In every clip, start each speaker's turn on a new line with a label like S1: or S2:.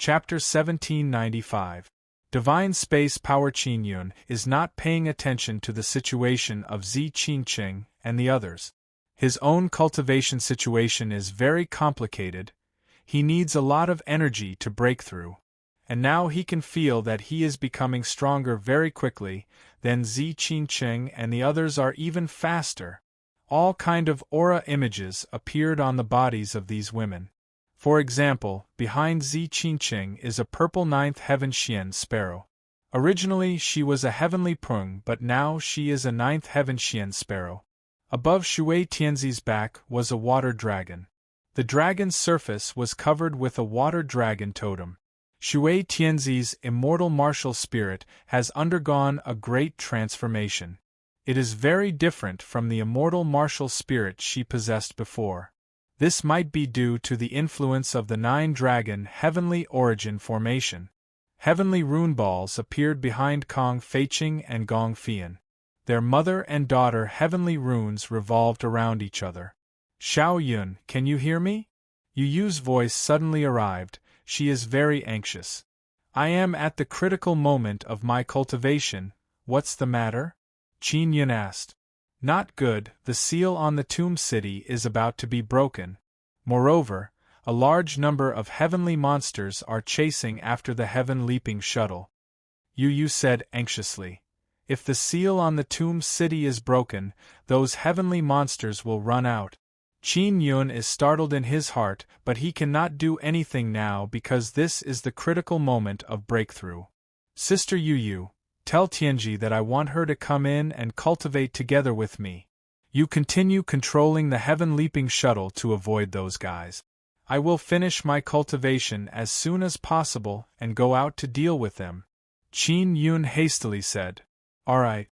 S1: Chapter 1795. Divine Space Power. Qin Yun is not paying attention to the situation of Zi Qingqing and the others. His own cultivation situation is very complicated. He needs a lot of energy to break through. And now he can feel that he is becoming stronger very quickly, then Zi Qingqing and the others are even faster. All kind of aura images appeared on the bodies of these women. For example, behind Zi Qingqing is a purple ninth heaven Xian sparrow. Originally she was a heavenly Peng, but now she is a ninth heaven Xian sparrow. Above Shui Tianzi's back was a water dragon. The dragon's surface was covered with a water dragon totem. Shui Tianzi's immortal martial spirit has undergone a great transformation. It is very different from the immortal martial spirit she possessed before. This might be due to the influence of the nine-dragon heavenly origin formation. Heavenly rune balls appeared behind Kong Feiqing and Gong Fian. Their mother and daughter heavenly runes revolved around each other. Xiao Yun, can you hear me? Yu Yu's voice suddenly arrived. She is very anxious. I am at the critical moment of my cultivation. What's the matter? Qin Yun asked. Not good, the seal on the tomb city is about to be broken. Moreover, a large number of heavenly monsters are chasing after the heaven-leaping shuttle. Yu Yu said anxiously. If the seal on the tomb city is broken, those heavenly monsters will run out. Qin Yun is startled in his heart, but he cannot do anything now because this is the critical moment of breakthrough. Sister Yu Yu, tell Tianji that I want her to come in and cultivate together with me. You continue controlling the heaven-leaping shuttle to avoid those guys. I will finish my cultivation as soon as possible and go out to deal with them. Qin Yun hastily said. Alright.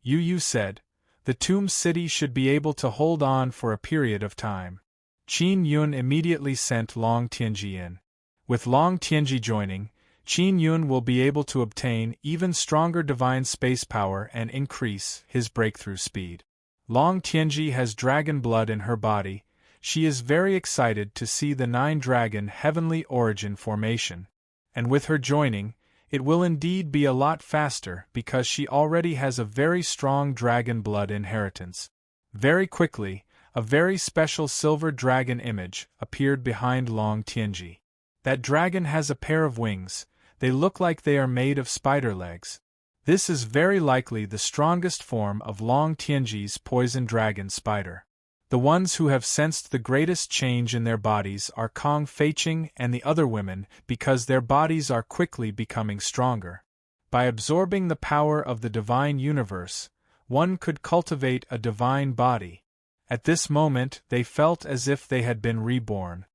S1: Yu Yu said. The tomb city should be able to hold on for a period of time. Qin Yun immediately sent Long Tianji in. With Long Tianji joining, Qin Yun will be able to obtain even stronger divine space power and increase his breakthrough speed. Long Tianji has dragon blood in her body. She is very excited to see the nine-dragon heavenly origin formation. And with her joining, it will indeed be a lot faster because she already has a very strong dragon blood inheritance. Very quickly, a very special silver dragon image appeared behind Long Tianji. That dragon has a pair of wings. They look like they are made of spider legs. This is very likely the strongest form of Long Tianji's poison dragon spider. The ones who have sensed the greatest change in their bodies are Kong Feiqing and the other women because their bodies are quickly becoming stronger. By absorbing the power of the divine universe, one could cultivate a divine body. At this moment they felt as if they had been reborn.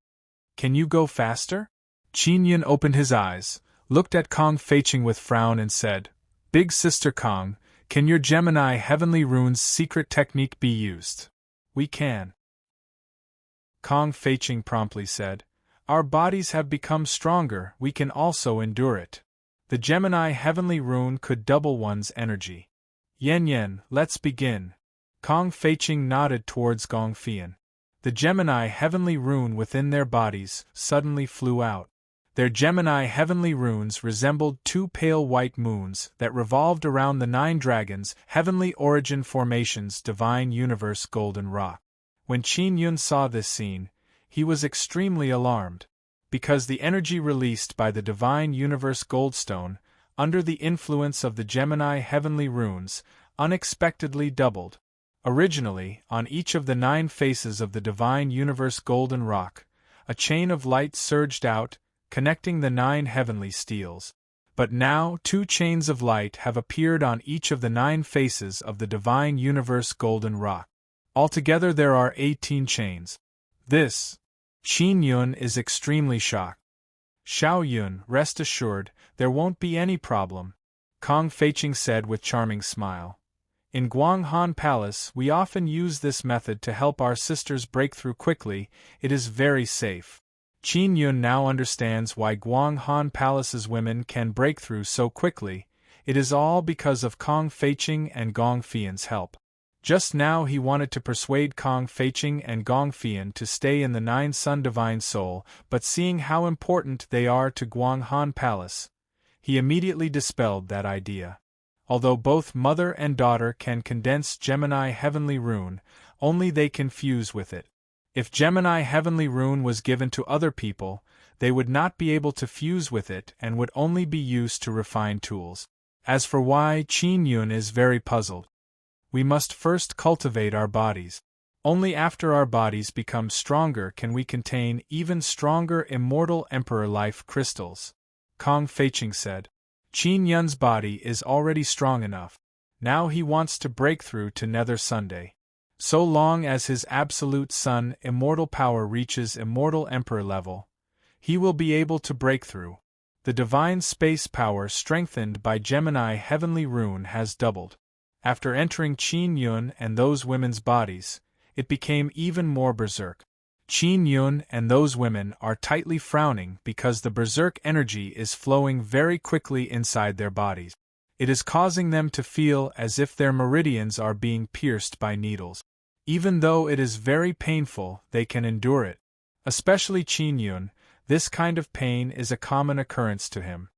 S1: Can you go faster? Qin Yun opened his eyes, looked at Kong Feiqing with frown and said, Big Sister Kong, can your Gemini Heavenly Rune's secret technique be used? We can. Kong Feiqing promptly said, Our bodies have become stronger, we can also endure it. The Gemini Heavenly Rune could double one's energy. Yen, let's begin. Kong Feiqing nodded towards Gong Fian. The Gemini Heavenly Rune within their bodies suddenly flew out. Their Gemini heavenly runes resembled two pale white moons that revolved around the nine dragons' heavenly origin formation's divine universe golden rock. When Qin Yun saw this scene, he was extremely alarmed, because the energy released by the divine universe goldstone, under the influence of the Gemini heavenly runes, unexpectedly doubled. Originally, on each of the 9 faces of the divine universe golden rock, a chain of light surged out, connecting the 9 heavenly steels. But now 2 chains of light have appeared on each of the 9 faces of the divine universe golden rock. Altogether there are 18 chains. Qin Yun is extremely shocked. Xiao Yun, rest assured, there won't be any problem, Kong Feiqing said with charming smile. In Guanghan Palace we often use this method to help our sisters break through quickly. It is very safe. Qin Yun now understands why Guanghan Palace's women can break through so quickly. It is all because of Kong Feiqing and Gong Fian's help. Just now he wanted to persuade Kong Feiqing and Gong Fian to stay in the Nine Sun Divine Soul, but seeing how important they are to Guang Han Palace, he immediately dispelled that idea. Although both mother and daughter can condense Gemini Heavenly Rune, only they can fuse with it. If Gemini Heavenly Rune was given to other people, they would not be able to fuse with it and would only be used to refine tools. As for why Qin Yun is very puzzled. We must first cultivate our bodies. Only after our bodies become stronger can we contain even stronger immortal Emperor Life crystals. Kong Feiqing said. Qin Yun's body is already strong enough. Now he wants to break through to Nether Sunday. So long as his absolute sun immortal power reaches immortal Emperor level, he will be able to break through. The divine space power strengthened by Gemini Heavenly Rune has doubled. After entering Qin Yun and those women's bodies, it became even more berserk. Qin Yun and those women are tightly frowning because the berserk energy is flowing very quickly inside their bodies. It is causing them to feel as if their meridians are being pierced by needles. Even though it is very painful, they can endure it. Especially Qin Yun, this kind of pain is a common occurrence to him.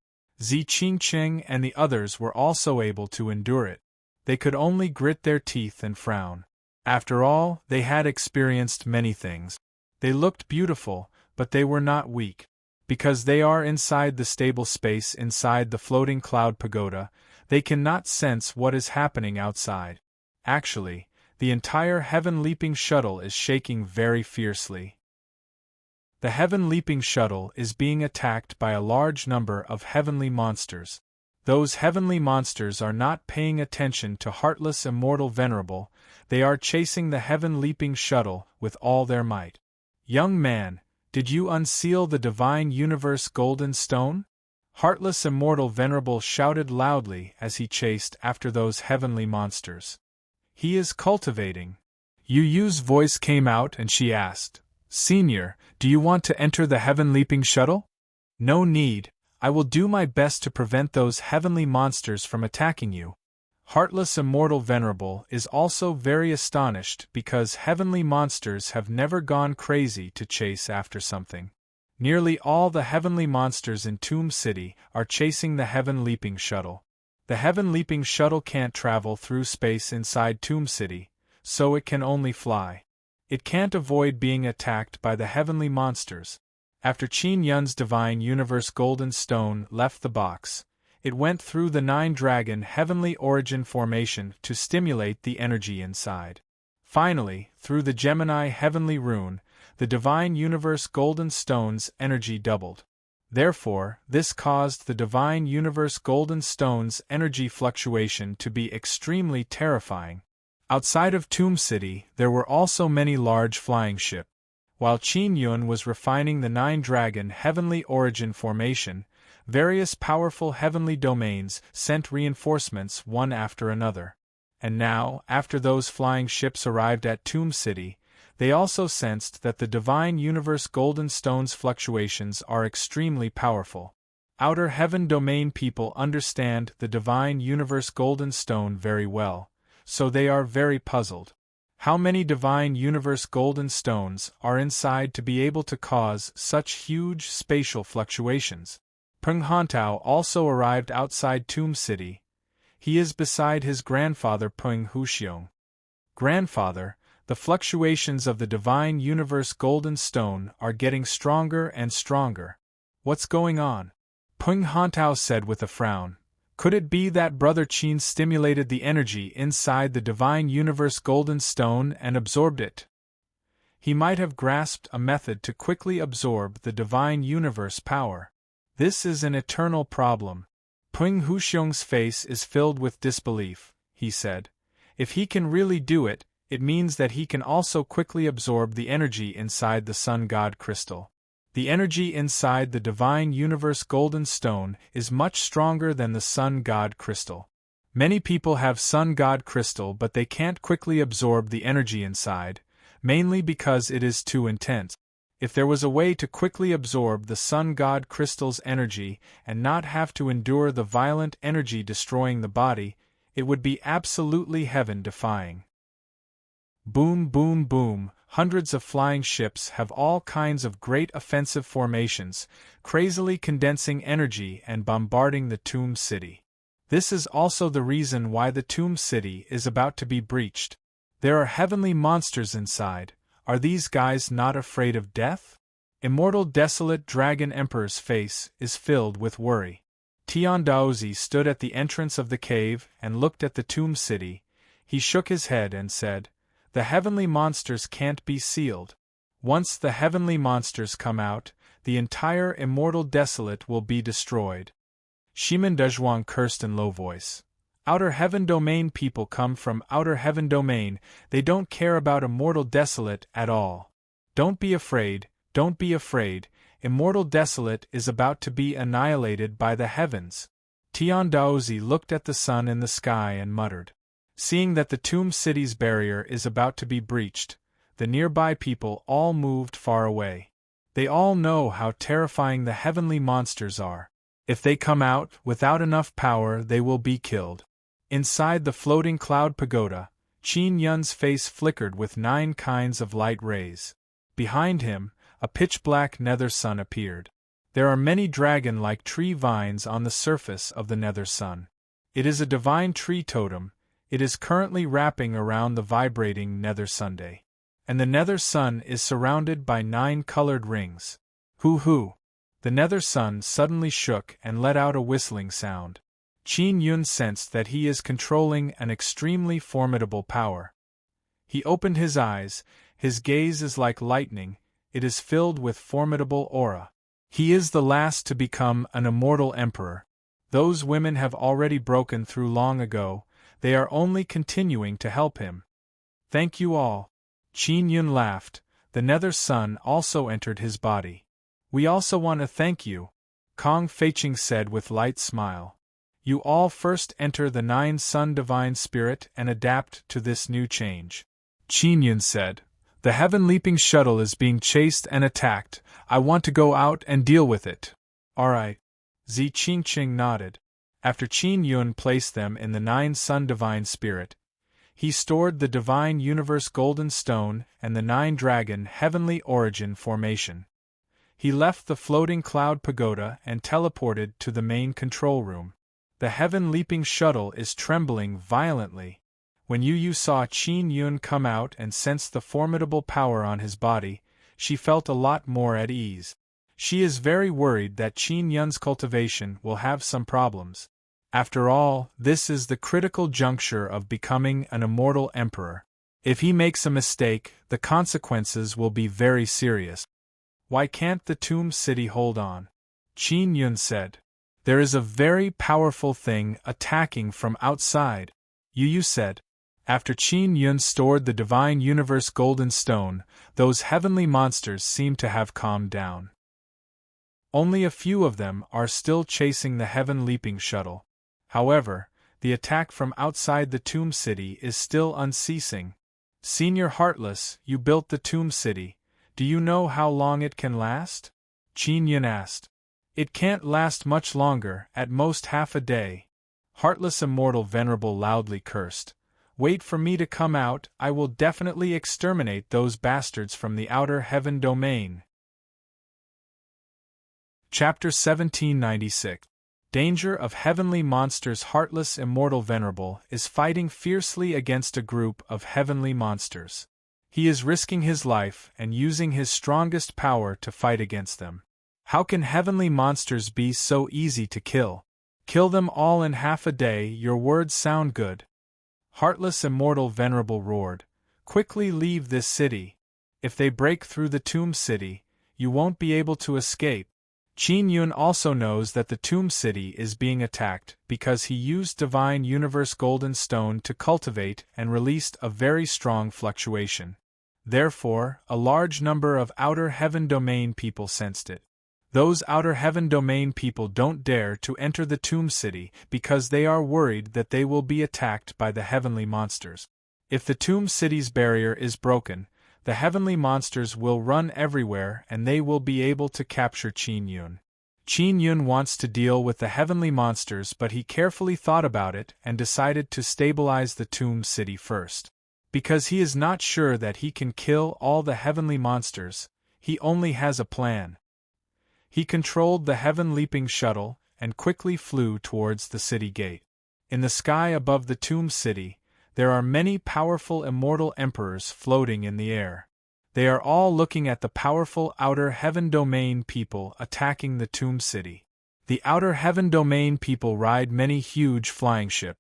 S1: Zi Qingqing and the others were also able to endure it. They could only grit their teeth and frown. After all, they had experienced many things. They looked beautiful, but they were not weak. Because they are inside the stable space inside the floating cloud pagoda, they cannot sense what is happening outside. Actually, the entire heaven-leaping shuttle is shaking very fiercely. The heaven-leaping shuttle is being attacked by a large number of heavenly monsters. Those heavenly monsters are not paying attention to Heartless Immortal Venerable, they are chasing the heaven-leaping shuttle with all their might. Young man, did you unseal the Divine Universe Golden Stone? Heartless Immortal Venerable shouted loudly as he chased after those heavenly monsters. He is cultivating. Yu Yu's voice came out and she asked, Senior, do you want to enter the heaven-leaping shuttle? No need, I will do my best to prevent those heavenly monsters from attacking you. Heartless Immortal Venerable is also very astonished because heavenly monsters have never gone crazy to chase after something. Nearly all the heavenly monsters in Tomb City are chasing the heaven-leaping shuttle. The heaven-leaping shuttle can't travel through space inside Tomb City, so it can only fly. It can't avoid being attacked by the heavenly monsters. After Qin Yun's Divine Universe Golden Stone left the box, it went through the Nine-Dragon Heavenly Origin formation to stimulate the energy inside. Finally, through the Gemini Heavenly Rune, the Divine Universe Golden Stone's energy doubled. Therefore, this caused the Divine Universe Golden Stone's energy fluctuation to be extremely terrifying. Outside of Tomb City, there were also many large flying ships. While Qin Yun was refining the Nine-Dragon Heavenly Origin formation, various powerful heavenly domains sent reinforcements one after another. And now, after those flying ships arrived at Tomb City, they also sensed that the Divine Universe Golden Stone's fluctuations are extremely powerful. Outer Heaven Domain people understand the Divine Universe Golden Stone very well, so they are very puzzled. How many Divine Universe Golden Stones are inside to be able to cause such huge spatial fluctuations? Peng Hantao also arrived outside Tomb City. He is beside his grandfather Peng Huxiong. Grandfather, the fluctuations of the Divine Universe Golden Stone are getting stronger and stronger. What's going on? Peng Hantao said with a frown. Could it be that Brother Qin stimulated the energy inside the Divine Universe Golden Stone and absorbed it? He might have grasped a method to quickly absorb the Divine Universe power. This is an eternal problem. Peng Huxiong's face is filled with disbelief, he said. If he can really do it, it means that he can also quickly absorb the energy inside the Sun God Crystal. The energy inside the Divine Universe Golden Stone is much stronger than the Sun God Crystal. Many people have Sun God Crystal but they can't quickly absorb the energy inside, mainly because it is too intense. If there was a way to quickly absorb the Sun God Crystal's energy and not have to endure the violent energy destroying the body, it would be absolutely heaven-defying. Boom, boom, boom, hundreds of flying ships have all kinds of great offensive formations, crazily condensing energy and bombarding the Tomb City. This is also the reason why the Tomb City is about to be breached. There are heavenly monsters inside. Are these guys not afraid of death? Immortal desolate Dragon Emperor's face is filled with worry. Tiandaozi stood at the entrance of the cave and looked at the Tomb City. He shook his head and said, "The heavenly monsters can't be sealed. Once the heavenly monsters come out, the entire immortal desolate will be destroyed." Shimen Dezhuang cursed in low voice. Outer Heaven Domain people come from Outer Heaven Domain, they don't care about immortal desolate at all. Don't be afraid, don't be afraid, immortal desolate is about to be annihilated by the heavens. Tiandaozi looked at the sun in the sky and muttered. Seeing that the Tomb City's barrier is about to be breached, the nearby people all moved far away. They all know how terrifying the heavenly monsters are. If they come out without enough power, they will be killed. Inside the floating cloud pagoda, Qin Yun's face flickered with 9 kinds of light rays. Behind him, a pitch-black nether sun appeared. There are many dragon-like tree vines on the surface of the nether sun. It is a divine tree totem. It is currently wrapping around the vibrating nether sunday. And the nether sun is surrounded by 9 colored rings. Hoo-hoo! The nether sun suddenly shook and let out a whistling sound. Qin Yun sensed that he is controlling an extremely formidable power. He opened his eyes, his gaze is like lightning, it is filled with formidable aura. He is the last to become an immortal emperor. Those women have already broken through long ago, they are only continuing to help him. Thank you all. Qin Yun laughed, the nether sun also entered his body. We also want to thank you, Kong Feiqing said with light smile. You all first enter the 9 Sun Divine Spirit and adapt to this new change. Qin Yun said, the heaven-leaping shuttle is being chased and attacked, I want to go out and deal with it. Alright. Zi Qingqing nodded. After Qin Yun placed them in the 9 Sun Divine Spirit, he stored the Divine Universe Golden Stone and the 9 Dragon Heavenly Origin formation. He left the floating cloud pagoda and teleported to the main control room. The heaven-leaping shuttle is trembling violently. When Yu saw Qin Yun come out and sensed the formidable power on his body, she felt a lot more at ease. She is very worried that Qin Yun's cultivation will have some problems. After all, this is the critical juncture of becoming an immortal emperor. If he makes a mistake, the consequences will be very serious. Why can't the Tomb City hold on? Qin Yun said. There is a very powerful thing attacking from outside. Yu said. After Qin Yun stored the Divine Universe Golden Stone, those heavenly monsters seem to have calmed down. Only a few of them are still chasing the heaven-leaping shuttle. However, the attack from outside the Tomb City is still unceasing. Senior Heartless, you built the Tomb City. Do you know how long it can last? Qin Yun asked. It can't last much longer, at most half a day. Heartless Immortal Venerable loudly cursed. Wait for me to come out, I will definitely exterminate those bastards from the Outer Heaven Domain. Chapter 1796. Danger of Heavenly Monsters. Heartless Immortal Venerable is fighting fiercely against a group of heavenly monsters. He is risking his life and using his strongest power to fight against them. How can heavenly monsters be so easy to kill? Kill them all in half a day, your words sound good. Heartless Immortal Venerable roared. Quickly leave this city. If they break through the Tomb City, you won't be able to escape. Qin Yun also knows that the Tomb City is being attacked because he used Divine Universe Golden Stone to cultivate and released a very strong fluctuation. Therefore, a large number of Outer Heaven Domain people sensed it. Those Outer Heaven Domain people don't dare to enter the Tomb City because they are worried that they will be attacked by the heavenly monsters. If the Tomb City's barrier is broken, the heavenly monsters will run everywhere and they will be able to capture Qin Yun. Qin Yun wants to deal with the heavenly monsters, but he carefully thought about it and decided to stabilize the Tomb City first. Because he is not sure that he can kill all the heavenly monsters, he only has a plan. He controlled the heaven-leaping shuttle and quickly flew towards the city gate. In the sky above the tomb city, there are many powerful immortal emperors floating in the air. They are all looking at the powerful outer heaven domain people attacking the tomb city. The outer heaven domain people ride many huge flying ships.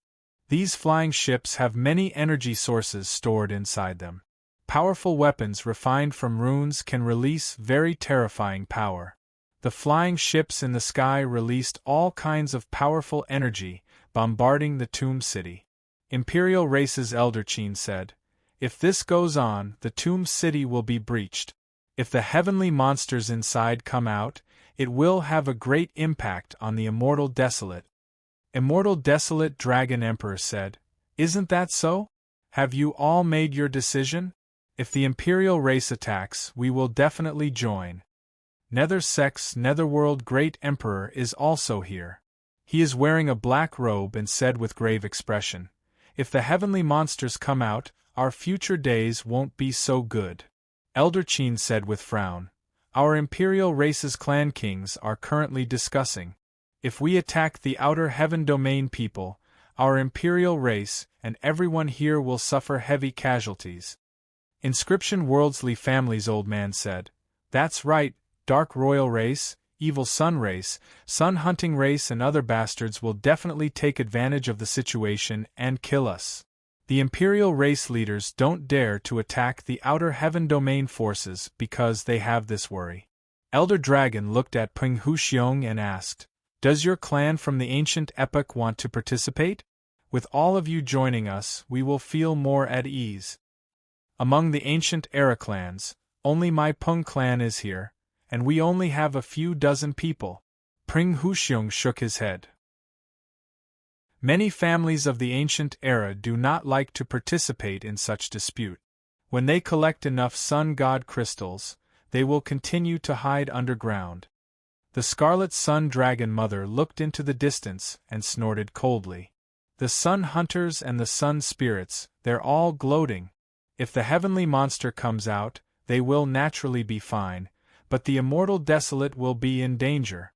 S1: These flying ships have many energy sources stored inside them. Powerful weapons refined from runes can release very terrifying power. The flying ships in the sky released all kinds of powerful energy, bombarding the tomb city. Imperial Race's Elder Qin said, "If this goes on, the tomb city will be breached. If the heavenly monsters inside come out, it will have a great impact on the immortal desolate." Immortal Desolate Dragon Emperor said, "Isn't that so? Have you all made your decision? If the Imperial Race attacks, we will definitely join." Nether Sex Netherworld Great Emperor is also here. He is wearing a black robe and said with grave expression, "If the heavenly monsters come out, our future days won't be so good." Elder Qin said with frown, "Our Imperial Race's clan kings are currently discussing. If we attack the outer heaven domain people, our Imperial Race and everyone here will suffer heavy casualties." Inscription Worldly Family's old man said, "That's right, Dark Royal Race, Evil Sun Race, Sun Hunting Race and other bastards will definitely take advantage of the situation and kill us. The Imperial Race leaders don't dare to attack the Outer Heaven Domain forces because they have this worry." Elder Dragon looked at Peng Huxiong and asked, "Does your clan from the ancient epoch want to participate? With all of you joining us, we will feel more at ease." "Among the ancient era clans, only my Peng clan is here, and we only have a few dozen people." Peng Huxiong shook his head. Many families of the ancient era do not like to participate in such dispute. When they collect enough sun god crystals, they will continue to hide underground. The Scarlet Sun Dragon Mother looked into the distance and snorted coldly. "The Sun Hunters and the Sun Spirits, they're all gloating. If the heavenly monster comes out, they will naturally be fine, but the immortal desolate will be in danger.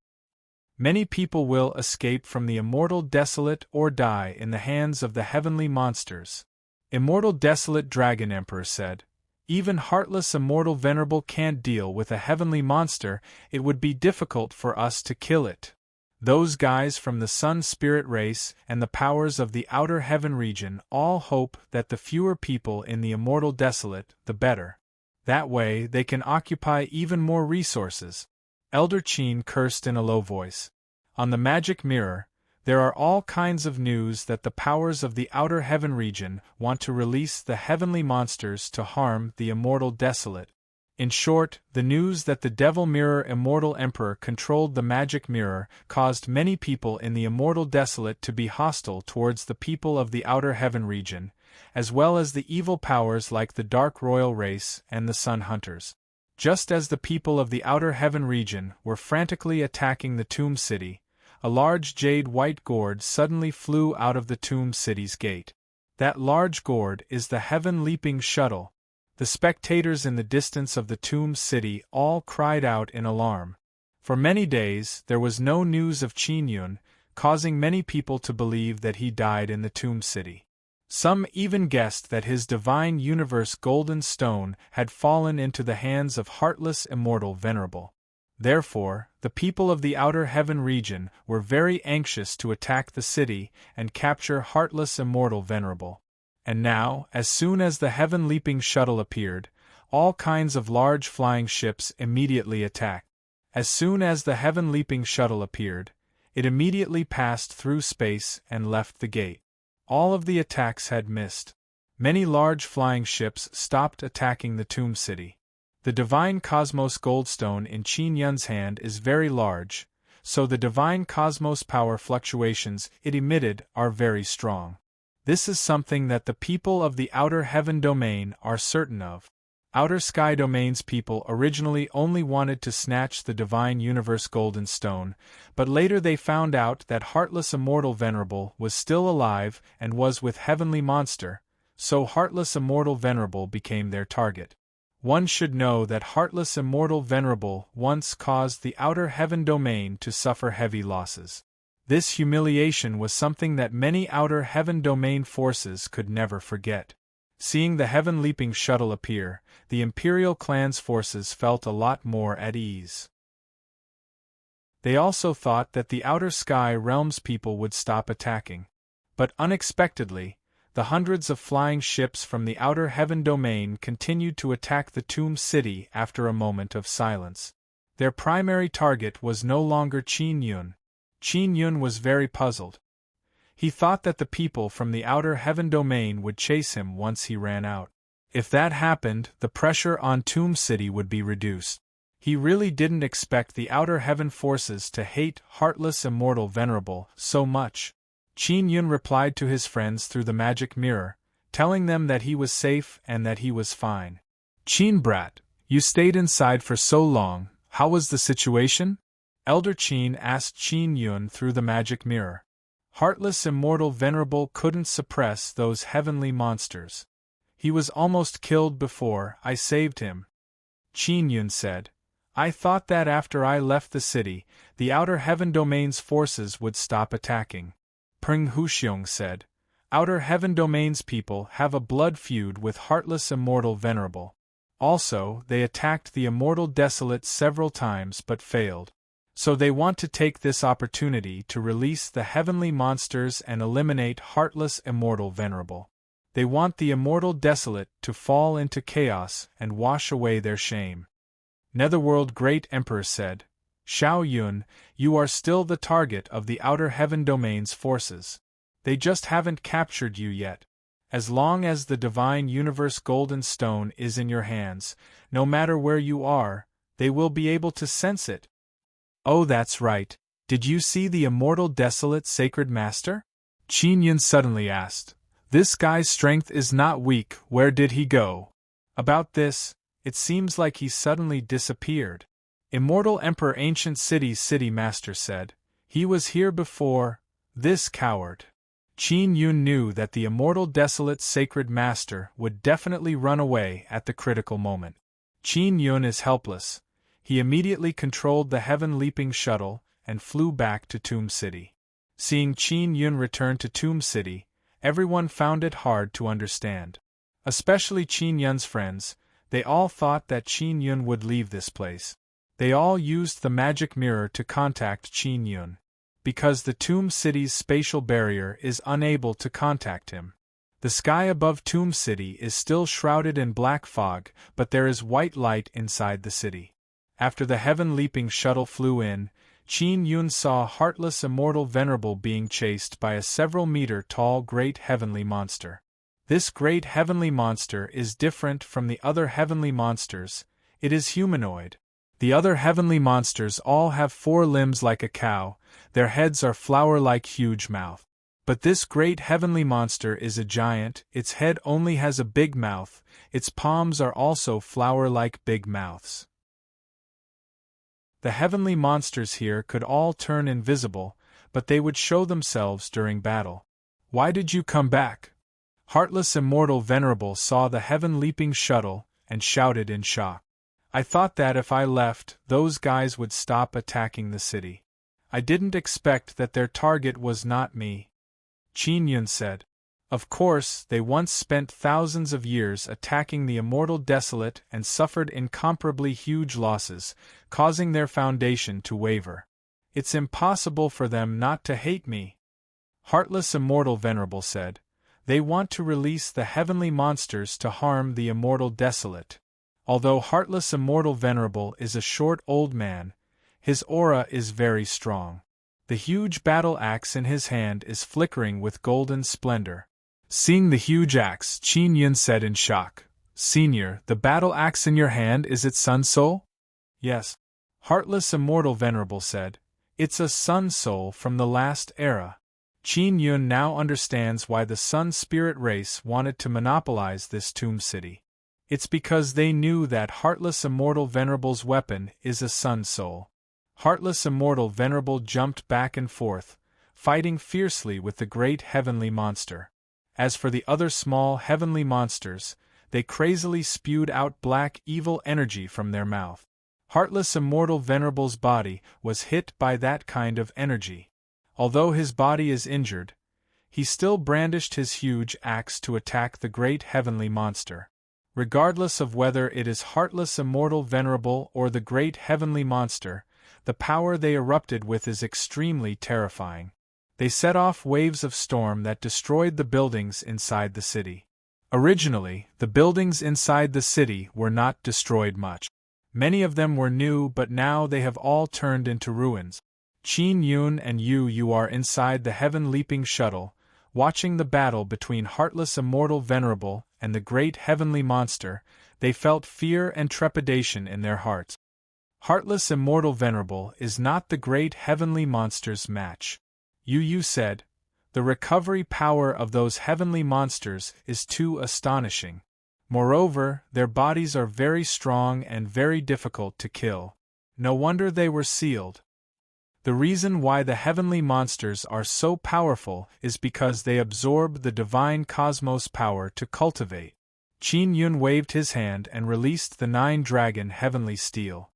S1: Many people will escape from the immortal desolate or die in the hands of the heavenly monsters." Immortal Desolate Dragon Emperor said, "Even heartless immortal venerable can't deal with a heavenly monster. It would be difficult for us to kill it. Those guys from the Sun Spirit race and the powers of the Outer Heaven region all hope that the fewer people in the immortal desolate, the better. That way they can occupy even more resources." Elder Qin cursed in a low voice. On the magic mirror, there are all kinds of news that the powers of the Outer Heaven region want to release the heavenly monsters to harm the immortal desolate. In short, the news that the Devil Mirror Immortal Emperor controlled the magic mirror caused many people in the immortal desolate to be hostile towards the people of the Outer Heaven region, as well as the evil powers like the Dark Royal Race and the Sun Hunters. Just as the people of the Outer Heaven region were frantically attacking the Tomb City, a large jade-white gourd suddenly flew out of the Tomb City's gate. That large gourd is the heaven-leaping shuttle. The spectators in the distance of the Tomb City all cried out in alarm. For many days there was no news of Qin Yun, causing many people to believe that he died in the Tomb City. Some even guessed that his divine universe golden stone had fallen into the hands of heartless immortal venerable. Therefore, the people of the Outer Heaven region were very anxious to attack the city and capture heartless immortal venerable. And now, as soon as the heaven-leaping shuttle appeared, all kinds of large flying ships immediately attacked. As soon as the heaven-leaping shuttle appeared, it immediately passed through space and left the gate. All of the attacks had missed. Many large flying ships stopped attacking the Tomb City. The divine cosmos goldstone in Qin Yun's hand is very large, so the divine cosmos power fluctuations it emitted are very strong. This is something that the people of the Outer Heaven domain are certain of. Outer Sky Domain's people originally only wanted to snatch the divine universe golden stone, but later they found out that heartless immortal venerable was still alive and was with heavenly monster, so Heartless Immortal Venerable became their target. One should know that Heartless Immortal Venerable once caused the Outer Heaven domain to suffer heavy losses. This humiliation was something that many Outer Heaven domain forces could never forget. Seeing the heaven-leaping shuttle appear, the Imperial clan's forces felt a lot more at ease. They also thought that the Outer Sky Realms people would stop attacking. But unexpectedly, the hundreds of flying ships from the Outer Heaven domain continued to attack the Tomb City after a moment of silence. Their primary target was no longer Qin Yun. Qin Yun was very puzzled. He thought that the people from the Outer Heaven domain would chase him once he ran out. If that happened, the pressure on Tomb City would be reduced. He really didn't expect the Outer Heaven forces to hate Heartless Immortal Venerable so much. Qin Yun replied to his friends through the magic mirror, telling them that he was safe and that he was fine. "Qin brat, you stayed inside for so long, how was the situation?" Elder Qin asked Qin Yun through the magic mirror. Heartless Immortal Venerable couldn't suppress those heavenly monsters. "He was almost killed before I saved him," Qin Yun said. "I thought that after I left the city, the Outer Heaven domain's forces would stop attacking." Peng Huxiong said, "Outer Heaven domain's people have a blood feud with Heartless Immortal Venerable. Also, they attacked the Immortal Desolate several times but failed. So they want to take this opportunity to release the heavenly monsters and eliminate Heartless Immortal Venerable. They want the Immortal Desolate to fall into chaos and wash away their shame." Netherworld Great Emperor said, "Xiao Yun, you are still the target of the Outer Heaven domain's forces. They just haven't captured you yet. As long as the Divine Universe Golden Stone is in your hands, no matter where you are, they will be able to sense it." "Oh, that's right. Did you see the Immortal Desolate Sacred Master?" Qin Yun suddenly asked. "This guy's strength is not weak, where did he go?" About this, it seems like he suddenly disappeared. Immortal Emperor Ancient City Master said, "He was here before, this coward." Qin Yun knew that the Immortal Desolate Sacred Master would definitely run away at the critical moment. Qin Yun is helpless. He immediately controlled the heaven-leaping shuttle and flew back to Tomb City. Seeing Qin Yun return to Tomb City, everyone found it hard to understand. Especially Qin Yun's friends, they all thought that Qin Yun would leave this place. They all used the magic mirror to contact Qin Yun. Because the Tomb City's spatial barrier is unable to contact him. The sky above Tomb City is still shrouded in black fog, but there is white light inside the city. After the heaven-leaping shuttle flew in, Qin Yun saw Heartless Immortal Venerable being chased by a several-meter-tall great heavenly monster. This great heavenly monster is different from the other heavenly monsters. It is humanoid. The other heavenly monsters all have 4 limbs like a cow, their heads are flower-like huge mouth. But this great heavenly monster is a giant, its head only has a big mouth, its palms are also flower-like big mouths. The heavenly monsters here could all turn invisible, but they would show themselves during battle. "Why did you come back?" Heartless Immortal Venerable saw the heaven-leaping shuttle and shouted in shock. "I thought that if I left, those guys would stop attacking the city. I didn't expect that their target was not me," Qin Yun said. "Of course, they once spent thousands of years attacking the Immortal Desolate and suffered incomparably huge losses, causing their foundation to waver. It's impossible for them not to hate me." Heartless Immortal Venerable said, "They want to release the heavenly monsters to harm the Immortal Desolate." Although Heartless Immortal Venerable is a short old man, his aura is very strong. The huge battle axe in his hand is flickering with golden splendor. Seeing the huge axe, Qin Yun said in shock, "Senior, the battle axe in your hand, is it Sun Soul?" "Yes," Heartless Immortal Venerable said, "it's a Sun Soul from the last era." Qin Yun now understands why the Sun Spirit race wanted to monopolize this Tomb City. It's because they knew that Heartless Immortal Venerable's weapon is a Sun Soul. Heartless Immortal Venerable jumped back and forth, fighting fiercely with the great heavenly monster. As for the other small heavenly monsters, they crazily spewed out black evil energy from their mouth. Heartless Immortal Venerable's body was hit by that kind of energy. Although his body is injured, he still brandished his huge axe to attack the great heavenly monster. Regardless of whether it is Heartless Immortal Venerable or the great heavenly monster, the power they erupted with is extremely terrifying. They set off waves of storm that destroyed the buildings inside the city. Originally, the buildings inside the city were not destroyed much. Many of them were new, but now they have all turned into ruins. Qin Yun and you are inside the heaven-leaping shuttle, watching the battle between Heartless Immortal Venerable and the great heavenly monster. They felt fear and trepidation in their hearts. Heartless Immortal Venerable is not the great heavenly monster's match. Yu said, "The recovery power of those heavenly monsters is too astonishing. Moreover, their bodies are very strong and very difficult to kill. No wonder they were sealed. The reason why the heavenly monsters are so powerful is because they absorb the divine cosmos power to cultivate." Qin Yun waved his hand and released the 9-dragon heavenly steel.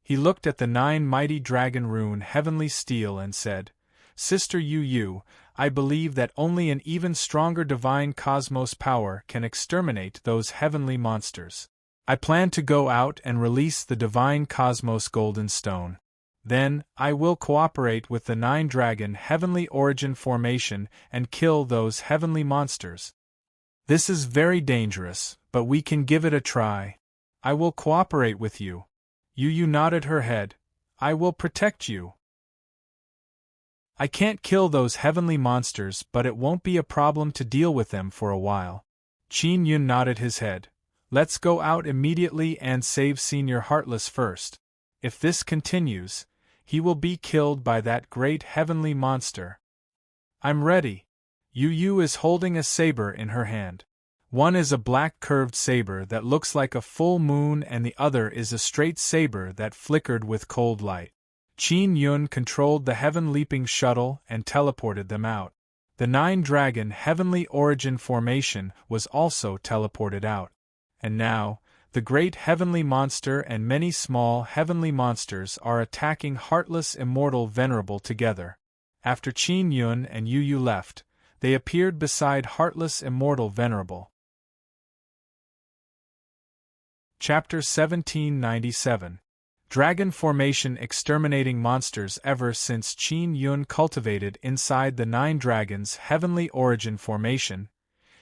S1: He looked at the 9 mighty dragon rune heavenly steel and said, "Sister Yu, I believe that only an even stronger divine cosmos power can exterminate those heavenly monsters. I plan to go out and release the divine cosmos golden stone. Then, I will cooperate with the 9-dragon heavenly origin formation and kill those heavenly monsters. This is very dangerous, but we can give it a try. I will cooperate with you." Yu nodded her head. "I will protect you. I can't kill those heavenly monsters, but it won't be a problem to deal with them for a while." Qin Yun nodded his head. "Let's go out immediately and save Senior Heartless first. If this continues, he will be killed by that great heavenly monster." "I'm ready." Yu is holding a saber in her hand. One is a black curved saber that looks like a full moon, and the other is a straight saber that flickered with cold light. Qin Yun controlled the heaven-leaping shuttle and teleported them out. The 9-dragon heavenly origin formation was also teleported out. And now, the great heavenly monster and many small heavenly monsters are attacking Heartless Immortal Venerable together. After Qin Yun and Yu left, they appeared beside Heartless Immortal Venerable. Chapter 1797. Dragon Formation exterminating monsters. Ever since Qin Yun cultivated inside the 9 dragons heavenly origin formation,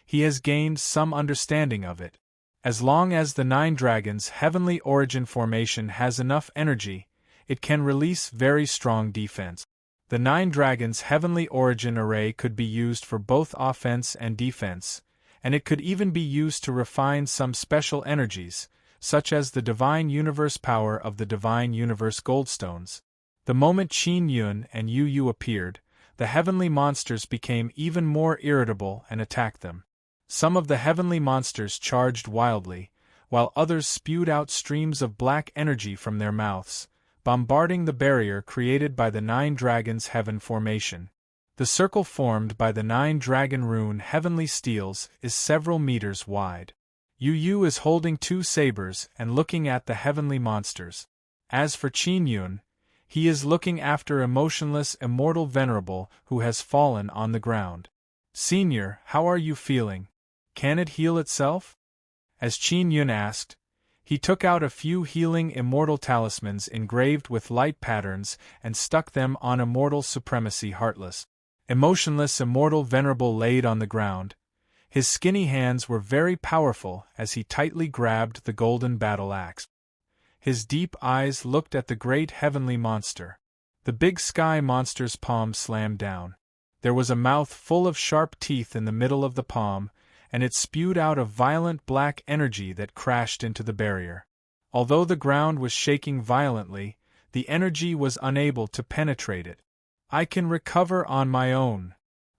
S1: he has gained some understanding of it. As long as the 9 dragons heavenly origin formation has enough energy, it can release very strong defense. The 9 dragons heavenly origin array could be used for both offense and defense, and it could even be used to refine some special energies, such as the Divine Universe power of the Divine Universe Goldstones. The moment Qin Yun and Yu appeared, the heavenly monsters became even more irritable and attacked them. Some of the heavenly monsters charged wildly, while others spewed out streams of black energy from their mouths, bombarding the barrier created by the 9 dragons heaven formation. The circle formed by the 9 dragon rune heavenly steels is several meters wide. Yu is holding 2 sabers and looking at the heavenly monsters. As for Qin Yun, he is looking after Emotionless Immortal Venerable who has fallen on the ground. "Senior, how are you feeling? Can it heal itself?" As Qin Yun asked, he took out a few healing immortal talismans engraved with light patterns and stuck them on Immortal Supremacy Heartless. Emotionless Immortal Venerable laid on the ground. His skinny hands were very powerful as he tightly grabbed the golden battle axe. His deep eyes looked at the great heavenly monster. The big sky monster's palm slammed down. There was a mouth full of sharp teeth in the middle of the palm, and it spewed out a violent black energy that crashed into the barrier. Although the ground was shaking violently, the energy was unable to penetrate it. "I can recover on my own."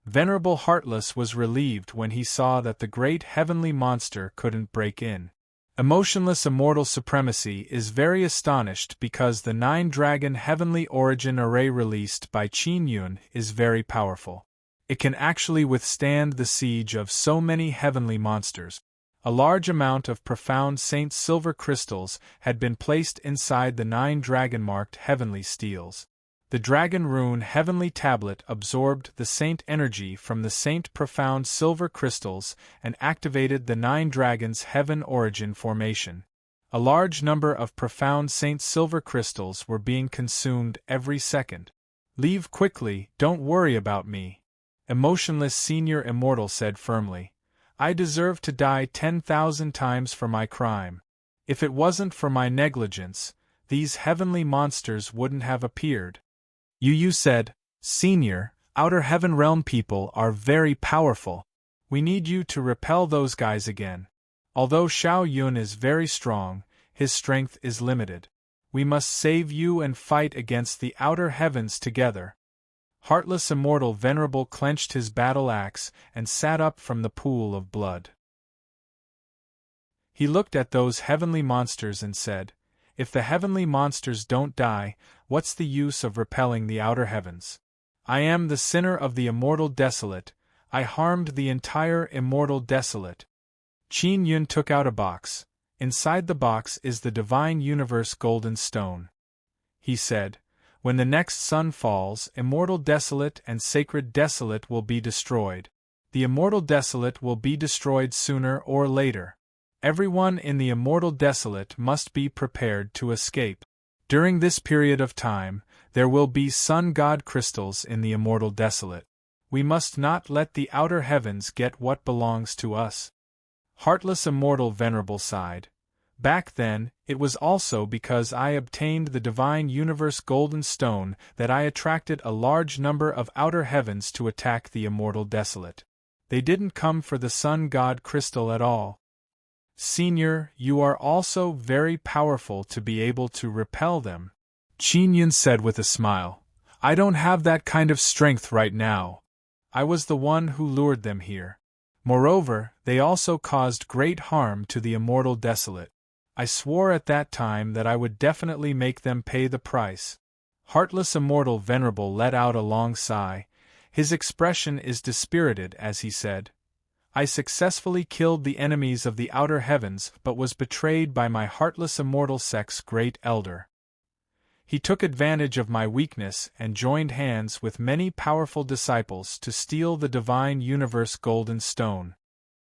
S1: Venerable Heartless was relieved when he saw that the great heavenly monster couldn't break in. Emotionless Immortal Supremacy is very astonished because the 9 dragon heavenly origin array released by Qin Yun is very powerful. It can actually withstand the siege of so many heavenly monsters. A large amount of profound Saint silver crystals had been placed inside the 9 dragon-marked heavenly steels. The dragon rune heavenly tablet absorbed the saint energy from the saint profound silver crystals and activated the 9 dragons' heaven origin formation. A large number of profound saint silver crystals were being consumed every second. "Leave quickly, don't worry about me," emotionless senior immortal said firmly. "I deserve to die 10,000 times for my crime. If it wasn't for my negligence, these heavenly monsters wouldn't have appeared." Yu said, "Senior, Outer Heaven Realm people are very powerful. We need you to repel those guys again. Although Xiao Yun is very strong, his strength is limited. We must save you and fight against the outer heavens together." Heartless Immortal Venerable clenched his battle axe and sat up from the pool of blood. He looked at those heavenly monsters and said, "If the heavenly monsters don't die, what's the use of repelling the outer heavens? I am the sinner of the Immortal Desolate. I harmed the entire Immortal Desolate." Qin Yun took out a box. "Inside the box is the Divine Universe Golden Stone," he said. "When the next sun falls, Immortal Desolate and Sacred Desolate will be destroyed. The Immortal Desolate will be destroyed sooner or later. Everyone in the Immortal Desolate must be prepared to escape. During this period of time, there will be sun god crystals in the Immortal Desolate. We must not let the outer heavens get what belongs to us." Heartless Immortal Venerable sighed. "Back then, it was also because I obtained the Divine Universe Golden Stone that I attracted a large number of outer heavens to attack the Immortal Desolate. They didn't come for the Sun God Crystal at all. Senior, you are also very powerful to be able to repel them," Qin Yun said with a smile. "I don't have that kind of strength right now. I was the one who lured them here. Moreover, they also caused great harm to the Immortal Desolate. I swore at that time that I would definitely make them pay the price." Heartless Immortal Venerable let out a long sigh. His expression is dispirited as he said, "I successfully killed the enemies of the outer heavens but was betrayed by my heartless immortal sex great elder. He took advantage of my weakness and joined hands with many powerful disciples to steal the Divine Universe Golden Stone."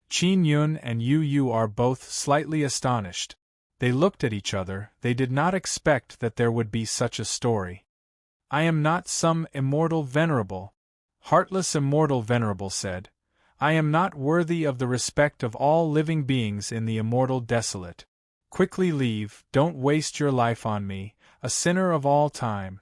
S1: Qin Yun and Yu are both slightly astonished. They looked at each other. They did not expect that there would be such a story. "I am not some immortal venerable," Heartless Immortal Venerable said. "I am not worthy of the respect of all living beings in the Immortal Desolate. Quickly leave, don't waste your life on me, a sinner of all time."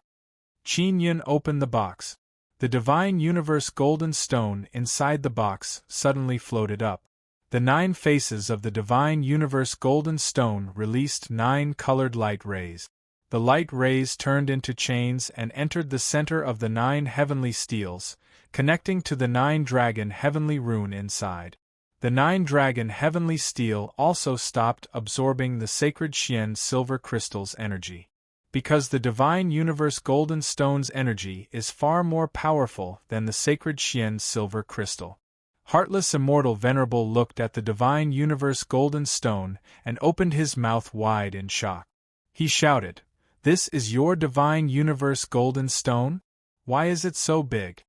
S1: Qin Yun opened the box. The Divine Universe Golden Stone inside the box suddenly floated up. The 9 faces of the Divine Universe Golden Stone released 9 colored light rays. The light rays turned into chains and entered the center of the 9 heavenly steels, connecting to the 9 dragon heavenly rune inside. The 9 dragon heavenly steel also stopped absorbing the sacred Xian silver crystal's energy. Because the Divine Universe Golden Stone's energy is far more powerful than the sacred Xian silver crystal. Heartless Immortal Venerable looked at the Divine Universe Golden Stone and opened his mouth wide in shock. He shouted, "This is your Divine Universe Golden Stone? Why is it so big?"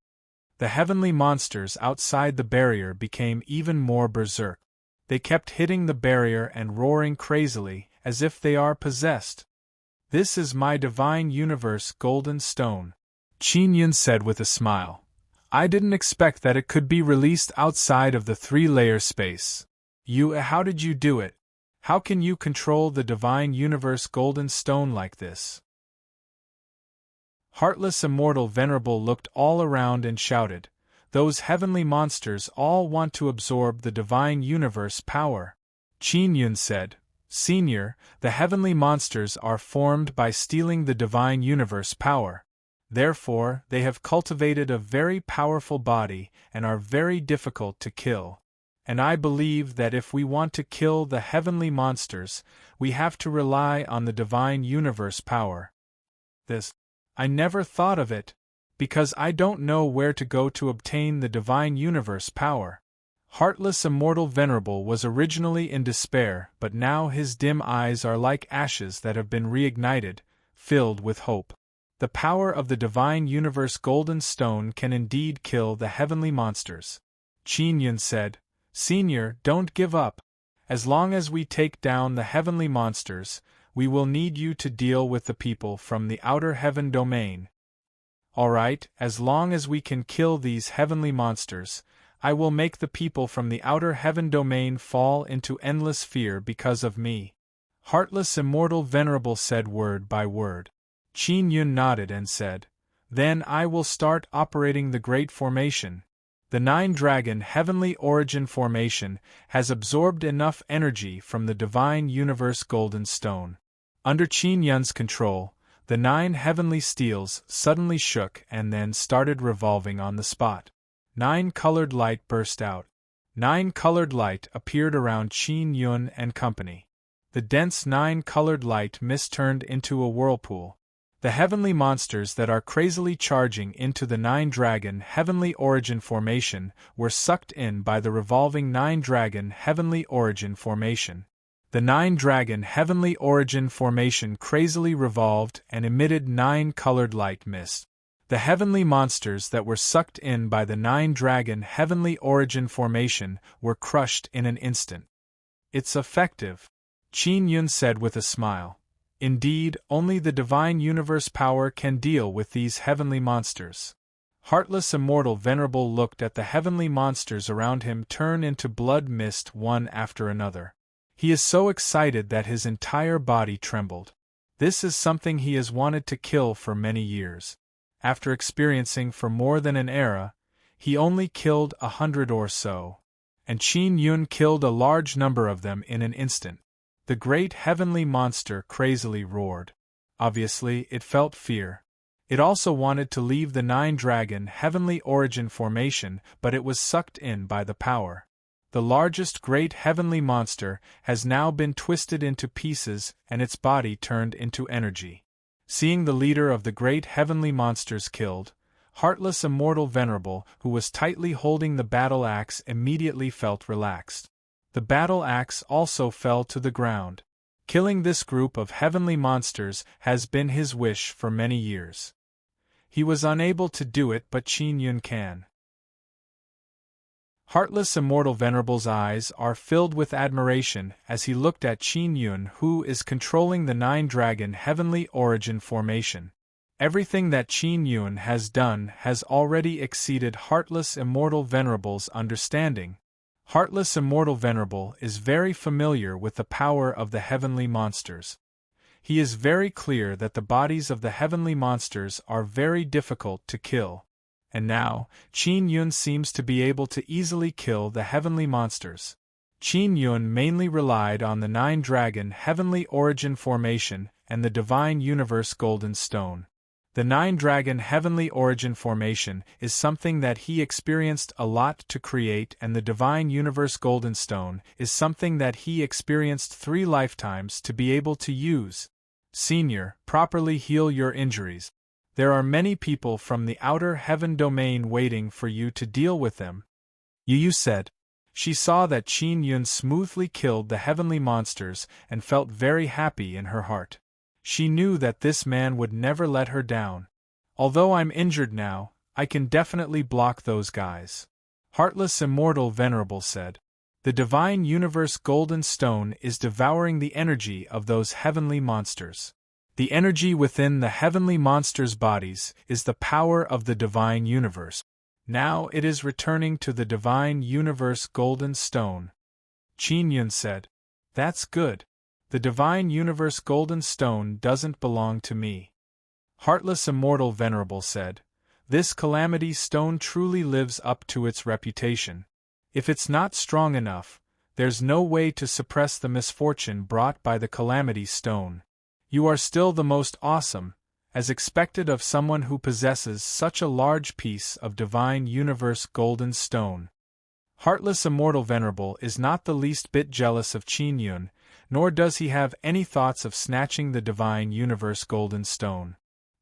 S1: The heavenly monsters outside the barrier became even more berserk. They kept hitting the barrier and roaring crazily, as if they are possessed. "This is my Divine Universe Golden Stone," Qin Yun said with a smile. "I didn't expect that it could be released outside of the 3-layer space. How did you do it? How can you control the Divine Universe Golden Stone like this?" Heartless Immortal Venerable looked all around and shouted, "Those heavenly monsters all want to absorb the Divine Universe power." Qin Yun said, "Senior, the heavenly monsters are formed by stealing the Divine Universe power. Therefore, they have cultivated a very powerful body and are very difficult to kill. And I believe that if we want to kill the heavenly monsters, we have to rely on the Divine Universe power." "This? I never thought of it," Because I don't know where to go to obtain the divine universe power. Heartless Immortal Venerable was originally in despair, but now his dim eyes are like ashes that have been reignited, filled with hope. The power of the divine universe golden stone can indeed kill the heavenly monsters. Qin Yun said, Senior, don't give up. As long as we take down the heavenly monsters, we will need you to deal with the people from the outer heaven domain. Alright, as long as we can kill these heavenly monsters, I will make the people from the outer heaven domain fall into endless fear because of me. Heartless Immortal Venerable said word by word. Qin Yun nodded and said, Then I will start operating the Great Formation. The Nine-Dragon Heavenly Origin Formation has absorbed enough energy from the Divine Universe Golden Stone. Under Qin Yun's control, the 9 heavenly steels suddenly shook and then started revolving on the spot. 9 colored light burst out. 9 colored light appeared around Qin Yun and company. The dense 9 colored light mist turned into a whirlpool. The heavenly monsters that are crazily charging into the 9-dragon Heavenly Origin Formation were sucked in by the revolving 9-dragon Heavenly Origin Formation. The 9-dragon Heavenly Origin Formation crazily revolved and emitted 9 colored light mist. The heavenly monsters that were sucked in by the 9-dragon Heavenly Origin Formation were crushed in an instant. It's effective, Qin Yun said with a smile. Indeed, only the divine universe power can deal with these heavenly monsters. Heartless Immortal Venerable looked at the heavenly monsters around him turn into blood mist one after another. He is so excited that his entire body trembled. This is something he has wanted to kill for many years. After experiencing for more than an era, he only killed 100 or so. And Qin Yun killed a large number of them in an instant. The great heavenly monster crazily roared. Obviously, it felt fear. It also wanted to leave the 9-dragon Heavenly Origin Formation, but it was sucked in by the power. The largest great heavenly monster has now been twisted into pieces and its body turned into energy. Seeing the leader of the great heavenly monsters killed, Heartless Immortal Venerable, who was tightly holding the battle axe, immediately felt relaxed. The battle axe also fell to the ground. Killing this group of heavenly monsters has been his wish for many years. He was unable to do it, but Qin Yun can. Heartless Immortal Venerable's eyes are filled with admiration as he looked at Qin Yun, who is controlling the 9-dragon Heavenly Origin Formation. Everything that Qin Yun has done has already exceeded Heartless Immortal Venerable's understanding. Heartless Immortal Venerable is very familiar with the power of the heavenly monsters. He is very clear that the bodies of the heavenly monsters are very difficult to kill. And now, Qin Yun seems to be able to easily kill the heavenly monsters. Qin Yun mainly relied on the 9-dragon Heavenly Origin Formation and the Divine Universe Golden Stone. The 9-dragon Heavenly Origin Formation is something that he experienced a lot to create, and the Divine Universe Golden Stone is something that he experienced 3 lifetimes to be able to use. Senior, properly heal your injuries. There are many people from the outer heaven domain waiting for you to deal with them, Yu said. She saw that Qin Yun smoothly killed the heavenly monsters and felt very happy in her heart. She knew that this man would never let her down. Although I'm injured now, I can definitely block those guys, Heartless Immortal Venerable said. The Divine Universe Golden Stone is devouring the energy of those heavenly monsters. The energy within the heavenly monsters' bodies is the power of the Divine Universe. Now it is returning to the Divine Universe Golden Stone. Qin Yun said, That's good. The Divine Universe Golden Stone doesn't belong to me. Heartless Immortal Venerable said, This Calamity Stone truly lives up to its reputation. If it's not strong enough, there's no way to suppress the misfortune brought by the Calamity Stone. You are still the most awesome, as expected of someone who possesses such a large piece of Divine Universe Golden Stone. Heartless Immortal Venerable is not the least bit jealous of Qin Yun, nor does he have any thoughts of snatching the Divine Universe Golden Stone.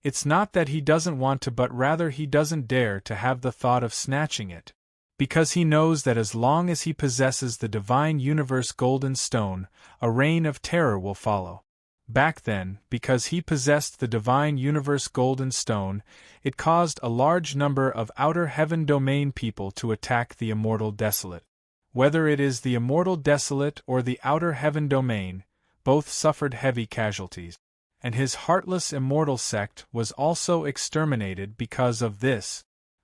S1: It's not that he doesn't want to, but rather he doesn't dare to have the thought of snatching it. Because he knows that as long as he possesses the divine universe golden stone, a reign of terror will follow. Back then, because he possessed the divine universe golden stone, it caused a large number of outer heaven domain people to attack the immortal desolate. Whether it is the immortal desolate or the outer heaven domain, both suffered heavy casualties. And his heartless immortal sect was also exterminated because of this.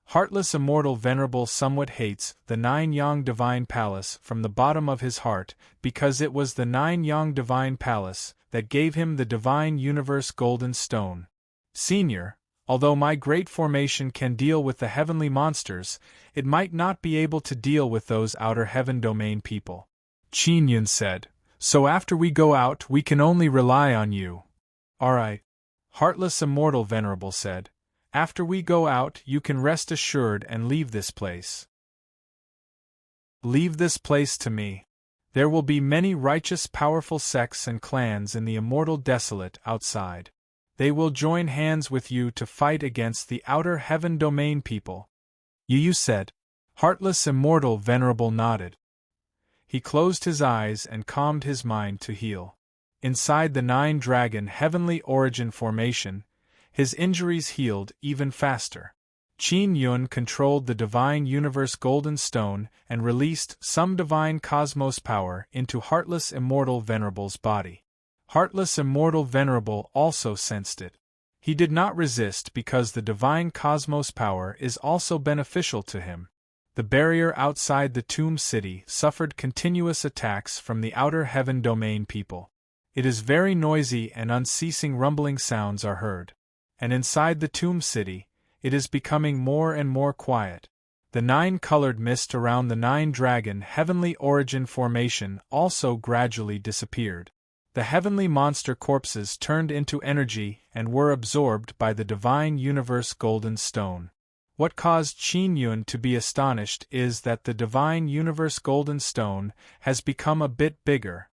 S1: Heartless immortal venerable somewhat hates the Nine-Yang Divine Palace from the bottom of his heart, because it was the Nine-Yang Divine Palace that gave him the divine universe golden stone. Senior, although my great formation can deal with the heavenly monsters, it might not be able to deal with those outer heaven domain people. Qin Yun said, so after we go out we can only rely on you. Alright. Heartless immortal venerable said, after we go out you can rest assured and leave this place. Leave this place to me. There will be many righteous powerful sects and clans in the immortal desolate outside. They will join hands with you to fight against the outer heaven domain people. Yu said. Heartless immortal venerable nodded. He closed his eyes and calmed his mind to heal. Inside the Nine-Dragon heavenly origin formation, his injuries healed even faster. Qin Yun controlled the divine universe golden stone and released some divine cosmos power into Heartless Immortal Venerable's body. Heartless Immortal Venerable also sensed it. He did not resist because the divine cosmos power is also beneficial to him. The barrier outside the tomb city suffered continuous attacks from the outer heaven domain people. It is very noisy and unceasing rumbling sounds are heard. And inside the tomb city, it is becoming more and more quiet. The nine-colored mist around the Nine-Dragon heavenly origin formation also gradually disappeared. The heavenly monster corpses turned into energy and were absorbed by the divine universe golden stone. What caused Qin Yun to be astonished is that the divine universe golden stone has become a bit bigger.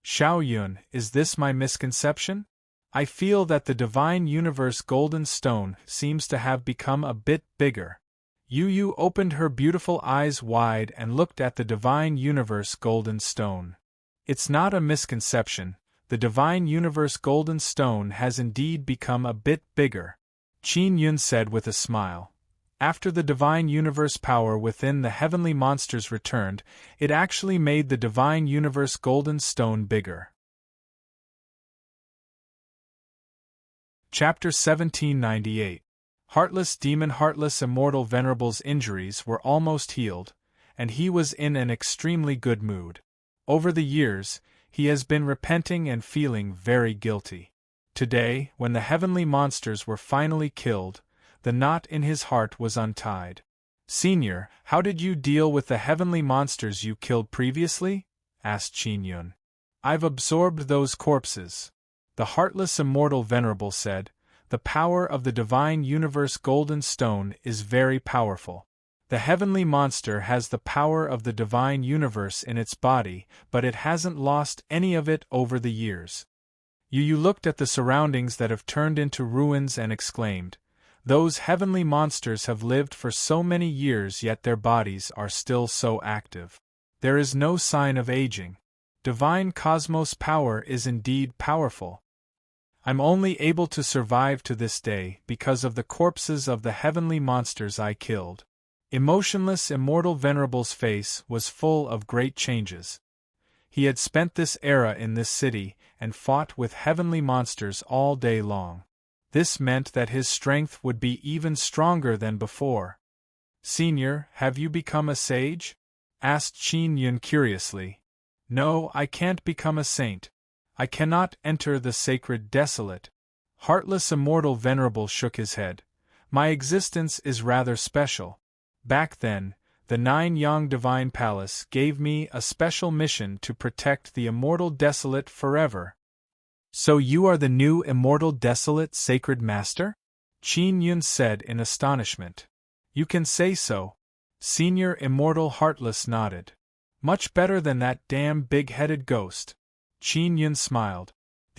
S1: Xiao Yun, is this my misconception? I feel that the divine universe golden stone seems to have become a bit bigger. Yu opened her beautiful eyes wide and looked at the divine universe golden stone. It's not a misconception, the divine universe golden stone has indeed become a bit bigger. Qin Yun said with a smile. After the divine universe power within the heavenly monsters returned, it actually made the divine universe golden stone bigger. Chapter 1798. Heartless Demon Heartless Immortal Venerable's injuries were almost healed, and he was in an extremely good mood. Over the years, he has been repenting and feeling very guilty. Today, when the heavenly monsters were finally killed, the knot in his heart was untied. Senior, how did you deal with the heavenly monsters you killed previously? Asked Qin Yun. I've absorbed those corpses. The Heartless Immortal Venerable said, the power of the divine universe golden stone is very powerful. The heavenly monster has the power of the divine universe in its body, but it hasn't lost any of it over the years. Yu looked at the surroundings that have turned into ruins and exclaimed, those heavenly monsters have lived for so many years, yet their bodies are still so active. There is no sign of aging. Divine cosmos power is indeed powerful. I'm only able to survive to this day because of the corpses of the heavenly monsters I killed. Emotionless Immortal Venerable's face was full of great changes. He had spent this era in this city and fought with heavenly monsters all day long. This meant that his strength would be even stronger than before. Senior, have you become a sage? Asked Qin Yun curiously. No, I can't become a saint. I cannot enter the sacred desolate. Heartless Immortal Venerable shook his head. My existence is rather special. Back then, the Nine-Yang Divine Palace gave me a special mission to protect the immortal desolate forever. So you are the new immortal desolate sacred master? Qin Yun said in astonishment. You can say so. Senior Immortal Heartless nodded. Much better than that damn big-headed ghost. Qin Yun smiled.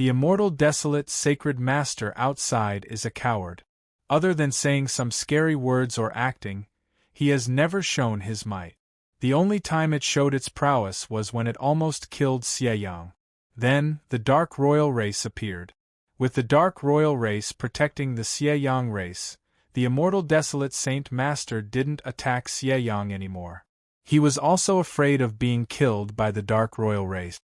S1: The immortal desolate sacred master outside is a coward. Other than saying some scary words or acting, he has never shown his might. The only time it showed its prowess was when it almost killed Xieyang. Then, the Dark Royal Race appeared. With the Dark Royal Race protecting the Xieyang race, the immortal desolate Saint Master didn't attack Xieyang anymore. He was also afraid of being killed by the Dark Royal Race.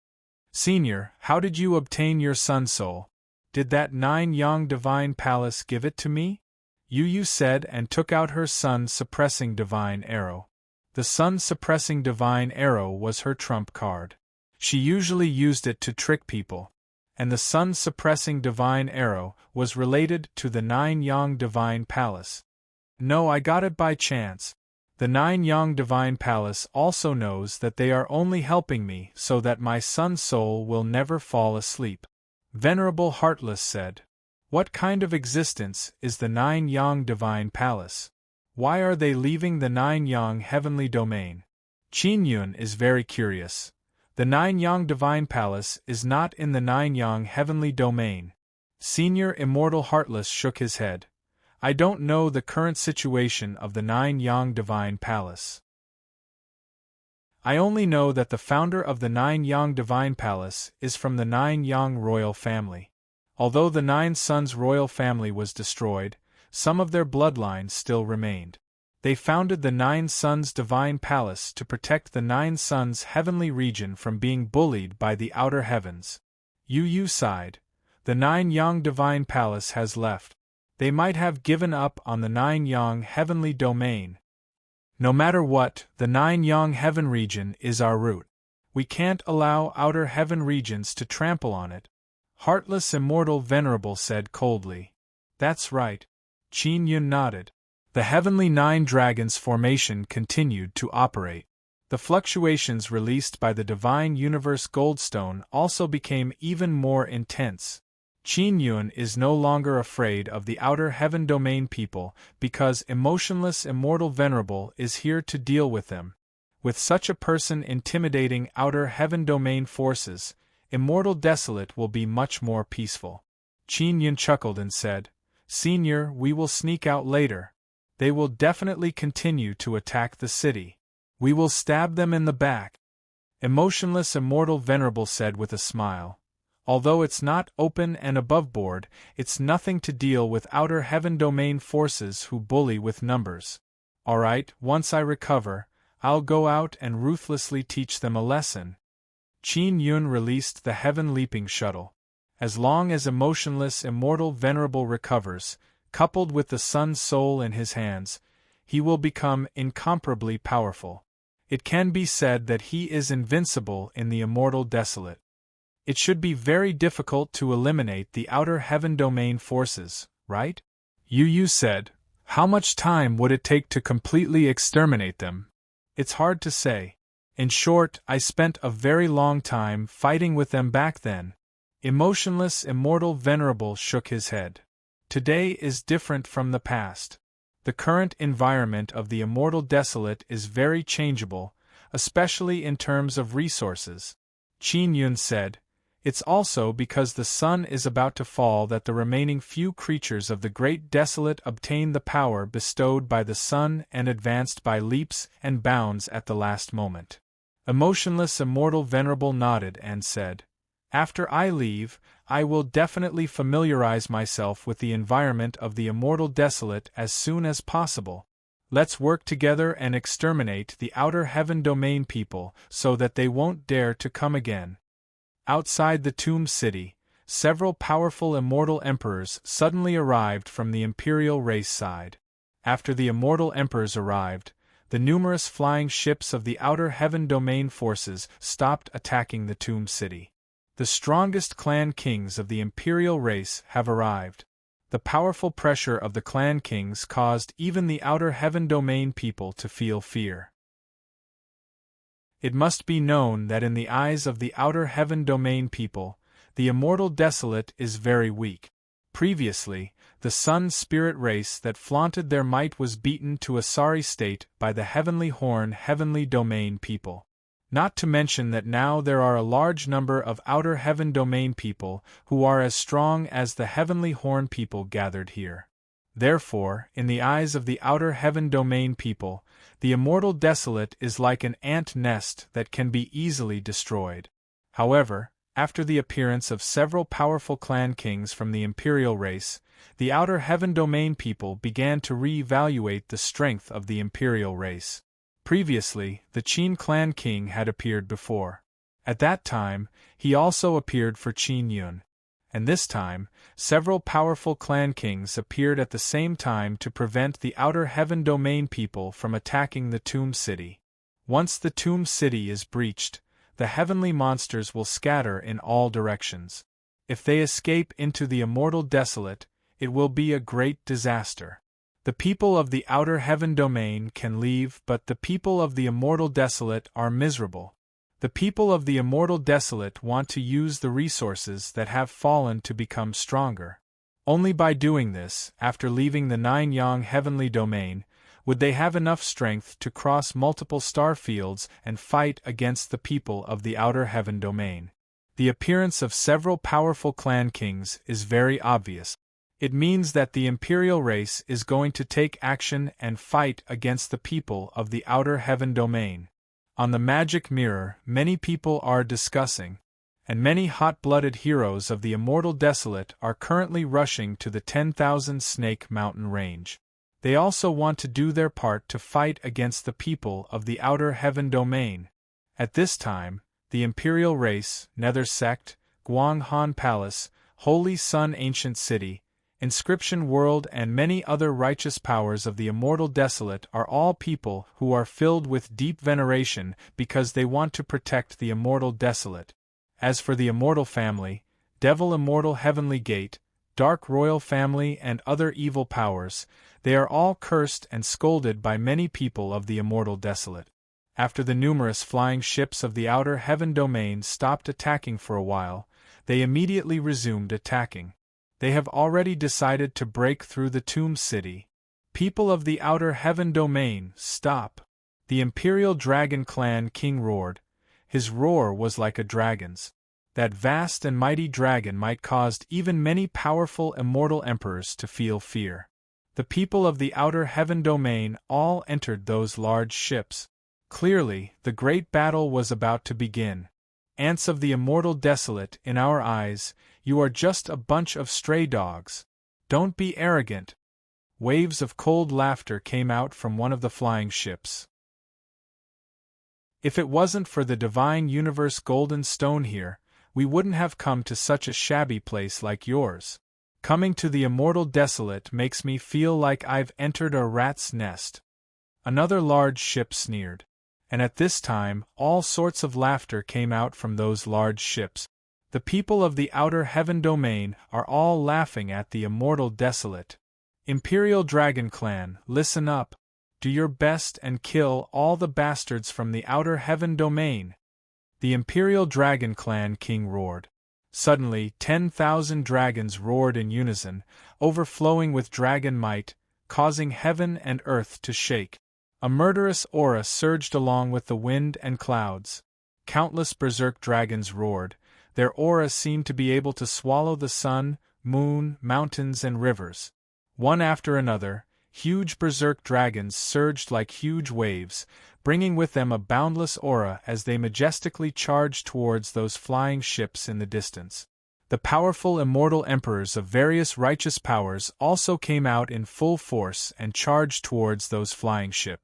S1: Senior, how did you obtain your sun soul? Did that 9-yang divine palace give it to me? Yu said and took out her sun-suppressing divine arrow. The sun-suppressing divine arrow was her trump card. She usually used it to trick people, and the sun-suppressing divine arrow was related to the 9-yang divine palace. No, I got it by chance. The 9-yang divine palace also knows that they are only helping me so that my sun soul will never fall asleep. Venerable Heartless said, "What kind of existence is the 9-yang divine palace? Why are they leaving the 9-yang heavenly domain?" Qin Yun is very curious. The 9-yang divine palace is not in the 9-yang heavenly domain. Senior Immortal Heartless shook his head. I don't know the current situation of the 9-yang divine palace. I only know that the founder of the 9-yang divine palace is from the 9-yang royal family. Although the 9 Sons royal family was destroyed, some of their bloodline still remained. They founded the 9 Sons divine palace to protect the 9 Sons heavenly region from being bullied by the outer heavens. Yu sighed. The 9-yang divine palace has left. They might have given up on the 9-yang heavenly domain. No matter what, the 9-yang heaven region is our root. We can't allow outer heaven regions to trample on it. Heartless Immortal Venerable said coldly. That's right. Qin Yun nodded. The heavenly 9 dragons formation continued to operate. The fluctuations released by the Divine Universe Goldstone also became even more intense. Qin Yun is no longer afraid of the outer heaven domain people because Emotionless Immortal Venerable is here to deal with them. With such a person intimidating outer heaven domain forces, Immortal Desolate will be much more peaceful. Qin Yun chuckled and said, Senior, we will sneak out later. They will definitely continue to attack the city. We will stab them in the back. Emotionless Immortal Venerable said with a smile. Although it's not open and above board, it's nothing to deal with outer heaven domain forces who bully with numbers. Alright, once I recover, I'll go out and ruthlessly teach them a lesson. Qin Yun released the heaven leaping shuttle. As long as Emotionless Immortal Venerable recovers, coupled with the Sun Soul in his hands, he will become incomparably powerful. It can be said that he is invincible in the Immortal Desolate. It should be very difficult to eliminate the outer heaven domain forces, right? Yu said. How much time would it take to completely exterminate them? It's hard to say. In short, I spent a very long time fighting with them back then. Emotionless Immortal Venerable shook his head. Today is different from the past. The current environment of the Immortal Desolate is very changeable, especially in terms of resources. Qin Yun said. It's also because the sun is about to fall that the remaining few creatures of the Great Desolate obtain the power bestowed by the sun and advanced by leaps and bounds at the last moment. Emotionless Immortal Venerable nodded and said, After I leave, I will definitely familiarize myself with the environment of the Immortal Desolate as soon as possible. Let's work together and exterminate the outer heaven domain people so that they won't dare to come again. Outside the Tomb City, several powerful immortal emperors suddenly arrived from the imperial race side. After the immortal emperors arrived, the numerous flying ships of the outer heaven domain forces stopped attacking the Tomb City. The strongest clan kings of the imperial race have arrived. The powerful pressure of the clan kings caused even the outer heaven domain people to feel fear. It must be known that in the eyes of the outer heaven domain people, the Immortal Desolate is very weak. Previously, the Sun Spirit race that flaunted their might was beaten to a sorry state by the Heavenly Horn heavenly domain people. Not to mention that now there are a large number of outer heaven domain people who are as strong as the heavenly horn people gathered here. Therefore, in the eyes of the outer heaven domain people, the immortal desolate is like an ant nest that can be easily destroyed. However, after the appearance of several powerful clan kings from the imperial race, the outer heaven domain people began to re-evaluate the strength of the imperial race. Previously, the Qin clan king had appeared before. At that time, he also appeared for Qin Yun. And this time, several powerful clan kings appeared at the same time to prevent the outer heaven domain people from attacking the Tomb City. Once the Tomb City is breached, the heavenly monsters will scatter in all directions. If they escape into the immortal desolate, it will be a great disaster. The people of the outer heaven domain can leave, but the people of the immortal desolate are miserable. The people of the immortal desolate want to use the resources that have fallen to become stronger. Only by doing this, after leaving the Nine-Yang heavenly domain, would they have enough strength to cross multiple star fields and fight against the people of the outer heaven domain. The appearance of several powerful clan kings is very obvious. It means that the imperial race is going to take action and fight against the people of the outer heaven domain. On the magic mirror, many people are discussing, and many hot-blooded heroes of the immortal desolate are currently rushing to the 10,000 Snake Mountain range. They also want to do their part to fight against the people of the outer heaven domain. At this time, the imperial race, Nether Sect, Guang Han Palace, Holy Sun Ancient City, Inscription World and many other righteous powers of the immortal desolate are all people who are filled with deep veneration because they want to protect the immortal desolate. As for the immortal family, Devil Immortal Heavenly Gate, Dark Royal Family and other evil powers, they are all cursed and scolded by many people of the immortal desolate. After the numerous flying ships of the outer heaven domain stopped attacking for a while, they immediately resumed attacking. They have already decided to break through the Tomb City. People of the outer heaven domain, stop! The Imperial Dragon Clan King roared. His roar was like a dragon's. That vast and mighty dragon might cause even many powerful immortal emperors to feel fear. The people of the outer heaven domain all entered those large ships. Clearly, the great battle was about to begin. Ants of the immortal desolate, in our eyes, you are just a bunch of stray dogs. Don't be arrogant. Waves of cold laughter came out from one of the flying ships. If it wasn't for the divine universe golden stone here, we wouldn't have come to such a shabby place like yours. Coming to the immortal desolate makes me feel like I've entered a rat's nest. Another large ship sneered. And at this time, all sorts of laughter came out from those large ships. The people of the outer heaven domain are all laughing at the immortal desolate. Imperial Dragon Clan, listen up. Do your best and kill all the bastards from the outer heaven domain. The Imperial Dragon Clan King roared. Suddenly, 10,000 dragons roared in unison, overflowing with dragon might, causing heaven and earth to shake. A murderous aura surged along with the wind and clouds. Countless berserk dragons roared. Their aura seemed to be able to swallow the sun, moon, mountains and rivers. One after another, huge berserk dragons surged like huge waves, bringing with them a boundless aura as they majestically charged towards those flying ships in the distance. The powerful immortal emperors of various righteous powers also came out in full force and charged towards those flying ships.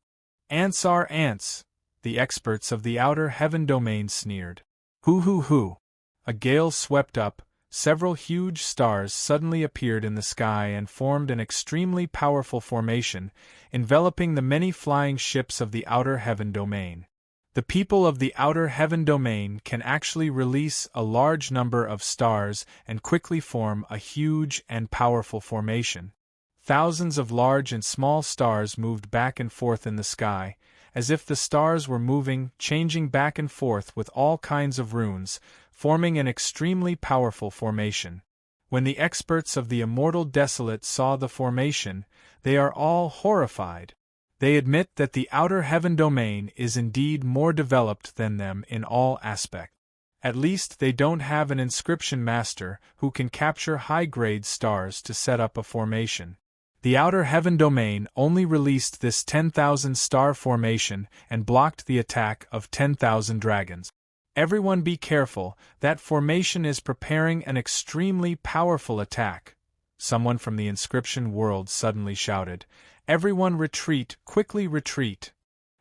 S1: Ants are ants, the experts of the outer heaven domain sneered. Hoo! A gale swept up, several huge stars suddenly appeared in the sky and formed an extremely powerful formation, enveloping the many flying ships of the outer heaven domain. The people of the outer heaven domain can actually release a large number of stars and quickly form a huge and powerful formation. Thousands of large and small stars moved back and forth in the sky, as if the stars were moving, changing back and forth with all kinds of runes, forming an extremely powerful formation. When the experts of the immortal desolate saw the formation, they are all horrified. They admit that the outer heaven domain is indeed more developed than them in all aspects. At least they don't have an inscription master who can capture high-grade stars to set up a formation. The outer heaven domain only released this 10,000 star formation and blocked the attack of 10,000 dragons. Everyone be careful, that formation is preparing an extremely powerful attack. Someone from the inscription world suddenly shouted, "Everyone retreat, quickly retreat."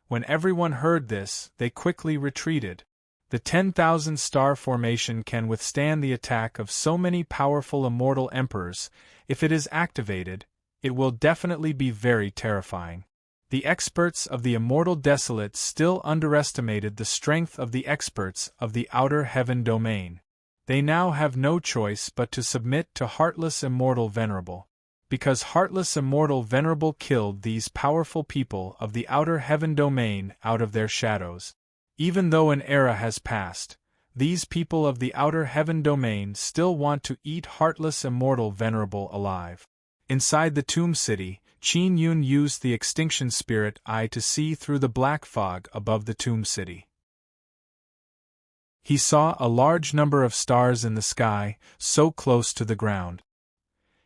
S1: When everyone heard this, they quickly retreated. The 10,000 star formation can withstand the attack of so many powerful immortal emperors. If it is activated, it will definitely be very terrifying. The experts of the immortal desolate still underestimated the strength of the experts of the outer heaven domain. They now have no choice but to submit to Heartless Immortal Venerable. Because Heartless Immortal Venerable killed these powerful people of the outer heaven domain out of their shadows. Even though an era has passed, these people of the outer heaven domain still want to eat Heartless Immortal Venerable alive. Inside the Tomb City, Qin Yun used the Extinction Spirit Eye to see through the black fog above the Tomb City. He saw a large number of stars in the sky, so close to the ground.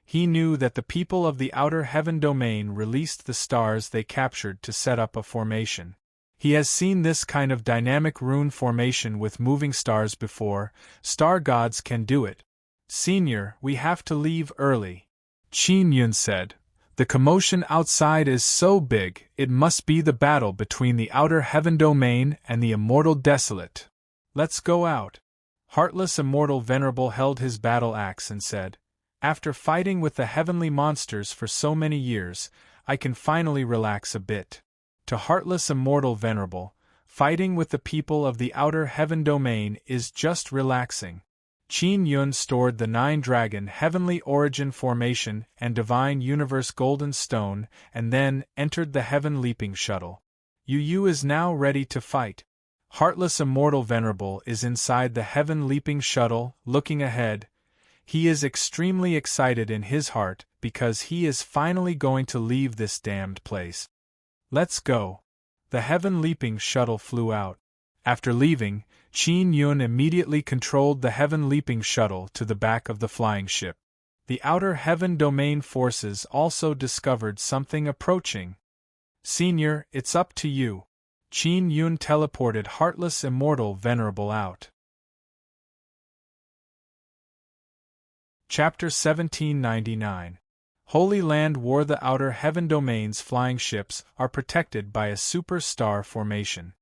S1: He knew that the people of the outer heaven domain released the stars they captured to set up a formation. He has seen this kind of dynamic rune formation with moving stars before. Star gods can do it. "Senior, we have to leave early," Qin Yun said. "The commotion outside is so big, it must be the battle between the outer heaven domain and the immortal desolate. Let's go out." Heartless Immortal Venerable held his battle axe and said, "After fighting with the heavenly monsters for so many years, I can finally relax a bit." To Heartless Immortal Venerable, fighting with the people of the outer heaven domain is just relaxing. Qin Yun stored the 9-dragon heavenly origin formation and divine universe golden stone and then entered the heaven leaping shuttle. Yu is now ready to fight. Heartless Immortal Venerable is inside the heaven leaping shuttle, looking ahead. He is extremely excited in his heart because he is finally going to leave this damned place. "Let's go." The heaven leaping shuttle flew out. After leaving, Qin Yun immediately controlled the heaven leaping shuttle to the back of the flying ship. The outer heaven domain forces also discovered something approaching. "Senior, it's up to you." Qin Yun teleported Heartless Immortal Venerable out. Chapter 1799. Holy Land War. The outer heaven domain's flying ships are protected by a super-star formation.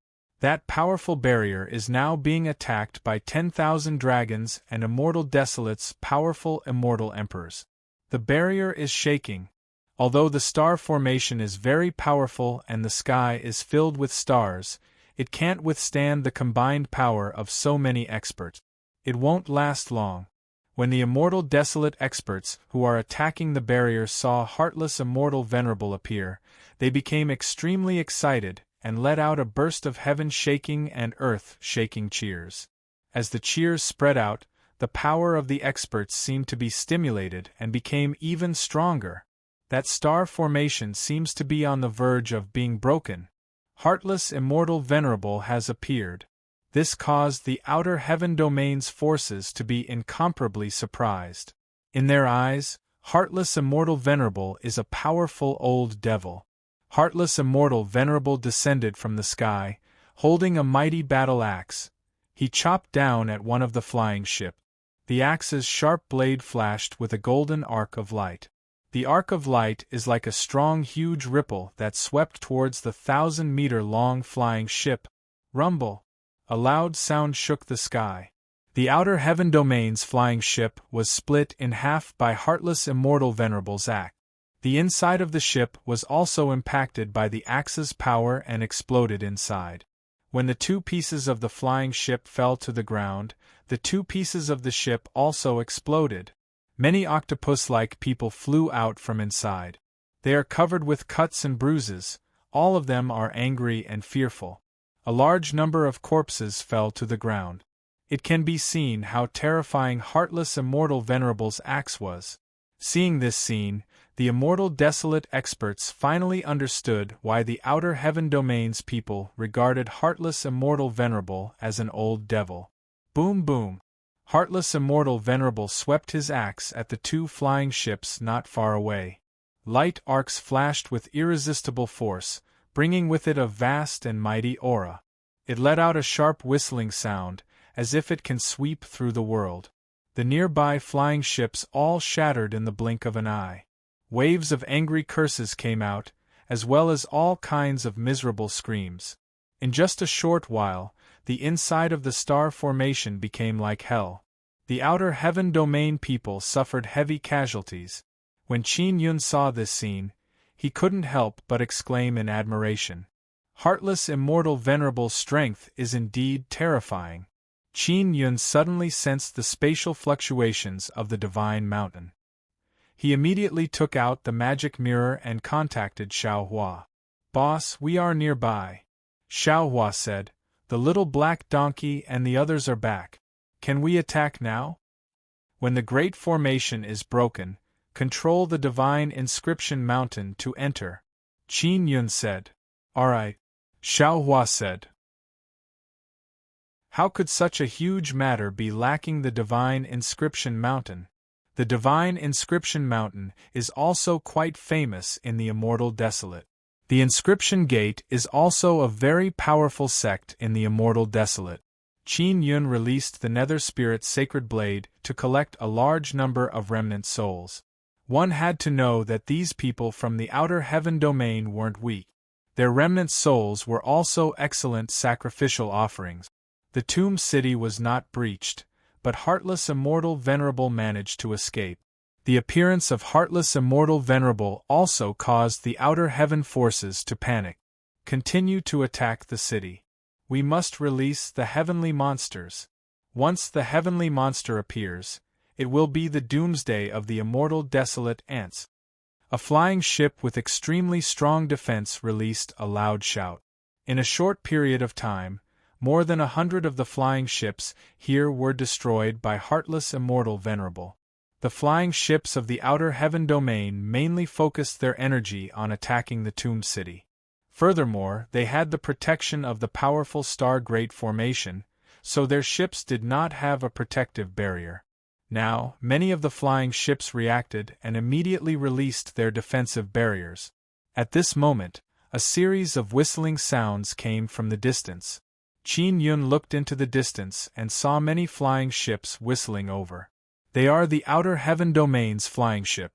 S1: That powerful barrier is now being attacked by 10,000 dragons and immortal desolates, powerful immortal emperors. The barrier is shaking. Although the star formation is very powerful and the sky is filled with stars, it can't withstand the combined power of so many experts. It won't last long. When the immortal desolate experts who are attacking the barrier saw Heartless Immortal Venerable appear, they became extremely excited and let out a burst of heaven-shaking and earth-shaking cheers. As the cheers spread out, the power of the experts seemed to be stimulated and became even stronger. That star formation seems to be on the verge of being broken. Heartless Immortal Venerable has appeared. This caused the outer heaven domain's forces to be incomparably surprised. In their eyes, Heartless Immortal Venerable is a powerful old devil. Heartless Immortal Venerable descended from the sky, holding a mighty battle axe. He chopped down at one of the flying ships. The axe's sharp blade flashed with a golden arc of light. The arc of light is like a strong, huge ripple that swept towards the 1,000-meter-long flying ship. Rumble! A loud sound shook the sky. The outer heaven domain's flying ship was split in half by Heartless Immortal Venerable's axe. The inside of the ship was also impacted by the axe's power and exploded inside. When the 2 pieces of the flying ship fell to the ground, the 2 pieces of the ship also exploded. Many octopus-like people flew out from inside. They are covered with cuts and bruises. All of them are angry and fearful. A large number of corpses fell to the ground. It can be seen how terrifying Heartless Immortal Venerable's axe was. Seeing this scene, The immortal desolate experts finally understood why the outer heaven domain's people regarded heartless immortal venerable as an old devil. Boom boom! Heartless immortal venerable swept his axe at the two flying ships not far away. Light arcs flashed with irresistible force, bringing with it a vast and mighty aura. It let out a sharp whistling sound, as if it can sweep through the world. The nearby flying ships all shattered in the blink of an eye. Waves of angry curses came out, as well as all kinds of miserable screams. In just a short while, the inside of the star formation became like hell. The outer heaven domain people suffered heavy casualties. When Qin Yun saw this scene, he couldn't help but exclaim in admiration. Heartless immortal venerable strength is indeed terrifying. Qin Yun suddenly sensed the spatial fluctuations of the divine mountain. He immediately took out the magic mirror and contacted Xiaohua. "Boss, we are nearby," Xiaohua said. "The little black donkey and the others are back. Can we attack now?" "When the great formation is broken, control the divine inscription mountain to enter," Qin Yun said. "All right," Xiaohua said. How could such a huge matter be lacking the divine inscription mountain? The divine inscription mountain is also quite famous in the immortal desolate. The inscription gate is also a very powerful sect in the immortal desolate. Qin Yun released the nether spirit's sacred blade to collect a large number of remnant souls. One had to know that these people from the outer heaven domain weren't weak. Their remnant souls were also excellent sacrificial offerings. The tomb city was not breached, but heartless immortal venerable managed to escape. The appearance of heartless immortal venerable also caused the outer heaven forces to panic. Continue to attack the city. We must release the heavenly monsters. Once the heavenly monster appears, it will be the doomsday of the immortal desolate ants. A flying ship with extremely strong defense released a loud shout. In a short period of time, more than 100 of the flying ships here were destroyed by heartless immortal venerable. The flying ships of the outer heaven domain mainly focused their energy on attacking the tomb city. Furthermore, they had the protection of the powerful star great formation, so their ships did not have a protective barrier. Now, many of the flying ships reacted and immediately released their defensive barriers. At this moment, a series of whistling sounds came from the distance. Qin Yun looked into the distance and saw many flying ships whistling over. They are the outer heaven domain's flying ship.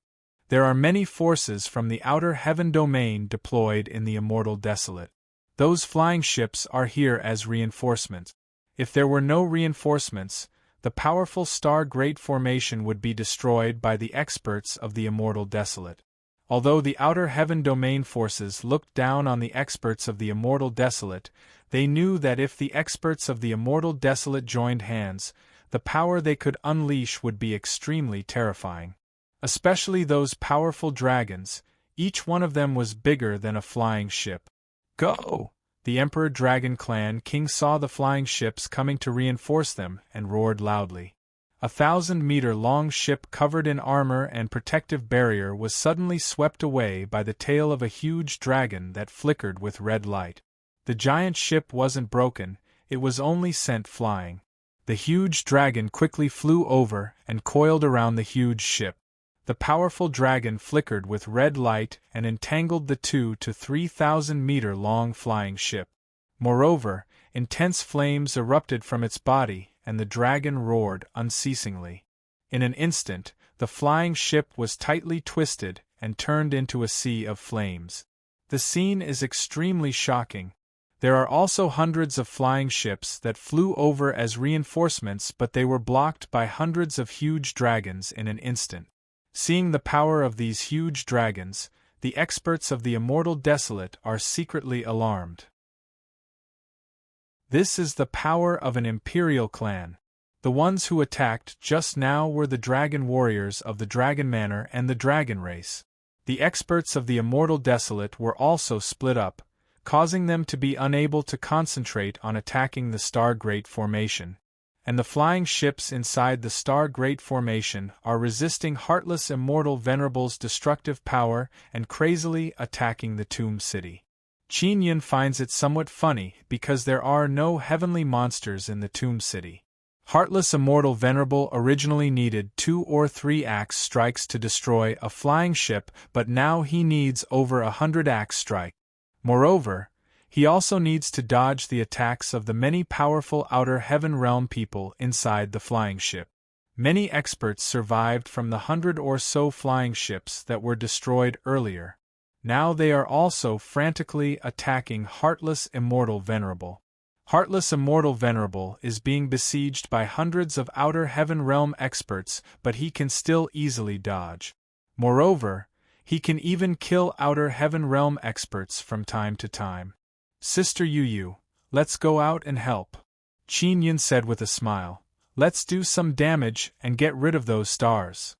S1: There are many forces from the outer heaven domain deployed in the immortal desolate. Those flying ships are here as reinforcement. If there were no reinforcements, the powerful star great formation would be destroyed by the experts of the immortal desolate. Although the outer heaven domain forces looked down on the experts of the immortal desolate, they knew that if the experts of the immortal desolate joined hands, the power they could unleash would be extremely terrifying. Especially those powerful dragons, each one of them was bigger than a flying ship. "Go!" The Emperor Dragon Clan King saw the flying ships coming to reinforce them and roared loudly. A 1,000-meter-long ship covered in armor and protective barrier was suddenly swept away by the tail of a huge dragon that flickered with red light. The giant ship wasn't broken, it was only sent flying. The huge dragon quickly flew over and coiled around the huge ship. The powerful dragon flickered with red light and entangled the 2 to 3,000-meter-long flying ship. Moreover, intense flames erupted from its body, and the dragon roared unceasingly. In an instant, the flying ship was tightly twisted and turned into a sea of flames. The scene is extremely shocking. There are also hundreds of flying ships that flew over as reinforcements, but they were blocked by hundreds of huge dragons in an instant. Seeing the power of these huge dragons, the experts of the immortal desolate are secretly alarmed. This is the power of an imperial clan. The ones who attacked just now were the dragon warriors of the Dragon Manor and the dragon race. The experts of the immortal desolate were also split up, causing them to be unable to concentrate on attacking the star great formation. and the flying ships inside the Star Great Formation are resisting Heartless Immortal Venerable's destructive power and crazily attacking the Tomb City. Qin Yun finds it somewhat funny because there are no heavenly monsters in the Tomb City. Heartless Immortal Venerable originally needed 2 or 3 axe strikes to destroy a flying ship, but now he needs over 100 axe strikes. Moreover, he also needs to dodge the attacks of the many powerful Outer Heaven Realm people inside the flying ship. Many experts survived from the 100 or so flying ships that were destroyed earlier. Now they are also frantically attacking Heartless Immortal Venerable. Heartless Immortal Venerable is being besieged by hundreds of Outer Heaven Realm experts, but he can still easily dodge. Moreover, he can even kill Outer Heaven Realm experts from time to time. Sister Yu, let's go out and help, Qin Yun said with a smile. Let's do some damage and get rid of those stars.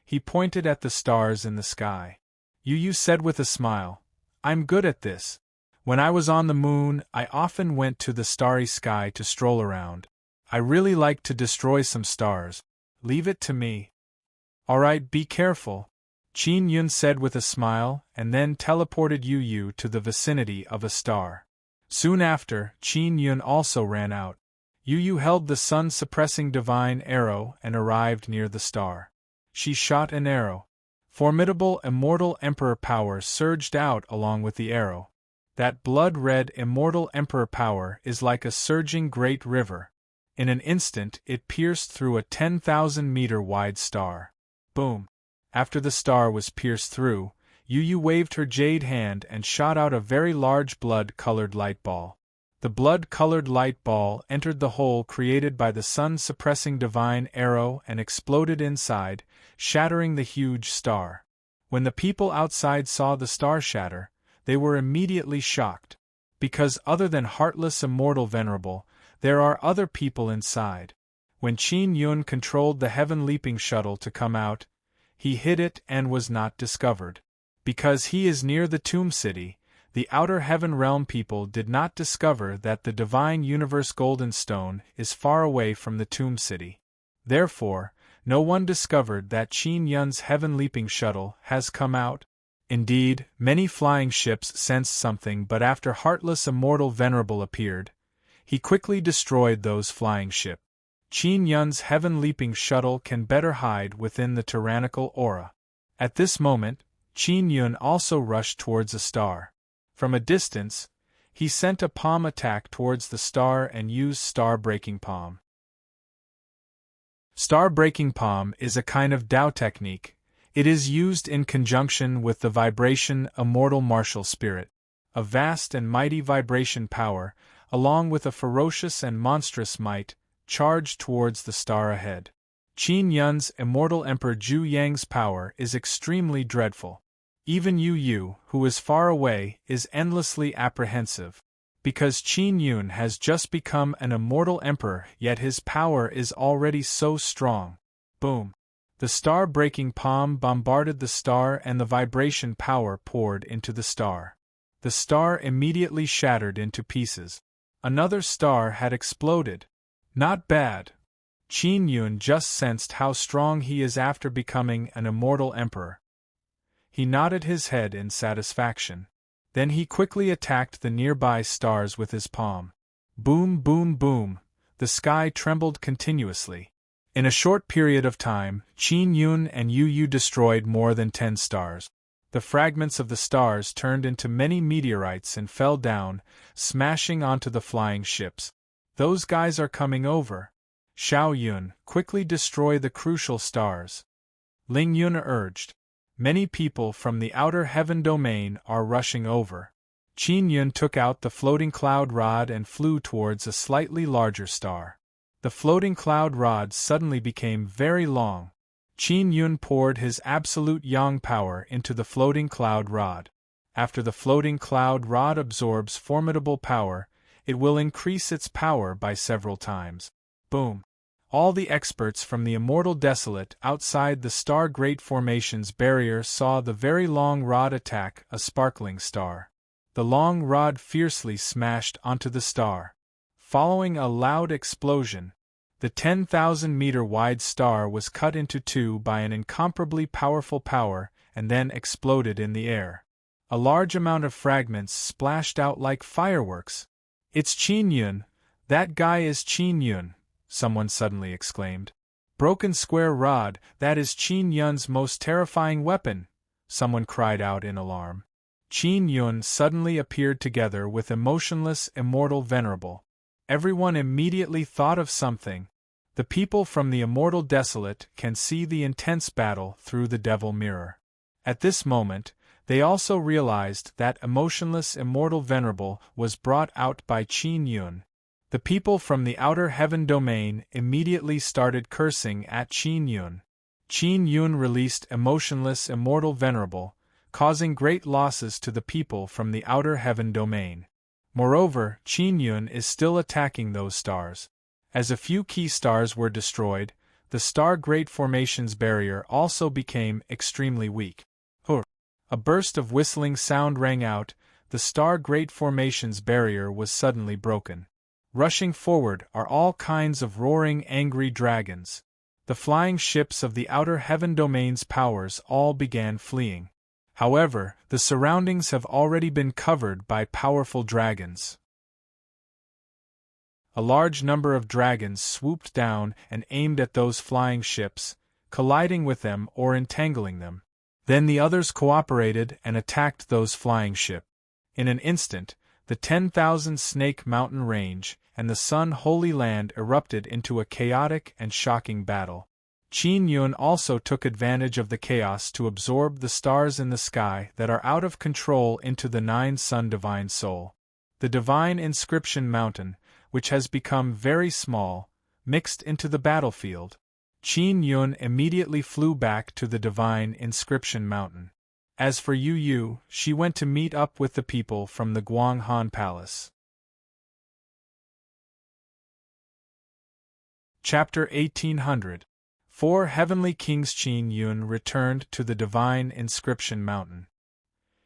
S1: He pointed at the stars in the sky. Yu said with a smile, I'm good at this. When I was on the moon, I often went to the starry sky to stroll around. I really like to destroy some stars. Leave it to me. Alright, be careful, Qin Yun said with a smile, and then teleported Yu to the vicinity of a star. Soon after, Qin Yun also ran out. Yu held the sun-suppressing divine arrow and arrived near the star. She shot an arrow. Formidable immortal emperor power surged out along with the arrow. That blood-red immortal emperor power is like a surging great river. In an instant it pierced through a 10,000-meter wide star. Boom! After the star was pierced through, Yu waved her jade hand and shot out a very large blood-colored light ball. The blood-colored light ball entered the hole created by the sun-suppressing divine arrow and exploded inside, shattering the huge star. When the people outside saw the star shatter, they were immediately shocked. Because other than Heartless Immortal Venerable, there are other people inside. When Qin Yun controlled the heaven-leaping shuttle to come out, he hid it and was not discovered. Because he is near the Tomb City, the Outer Heaven Realm people did not discover that the Divine Universe Golden Stone is far away from the Tomb City. Therefore, no one discovered that Qin Yun's heaven-leaping shuttle has come out. Indeed, many flying ships sensed something, but after Heartless Immortal Venerable appeared, he quickly destroyed those flying ships. Qin Yun's heaven-leaping shuttle can better hide within the tyrannical aura. At this moment, Qin Yun also rushed towards a star. From a distance, he sent a palm attack towards the star and used star-breaking palm. Star-breaking palm is a kind of Dao technique. It is used in conjunction with the vibration immortal martial spirit, a vast and mighty vibration power, along with a ferocious and monstrous might, charged towards the star ahead. Qin Yun's immortal Emperor Zhu Yang's power is extremely dreadful. Even Yu, who is far away, is endlessly apprehensive. Because Qin Yun has just become an immortal emperor, yet his power is already so strong. Boom! The star-breaking palm bombarded the star and the vibration power poured into the star. The star immediately shattered into pieces. Another star had exploded. Not bad. Qin Yun just sensed how strong he is after becoming an immortal emperor. He nodded his head in satisfaction. Then he quickly attacked the nearby stars with his palm. Boom, boom, boom. The sky trembled continuously. In a short period of time, Qin Yun and Yu destroyed more than 10 stars. The fragments of the stars turned into many meteorites and fell down, smashing onto the flying ships. Those guys are coming over. Xiao Yun, quickly destroy the crucial stars. Ling Yun urged. Many people from the Outer Heaven domain are rushing over. Qin Yun took out the floating cloud rod and flew towards a slightly larger star. The floating cloud rod suddenly became very long. Qin Yun poured his absolute yang power into the floating cloud rod. After the floating cloud rod absorbs formidable power, it will increase its power by several times. Boom! All the experts from the Immortal Desolate outside the Star Great Formation's barrier saw the very long rod attack a sparkling star. The long rod fiercely smashed onto the star. Following a loud explosion, The 10,000-meter-wide star was cut into two by an incomparably powerful power and then exploded in the air. A large amount of fragments splashed out like fireworks. "It's Qin Yun! That guy is Qin Yun!" someone suddenly exclaimed. "Broken square rod, that is Qin Yun's most terrifying weapon!" someone cried out in alarm. Qin Yun suddenly appeared together with emotionless, immortal, venerable. Everyone immediately thought of something. The people from the immortal desolate can see the intense battle through the devil mirror. At this moment, they also realized that emotionless, immortal, venerable was brought out by Qin Yun. The people from the outer heaven domain immediately started cursing at Qin Yun. Qin Yun released emotionless, immortal, venerable, causing great losses to the people from the outer heaven domain. Moreover, Qin Yun is still attacking those stars. As a few key stars were destroyed, the star Great Formations barrier also became extremely weak. A burst of whistling sound rang out. The star Great Formations barrier was suddenly broken. Rushing forward are all kinds of roaring, angry dragons. The flying ships of the outer heaven domain's powers all began fleeing. However, the surroundings have already been covered by powerful dragons. A large number of dragons swooped down and aimed at those flying ships, colliding with them or entangling them. Then the others cooperated and attacked those flying ships. In an instant, the 10,000 Snake Mountain Range and the Sun Holy Land erupted into a chaotic and shocking battle. Qin Yun also took advantage of the chaos to absorb the stars in the sky that are out of control into the 9-sun Divine Soul. The Divine Inscription Mountain, which has become very small, mixed into the battlefield. Qin Yun immediately flew back to the Divine Inscription Mountain. As for Yu Yu, she went to meet up with the people from the Guanghan Palace. Chapter 1800. Four heavenly kings. Qin Yun returned to the Divine Inscription Mountain.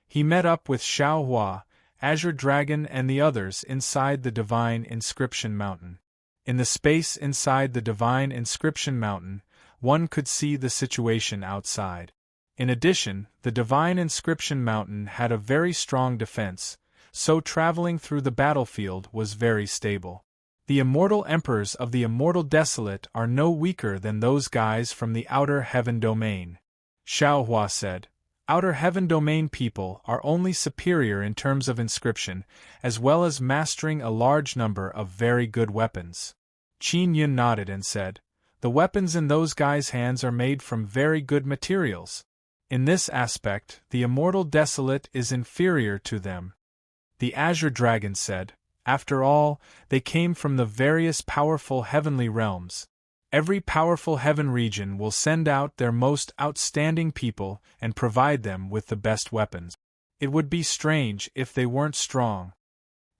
S1: He met up with Xiao Hua, Azure Dragon and the others inside the Divine Inscription Mountain. In the space inside the Divine Inscription Mountain, one could see the situation outside. In addition, the Divine Inscription Mountain had a very strong defense, so traveling through the battlefield was very stable. The immortal emperors of the immortal desolate are no weaker than those guys from the outer heaven domain. Xiao Hua said, "Outer heaven domain people are only superior in terms of inscription, as well as mastering a large number of very good weapons." Qin Yun nodded and said, "The weapons in those guys' hands are made from very good materials. In this aspect, the immortal desolate is inferior to them." The Azure Dragon said, "After all, they came from the various powerful heavenly realms. Every powerful heaven region will send out their most outstanding people and provide them with the best weapons. It would be strange if they weren't strong."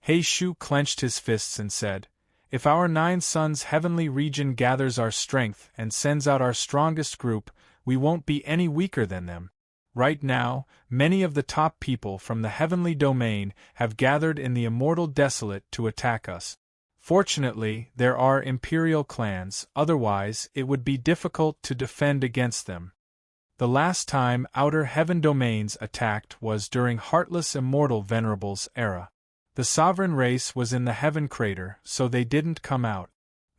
S1: He Shu clenched his fists and said, "If our 9 suns heavenly region gathers our strength and sends out our strongest group, we won't be any weaker than them. Right now, many of the top people from the heavenly domain have gathered in the immortal desolate to attack us. Fortunately, there are imperial clans, otherwise it would be difficult to defend against them. The last time outer heaven domains attacked was during Heartless Immortal Venerable's era. The sovereign race was in the heaven crater, so they didn't come out.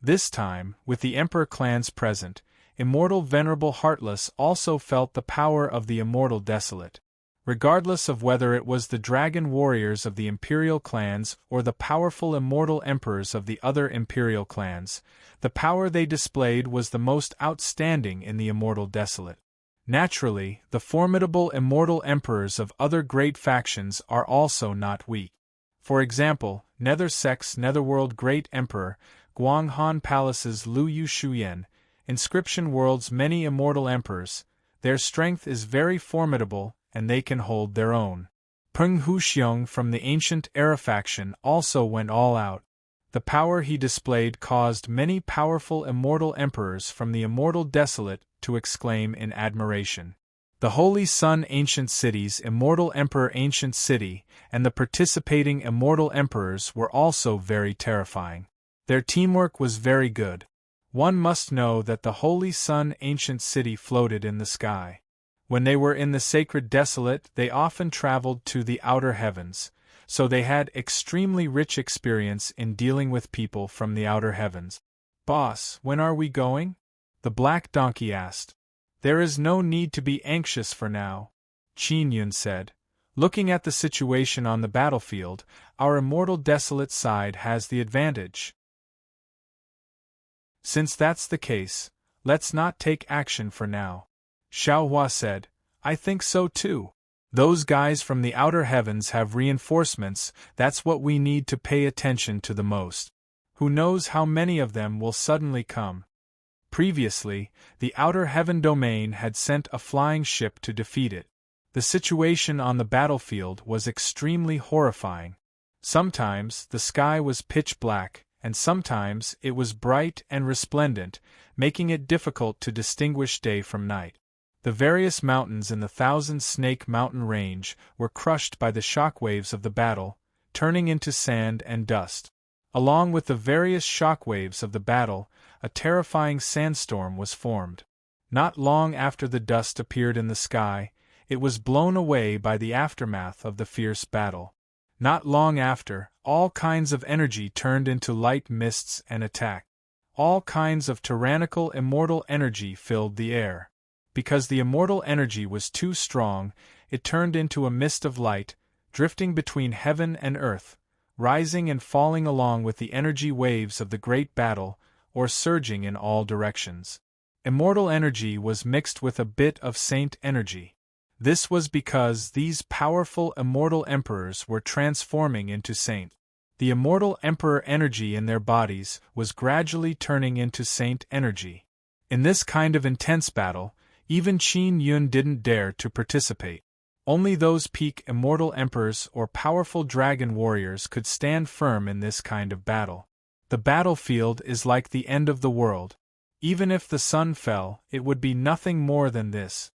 S1: This time, with the Emperor clans present, Immortal Venerable Heartless also felt the power of the immortal desolate. Regardless of whether it was the dragon warriors of the imperial clans or the powerful immortal emperors of the other imperial clans, the power they displayed was the most outstanding in the immortal desolate. Naturally, the formidable immortal emperors of other great factions are also not weak. For example, Nether Sect's Netherworld Great Emperor, Guanghan Palace's Lu Yu Shuyan, Inscription World's many immortal emperors, their strength is very formidable, and they can hold their own. Peng Huxiong from the Ancient Era faction also went all out. The power he displayed caused many powerful immortal emperors from the immortal desolate to exclaim in admiration. The Holy Sun Ancient City's immortal emperor Ancient City and the participating immortal emperors were also very terrifying. Their teamwork was very good. One must know that the holy sun ancient city floated in the sky. When they were in the sacred desolate, they often traveled to the outer heavens, so they had extremely rich experience in dealing with people from the outer heavens. "Boss, when are we going?" the black donkey asked. "There is no need to be anxious for now," Qin Yun said. "Looking at the situation on the battlefield, our immortal desolate side has the advantage. Since that's the case, let's not take action for now." Xiao Hua said, "I think so too. Those guys from the outer heavens have reinforcements, that's what we need to pay attention to the most. Who knows how many of them will suddenly come." Previously, the outer heaven domain had sent a flying ship to defeat it. The situation on the battlefield was extremely horrifying. Sometimes the sky was pitch black, and sometimes it was bright and resplendent, making it difficult to distinguish day from night. The various mountains in the Thousand Snake Mountain range were crushed by the shockwaves of the battle, turning into sand and dust. Along with the various shockwaves of the battle, a terrifying sandstorm was formed. Not long after the dust appeared in the sky, it was blown away by the aftermath of the fierce battle. Not long after, all kinds of energy turned into light mists and attacked. All kinds of tyrannical immortal energy filled the air. Because the immortal energy was too strong, it turned into a mist of light, drifting between heaven and earth, rising and falling along with the energy waves of the great battle, or surging in all directions. Immortal energy was mixed with a bit of saint energy. This was because these powerful immortal emperors were transforming into saint. The immortal emperor energy in their bodies was gradually turning into saint energy. In this kind of intense battle, even Qin Yun didn't dare to participate. Only those peak immortal emperors or powerful dragon warriors could stand firm in this kind of battle. The battlefield is like the end of the world. Even if the sun fell, it would be nothing more than this.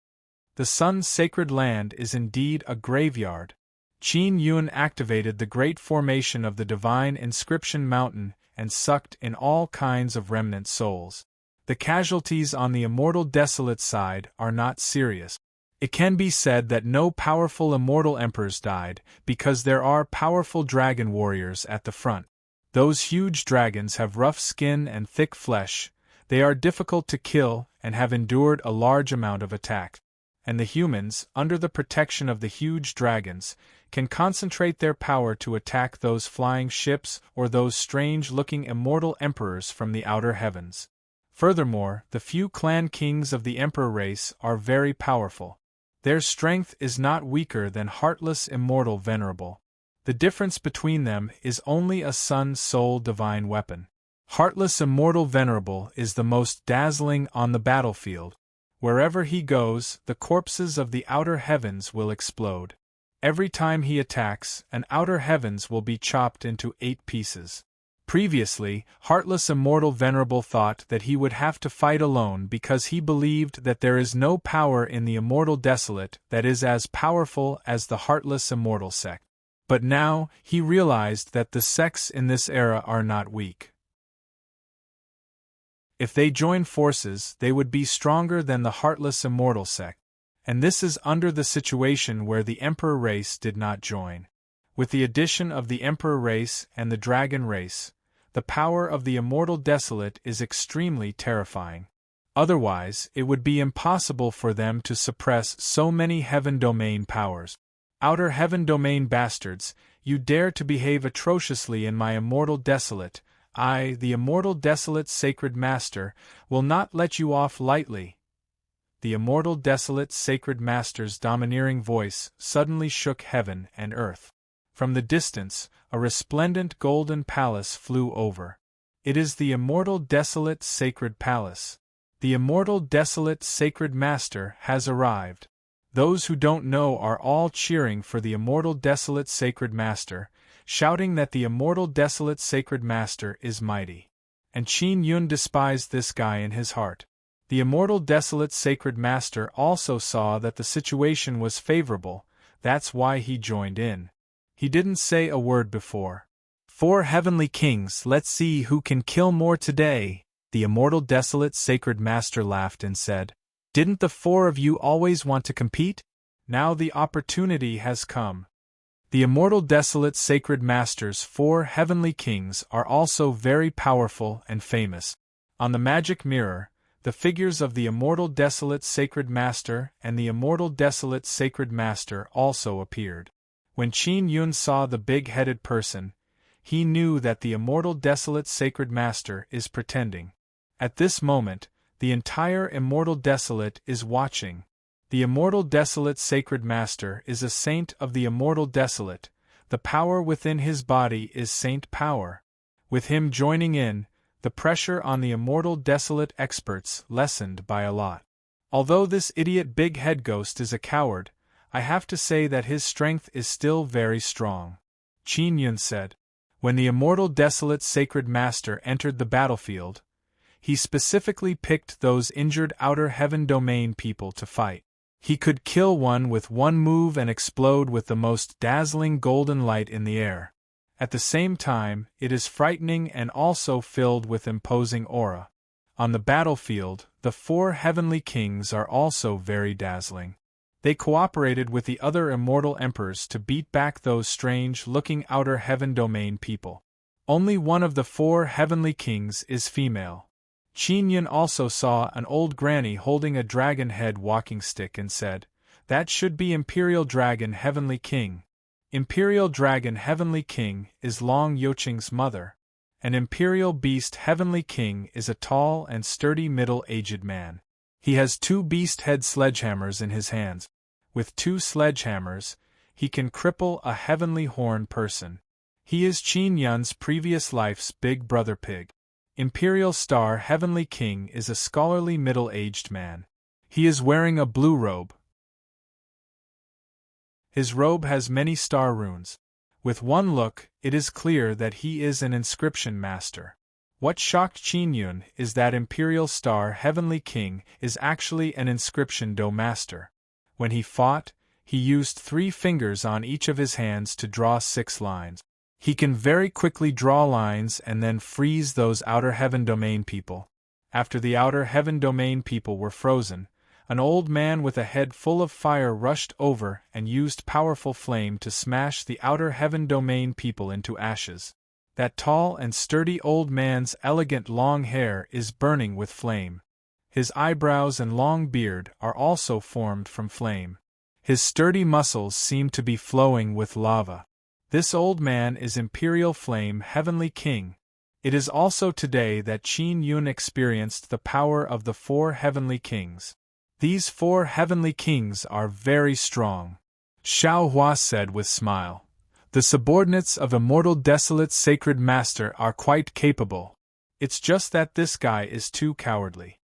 S1: The sun's sacred land is indeed a graveyard. Qin Yun activated the great formation of the divine inscription mountain and sucked in all kinds of remnant souls. The casualties on the immortal desolate side are not serious. It can be said that no powerful immortal emperors died, because there are powerful dragon warriors at the front. Those huge dragons have rough skin and thick flesh, they are difficult to kill and have endured a large amount of attack. And the humans, under the protection of the huge dragons, can concentrate their power to attack those flying ships or those strange-looking immortal emperors from the outer heavens. Furthermore, the few clan kings of the emperor race are very powerful. Their strength is not weaker than heartless immortal venerable. The difference between them is only a sun soul divine weapon. Heartless immortal venerable is the most dazzling on the battlefield. Wherever he goes, the corpses of the outer heavens will explode. Every time he attacks, an outer heavens will be chopped into 8 pieces. Previously, heartless immortal venerable thought that he would have to fight alone because he believed that there is no power in the immortal desolate that is as powerful as the heartless immortal sect. But now, he realized that the sects in this era are not weak. If they join forces, they would be stronger than the heartless immortal sect. And this is under the situation where the emperor race did not join. With the addition of the emperor race and the dragon race, the power of the immortal desolate is extremely terrifying. Otherwise, it would be impossible for them to suppress so many heaven domain powers. Outer heaven domain bastards, you dare to behave atrociously in my immortal desolate. I, the immortal desolate sacred master, will not let you off lightly. The immortal desolate sacred master's domineering voice suddenly shook heaven and earth. From the distance, a resplendent golden palace flew over. It is the immortal desolate sacred palace. The immortal desolate sacred master has arrived. Those who don't know are all cheering for the immortal desolate sacred master, shouting that the immortal desolate sacred master is mighty. And Qin Yun despised this guy in his heart. The immortal desolate sacred master also saw that the situation was favorable, that's why he joined in. He didn't say a word before. 4 heavenly kings, let's see who can kill more today. The immortal desolate sacred master laughed and said, "Didn't the four of you always want to compete? Now the opportunity has come." The immortal desolate sacred master's four heavenly kings are also very powerful and famous. On the magic mirror, the figures of the immortal desolate sacred master and the immortal desolate sacred master also appeared. When Qin Yun saw the big-headed person, he knew that the immortal desolate sacred master is pretending. At this moment, the entire immortal desolate is watching. The immortal desolate sacred master is a saint of the immortal desolate. The power within his body is saint power. With him joining in, the pressure on the immortal desolate experts lessened by a lot. Although this idiot big head ghost is a coward, I have to say that his strength is still very strong. Qin Yun said. When the immortal desolate sacred master entered the battlefield, he specifically picked those injured outer heaven domain people to fight. He could kill one with one move and explode with the most dazzling golden light in the air. At the same time, it is frightening and also filled with imposing aura. On the battlefield, the four heavenly kings are also very dazzling. They cooperated with the other immortal emperors to beat back those strange-looking outer heaven domain people. Only one of the four heavenly kings is female. Qin Yun also saw an old granny holding a dragon head walking stick and said, "That should be Imperial Dragon Heavenly King." Imperial Dragon Heavenly King is Long Yoqing's mother. An Imperial Beast Heavenly King is a tall and sturdy middle-aged man. He has two beast-head sledgehammers in his hands. With two sledgehammers, he can cripple a heavenly horn person. He is Qin Yun's previous life's big brother pig. Imperial Star Heavenly King is a scholarly middle-aged man. He is wearing a blue robe. His robe has many star runes. With one look, it is clear that he is an inscription master. What shocked Qin Yun is that Imperial Star Heavenly King is actually an inscription do master. When he fought, he used 3 fingers on each of his hands to draw 6 lines. He can very quickly draw lines and then freeze those outer heaven domain people. After the outer heaven domain people were frozen, an old man with a head full of fire rushed over and used powerful flame to smash the outer heaven domain people into ashes. That tall and sturdy old man's elegant long hair is burning with flame. His eyebrows and long beard are also formed from flame. His sturdy muscles seem to be flowing with lava. This old man is Imperial Flame Heavenly King. It is also today that Qin Yun experienced the power of the 4 heavenly kings. These 4 heavenly kings are very strong. Xiao Hua said with smile. The subordinates of Immortal Desolate Sacred Master are quite capable. It's just that this guy is too cowardly.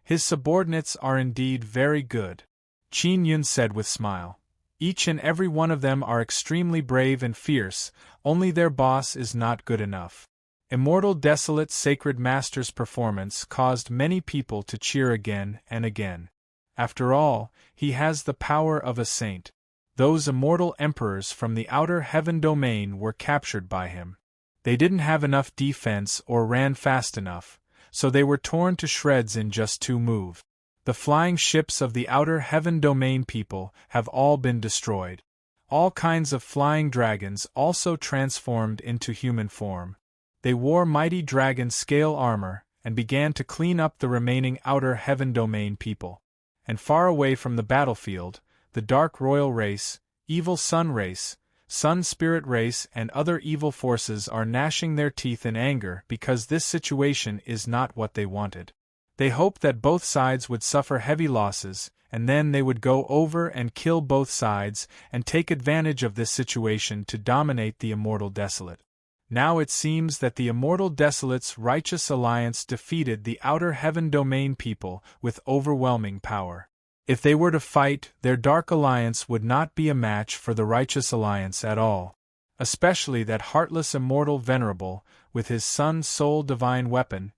S1: His subordinates are indeed very good. Qin Yun said with smile. Each and every one of them are extremely brave and fierce, only their boss is not good enough. Immortal Desolate Sacred Master's performance caused many people to cheer again and again. After all, he has the power of a saint. Those immortal emperors from the outer heaven domain were captured by him. They didn't have enough defense or ran fast enough, so they were torn to shreds in just 2 moves. The flying ships of the outer heaven domain people have all been destroyed. All kinds of flying dragons also transformed into human form. They wore mighty dragon scale armor and began to clean up the remaining outer heaven domain people. And far away from the battlefield, the dark royal race, evil sun race, sun spirit race and other evil forces are gnashing their teeth in anger because this situation is not what they wanted. They hoped that both sides would suffer heavy losses, and then they would go over and kill both sides and take advantage of this situation to dominate the Immortal Desolate. Now it seems that the Immortal Desolate's righteous alliance defeated the outer heaven domain people with overwhelming power. If they were to fight, their dark alliance would not be a match for the righteous alliance at all. Especially that heartless immortal venerable, with his son's soul divine weapon.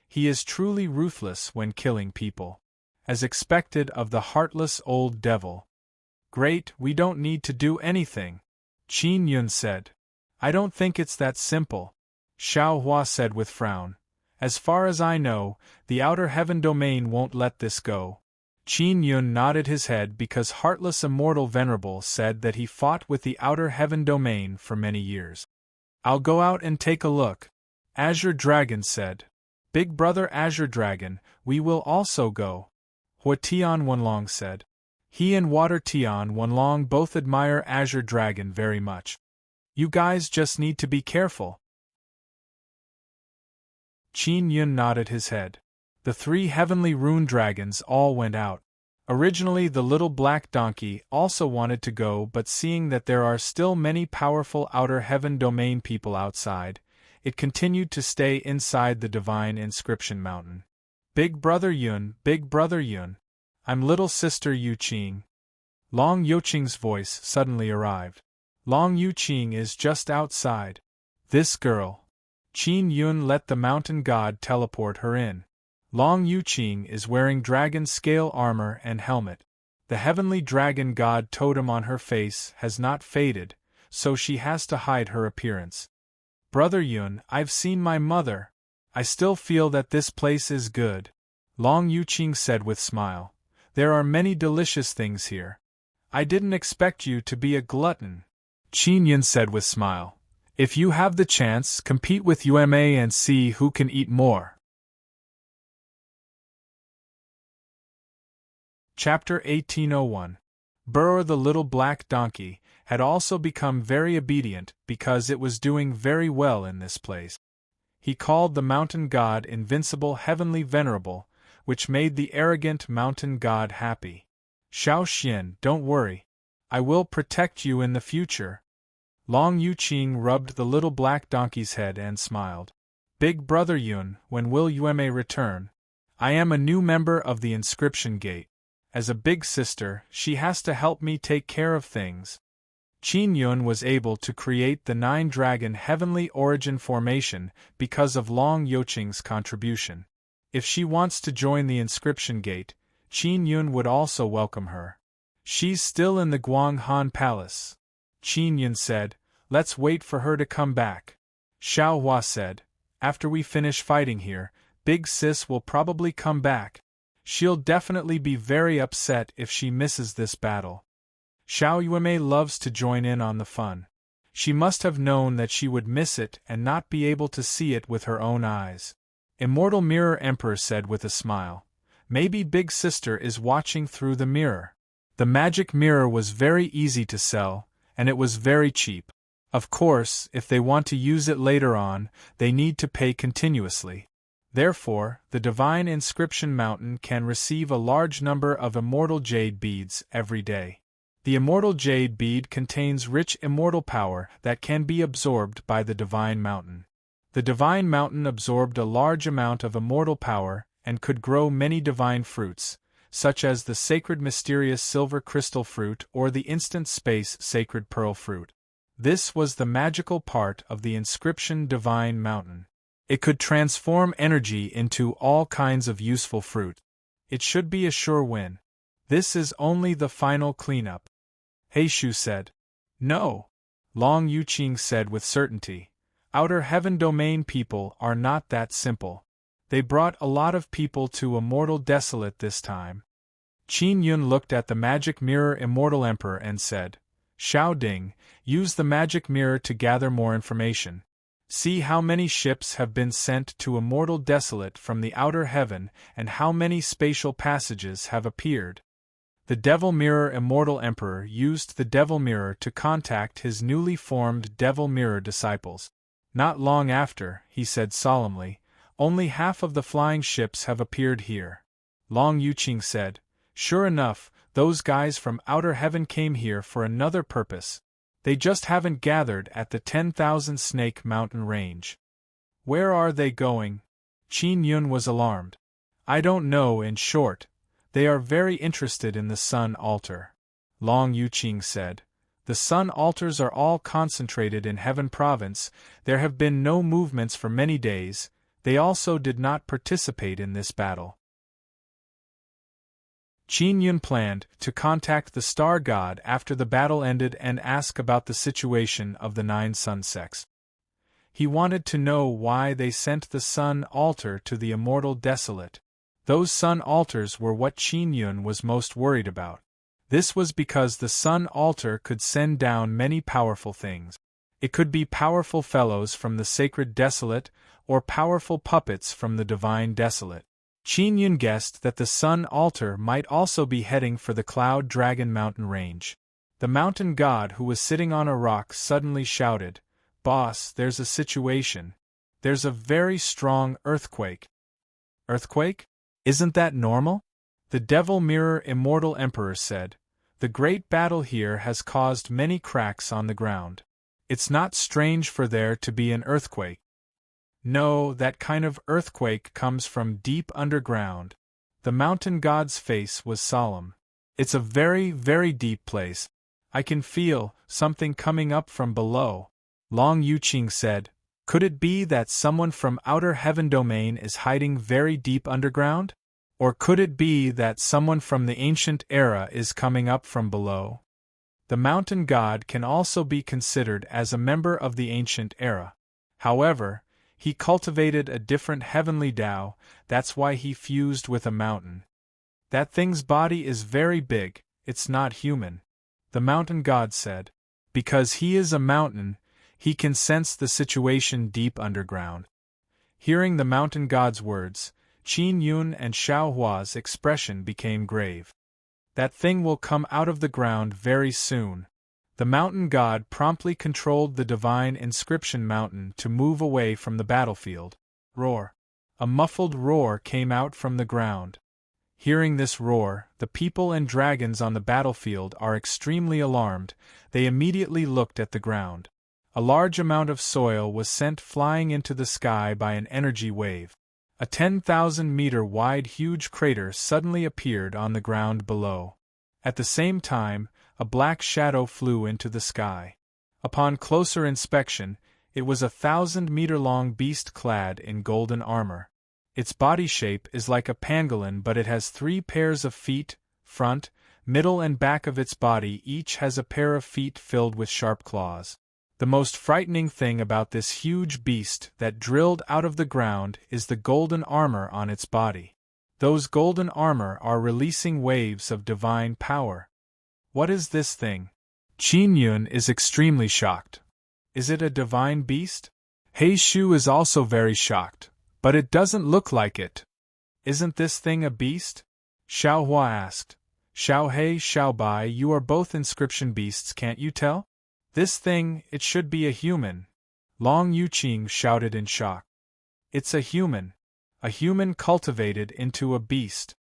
S1: He is truly ruthless when killing people. As expected of the heartless old devil. Great, we don't need to do anything, Qin Yun said. I don't think it's that simple, Xiao Hua said with frown. As far as I know, the outer heaven domain won't let this go. Qin Yun nodded his head because Heartless Immortal Venerable said that he fought with the outer heaven domain for many years. I'll go out and take a look. Azure Dragon said. Big brother Azure Dragon, we will also go. Hua Tian Wenlong said. He and Water Tian Wenlong both admire Azure Dragon very much. You guys just need to be careful. Qin Yun nodded his head. The 3 heavenly rune dragons all went out. Originally the little black donkey also wanted to go, but seeing that there are still many powerful outer heaven domain people outside, it continued to stay inside the divine inscription mountain. Big brother Yun, I'm little sister Yu Qing. Long Yoqing's voice suddenly arrived. Long Yuqing is just outside. This girl. Qin Yun let the mountain god teleport her in. Long Yuqing is wearing dragon scale armor and helmet. The heavenly dragon god totem on her face has not faded, so she has to hide her appearance. Brother Yun, I've seen my mother. I still feel that this place is good. Long Yuqing said with smile. There are many delicious things here. I didn't expect you to be a glutton. Qin Yun said with smile. If you have the chance, compete with UMA and see who can eat more. Chapter 1801. Burr the little black donkey had also become very obedient because it was doing very well in this place. He called the mountain god Invincible Heavenly Venerable, which made the arrogant mountain god happy. Xiao Xian, don't worry. I will protect you in the future. Long Yuqing rubbed the little black donkey's head and smiled. Big brother Yun, when will UMA return? I am a new member of the inscription gate. As a big sister, she has to help me take care of things. Qin Yun was able to create the 9-dragon heavenly origin formation because of Long Yoqing's contribution. If she wants to join the inscription gate, Qin Yun would also welcome her. She's still in the Guanghan Palace. Qin Yun said, let's wait for her to come back. Xiao Hua said, after we finish fighting here, Big Sis will probably come back. She'll definitely be very upset if she misses this battle. Xiao Yuemei loves to join in on the fun. She must have known that she would miss it and not be able to see it with her own eyes. Immortal Mirror Emperor said with a smile, maybe Big Sister is watching through the mirror. The magic mirror was very easy to sell, and it was very cheap. Of course, if they want to use it later on, they need to pay continuously. Therefore, the Divine Inscription Mountain can receive a large number of immortal jade beads every day. The immortal jade bead contains rich immortal power that can be absorbed by the Divine Mountain. The Divine Mountain absorbed a large amount of immortal power and could grow many divine fruits, such as the Sacred Mysterious Silver Crystal Fruit or the Instant Space Sacred Pearl Fruit. This was the magical part of the Inscription Divine Mountain. It could transform energy into all kinds of useful fruit. It should be a sure win. This is only the final cleanup. Heishu said. No. Long Yuqing said with certainty. Outer Heaven Domain people are not that simple. They brought a lot of people to Immortal Desolate this time. Qin Yun looked at the magic mirror Immortal Emperor and said, Xiao Ding, use the magic mirror to gather more information. See how many ships have been sent to Immortal Desolate from the outer heaven and how many spatial passages have appeared. The Devil Mirror Immortal Emperor used the Devil Mirror to contact his newly formed Devil Mirror disciples. Not long after, he said solemnly, only half of the flying ships have appeared here. Long Yuqing said, sure enough, those guys from outer heaven came here for another purpose. They just haven't gathered at the 10,000 Snake Mountain range. Where are they going? Qin Yun was alarmed. I don't know. In short, they are very interested in the Sun Altar. Long Yuqing said, the Sun Altars are all concentrated in Heaven Province. There have been no movements for many days. They also did not participate in this battle. Qin Yun planned to contact the Star God after the battle ended and ask about the situation of the 9 sun sects. He wanted to know why they sent the sun altar to the immortal desolate. Those sun altars were what Qin Yun was most worried about. This was because the sun altar could send down many powerful things. It could be powerful fellows from the sacred desolate, or powerful puppets from the divine desolate. Qin Yun guessed that the sun altar might also be heading for the Cloud Dragon mountain range. The mountain god who was sitting on a rock suddenly shouted, "Boss, there's a situation. There's a very strong earthquake." "Earthquake? Isn't that normal?" The Devil Mirror Immortal Emperor said. "The great battle here has caused many cracks on the ground. It's not strange for there to be an earthquake. No, that kind of earthquake comes from deep underground." The mountain god's face was solemn. "It's a very, very deep place. I can feel something coming up from below." Long Yuqing said, "Could it be that someone from outer heaven domain is hiding very deep underground? Or could it be that someone from the ancient era is coming up from below?" The mountain god can also be considered as a member of the ancient era. However, he cultivated a different heavenly Tao, that's why he fused with a mountain. "That thing's body is very big, it's not human," the mountain god said. "Because he is a mountain, he can sense the situation deep underground." Hearing the mountain god's words, Qin Yun and Xiao Hua's expression became grave. "That thing will come out of the ground very soon." The mountain god promptly controlled the divine inscription mountain to move away from the battlefield. Roar! A muffled roar came out from the ground. Hearing this roar, the people and dragons on the battlefield are extremely alarmed. They immediately looked at the ground. A large amount of soil was sent flying into the sky by an energy wave. A 10,000-meter wide huge crater suddenly appeared on the ground below. At the same time, a black shadow flew into the sky. Upon closer inspection, it was a 1,000-meter-long beast clad in golden armor. Its body shape is like a pangolin, but it has 3 pairs of feet, front, middle and back of its body each has a pair of feet filled with sharp claws. The most frightening thing about this huge beast that drilled out of the ground is the golden armor on its body. Those golden armor are releasing waves of divine power. What is this thing? Qin Yun is extremely shocked. Is it a divine beast? He Shu is also very shocked, but it doesn't look like it. Isn't this thing a beast? Xiao Hua asked. Xiao He, Xiao Bai, you are both inscription beasts, can't you tell? This thing, it should be a human. Long Yuqing shouted in shock. It's a human cultivated into a beast.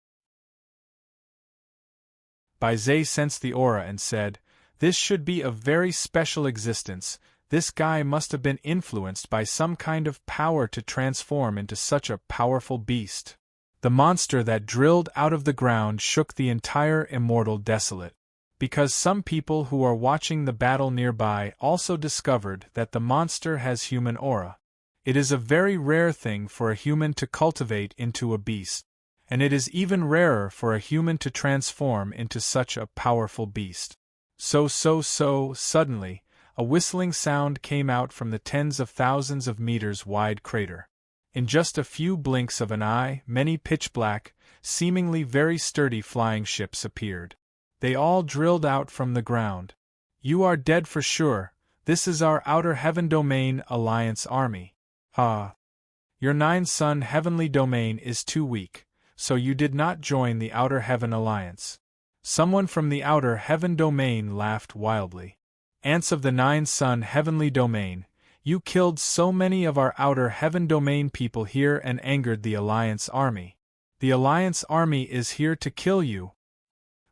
S1: Bai Zhe sensed the aura and said, "This should be a very special existence. This guy must have been influenced by some kind of power to transform into such a powerful beast." The monster that drilled out of the ground shook the entire immortal desolate. Because some people who are watching the battle nearby also discovered that the monster has human aura. It is a very rare thing for a human to cultivate into a beast, and it is even rarer for a human to transform into such a powerful beast. Suddenly, a whistling sound came out from the tens of thousands of meters wide crater. In just a few blinks of an eye, many pitch-black, seemingly very sturdy flying ships appeared. They all drilled out from the ground. "You are dead for sure. This is our Outer Heaven Domain Alliance army. Your 9-sun heavenly domain is too weak, so you did not join the Outer Heaven Alliance." Someone from the Outer Heaven Domain laughed wildly. "Ants of the 9-sun heavenly domain, you killed so many of our Outer Heaven Domain people here and angered the Alliance army. The Alliance army is here to kill you.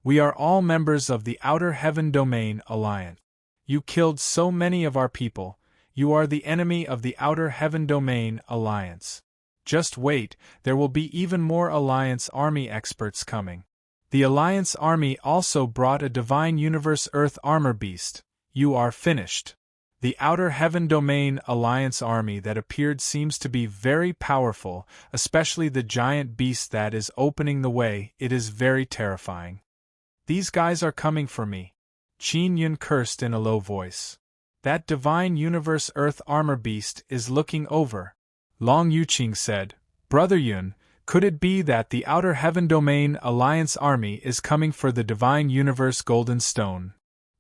S1: We are all members of the Outer Heaven Domain Alliance. You killed so many of our people, you are the enemy of the Outer Heaven Domain Alliance. Just wait, there will be even more Alliance Army experts coming. The Alliance Army also brought a Divine Universe Earth Armor Beast. You are finished." The Outer Heaven Domain Alliance Army that appeared seems to be very powerful, especially the giant beast that is opening the way. It is very terrifying. "These guys are coming for me," Qin Yun cursed in a low voice. That divine universe earth armor beast is looking over. Long Yuqing said, Brother Yun, could it be that the Outer Heaven Domain Alliance army is coming for the divine universe golden stone?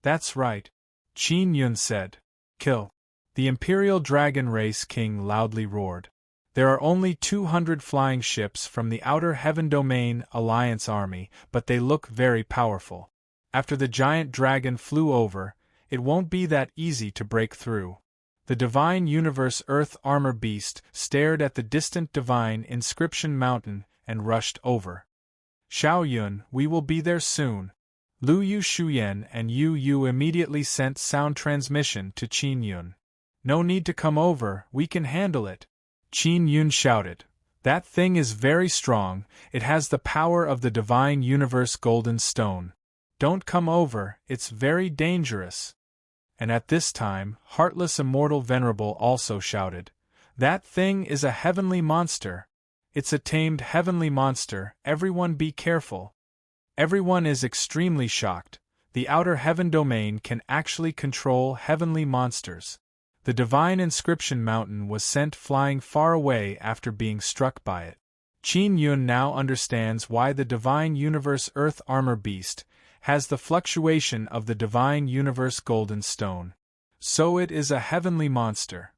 S1: That's right. Qin Yun said. Kill. The Imperial Dragon Race King loudly roared. There are only 200 flying ships from the Outer Heaven Domain Alliance army, but they look very powerful. After the giant dragon flew over, it won't be that easy to break through. The Divine Universe Earth Armor Beast stared at the distant Divine Inscription Mountain and rushed over. Xiao Yun, we will be there soon. Lu Yu Shuyan and Yu Yu immediately sent sound transmission to Qin Yun. No need to come over, we can handle it. Qin Yun shouted. That thing is very strong, it has the power of the Divine Universe Golden Stone. Don't come over, it's very dangerous. And at this time, Heartless Immortal Venerable also shouted. That thing is a heavenly monster. It's a tamed heavenly monster, everyone be careful. Everyone is extremely shocked. The Outer Heaven Domain can actually control heavenly monsters. The Divine Inscription Mountain was sent flying far away after being struck by it. Qin Yun now understands why the Divine Universe Earth Armor Beast has the fluctuation of the Divine Universe Golden Stone. So it is a heavenly monster.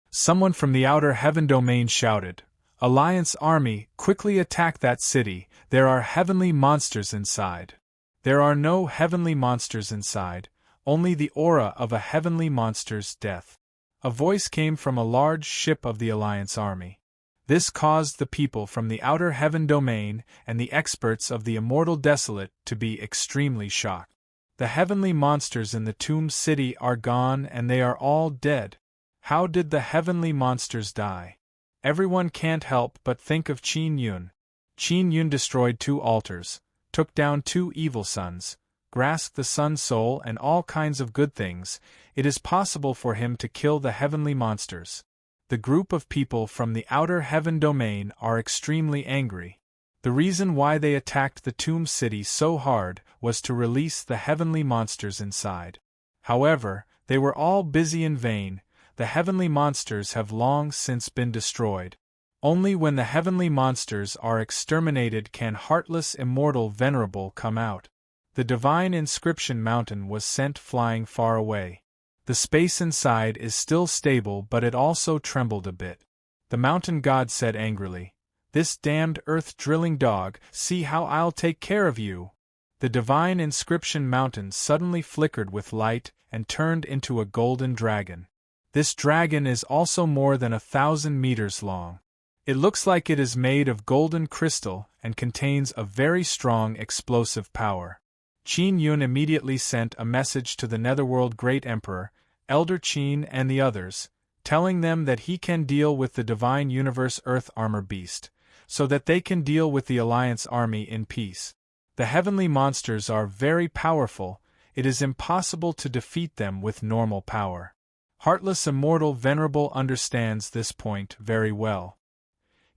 S1: Someone from the Outer Heaven Domain shouted, Alliance Army, quickly attack that city, there are heavenly monsters inside. There are no heavenly monsters inside, only the aura of a heavenly monster's death. A voice came from a large ship of the Alliance Army. This caused the people from the Outer Heaven Domain and the experts of the Immortal Desolate to be extremely shocked. The heavenly monsters in the Tomb City are gone and they are all dead. How did the heavenly monsters die? Everyone can't help but think of Qin Yun. Qin Yun destroyed 2 altars, took down 2 evil sons, grasped the sun soul and all kinds of good things. It is possible for him to kill the heavenly monsters. The group of people from the Outer Heaven Domain are extremely angry. The reason why they attacked the Tomb City so hard was to release the heavenly monsters inside. However, they were all busy in vain. The heavenly monsters have long since been destroyed. Only when the heavenly monsters are exterminated can Heartless Immortal Venerable come out. The Divine Inscription Mountain was sent flying far away. The space inside is still stable, but it also trembled a bit. The mountain god said angrily, This damned earth-drilling dog, see how I'll take care of you! The Divine Inscription Mountain suddenly flickered with light and turned into a golden dragon. This dragon is also more than 1,000 meters long. It looks like it is made of golden crystal and contains a very strong explosive power. Qin Yun immediately sent a message to the Netherworld Great Emperor, Elder Qin and the others, telling them that he can deal with the Divine Universe Earth Armor Beast, so that they can deal with the Alliance Army in peace. The heavenly monsters are very powerful, it is impossible to defeat them with normal power. Heartless Immortal Venerable understands this point very well.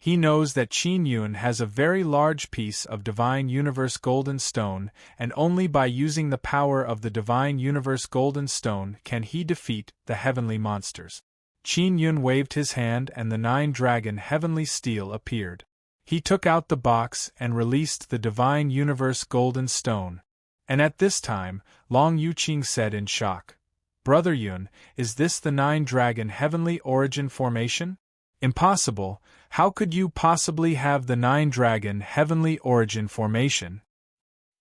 S1: He knows that Qin Yun has a very large piece of Divine Universe Golden Stone, and only by using the power of the Divine Universe Golden Stone can he defeat the heavenly monsters. Qin Yun waved his hand and the 9-dragon heavenly steel appeared. He took out the box and released the Divine Universe Golden Stone. And at this time, Long Yuqing said in shock, Brother Yun, is this the 9-dragon heavenly origin formation? Impossible, how could you possibly have the 9-dragon heavenly origin formation?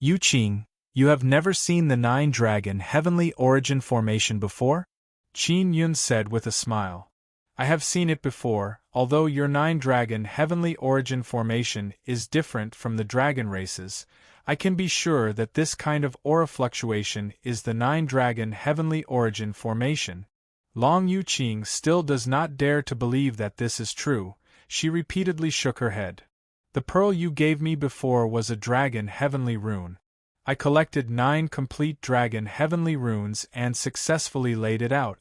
S1: Yuqing, you have never seen the 9-dragon heavenly origin formation before? Qin Yun said with a smile. I have seen it before, although your 9-dragon heavenly origin formation is different from the dragon races. I can be sure that this kind of aura fluctuation is the 9-dragon heavenly origin formation. Long Yuqing still does not dare to believe that this is true. She repeatedly shook her head. The pearl you gave me before was a dragon heavenly rune. I collected 9 complete dragon heavenly runes and successfully laid it out.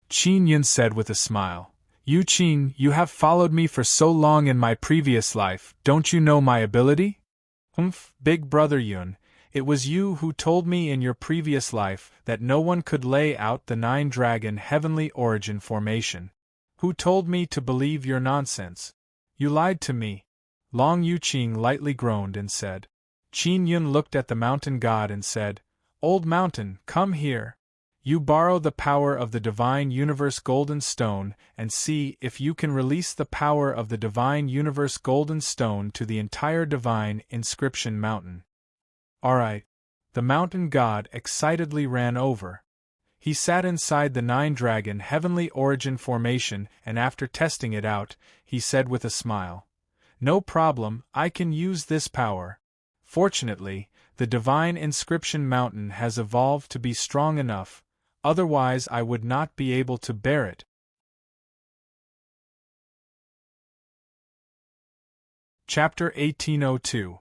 S1: Qin Yun said with a smile. Yuqing, you have followed me for so long in my previous life, don't you know my ability? Big brother Yun, It was you who told me in your previous life that no one could lay out the 9-dragon heavenly origin formation. Who told me to believe your nonsense? You lied to me. Long Yuqing lightly groaned and said. Qin Yun looked at the mountain god and said, Old mountain, come here. You borrow the power of the Divine Universe Golden Stone and see if you can release the power of the Divine Universe Golden Stone to the entire Divine Inscription Mountain. Alright. The mountain god excitedly ran over. He sat inside the 9-dragon heavenly origin formation and after testing it out, he said with a smile, No problem, I can use this power. Fortunately, the Divine Inscription Mountain has evolved to be strong enough, otherwise I would not be able to bear it. Chapter 1802.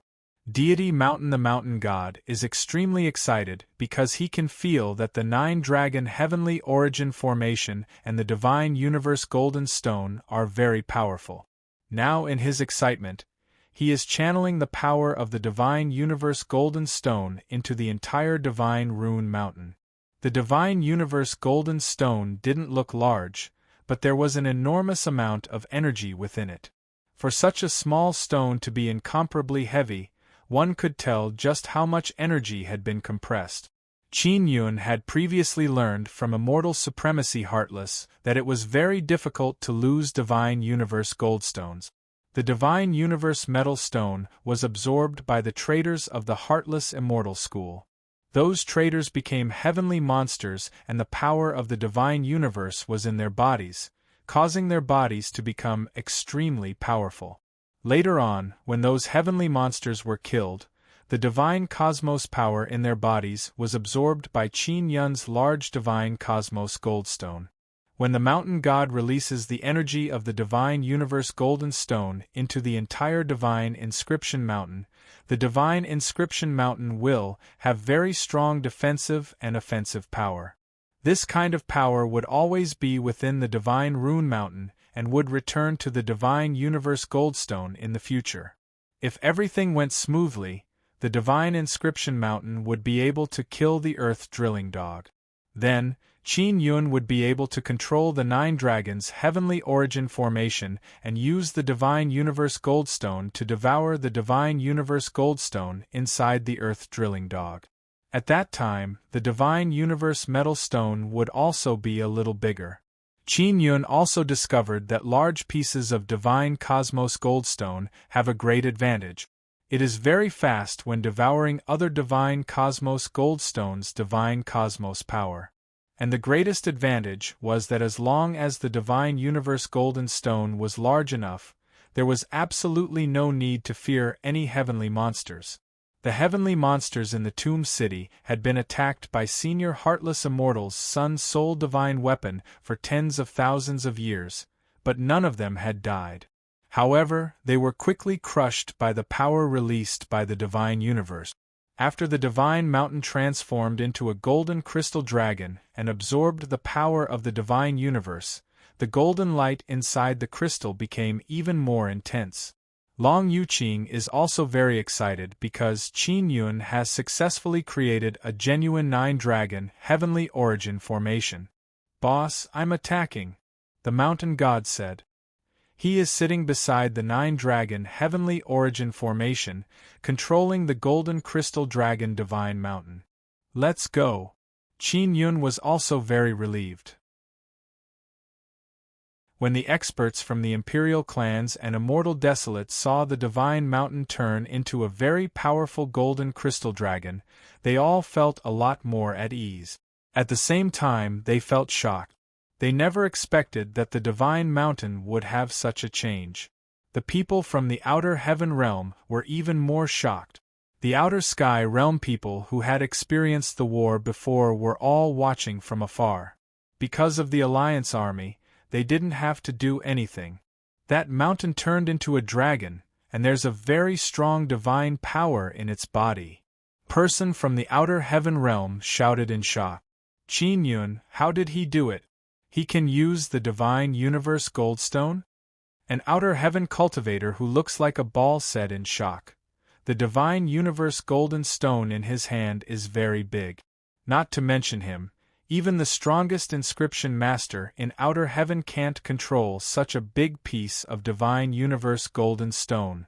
S1: Deity Mountain. The mountain god is extremely excited because he can feel that the 9-dragon heavenly origin formation and the Divine Universe Golden Stone are very powerful. Now in his excitement, he is channeling the power of the Divine Universe Golden Stone into the entire Divine Rune Mountain. The Divine Universe Golden Stone didn't look large, but there was an enormous amount of energy within it. For such a small stone to be incomparably heavy, one could tell just how much energy had been compressed. Qin Yun had previously learned from Immortal Supremacy Heartless that it was very difficult to lose Divine Universe Goldstones. The Divine Universe Metal Stone was absorbed by the traders of the Heartless Immortal School. Those traders became heavenly monsters and the power of the Divine Universe was in their bodies, causing their bodies to become extremely powerful. Later on, when those heavenly monsters were killed, the divine cosmos power in their bodies was absorbed by Qin Yun's large divine cosmos goldstone. When the mountain god releases the energy of the divine universe golden stone into the entire divine inscription mountain, the divine inscription mountain will have very strong defensive and offensive power. This kind of power would always be within the divine rune mountain and would return to the divine universe goldstone in the future. If everything went smoothly, the divine inscription mountain would be able to kill the earth drilling dog. Then, Qin Yun would be able to control the 9 dragons' heavenly origin formation and use the divine universe goldstone to devour the divine universe goldstone inside the earth drilling dog. At that time, the divine universe metal stone would also be a little bigger. Qin Yun also discovered that large pieces of divine cosmos goldstone have a great advantage. It is very fast when devouring other divine cosmos goldstones' divine cosmos power. And the greatest advantage was that as long as the divine universe golden stone was large enough, there was absolutely no need to fear any heavenly monsters. The heavenly monsters in the Tomb City had been attacked by Senior Heartless Immortal's son's sole divine weapon for tens of thousands of years, but none of them had died. However, they were quickly crushed by the power released by the divine universe. After the divine mountain transformed into a golden crystal dragon and absorbed the power of the divine universe, the golden light inside the crystal became even more intense. Long Yuqing is also very excited because Qin Yun has successfully created a genuine 9-dragon heavenly origin formation. "Boss, I'm attacking," the mountain god said. He is sitting beside the 9-dragon heavenly origin formation, controlling the golden crystal dragon divine mountain. "Let's go." Qin Yun was also very relieved. When the experts from the imperial clans and immortal desolates saw the divine mountain turn into a very powerful golden crystal dragon, they all felt a lot more at ease. At the same time, they felt shocked. They never expected that the divine mountain would have such a change. The people from the outer heaven realm were even more shocked. The outer sky realm people who had experienced the war before were all watching from afar. Because of the Alliance army, they didn't have to do anything. That mountain turned into a dragon, and there's a very strong divine power in its body. Person from the outer heaven realm shouted in shock. "Qin Yun, how did he do it? He can use the divine universe goldstone?" An outer heaven cultivator who looks like a ball said in shock. the divine universe golden stone in his hand is very big. Not to mention him, even the strongest inscription master in outer heaven can't control such a big piece of divine universe golden stone.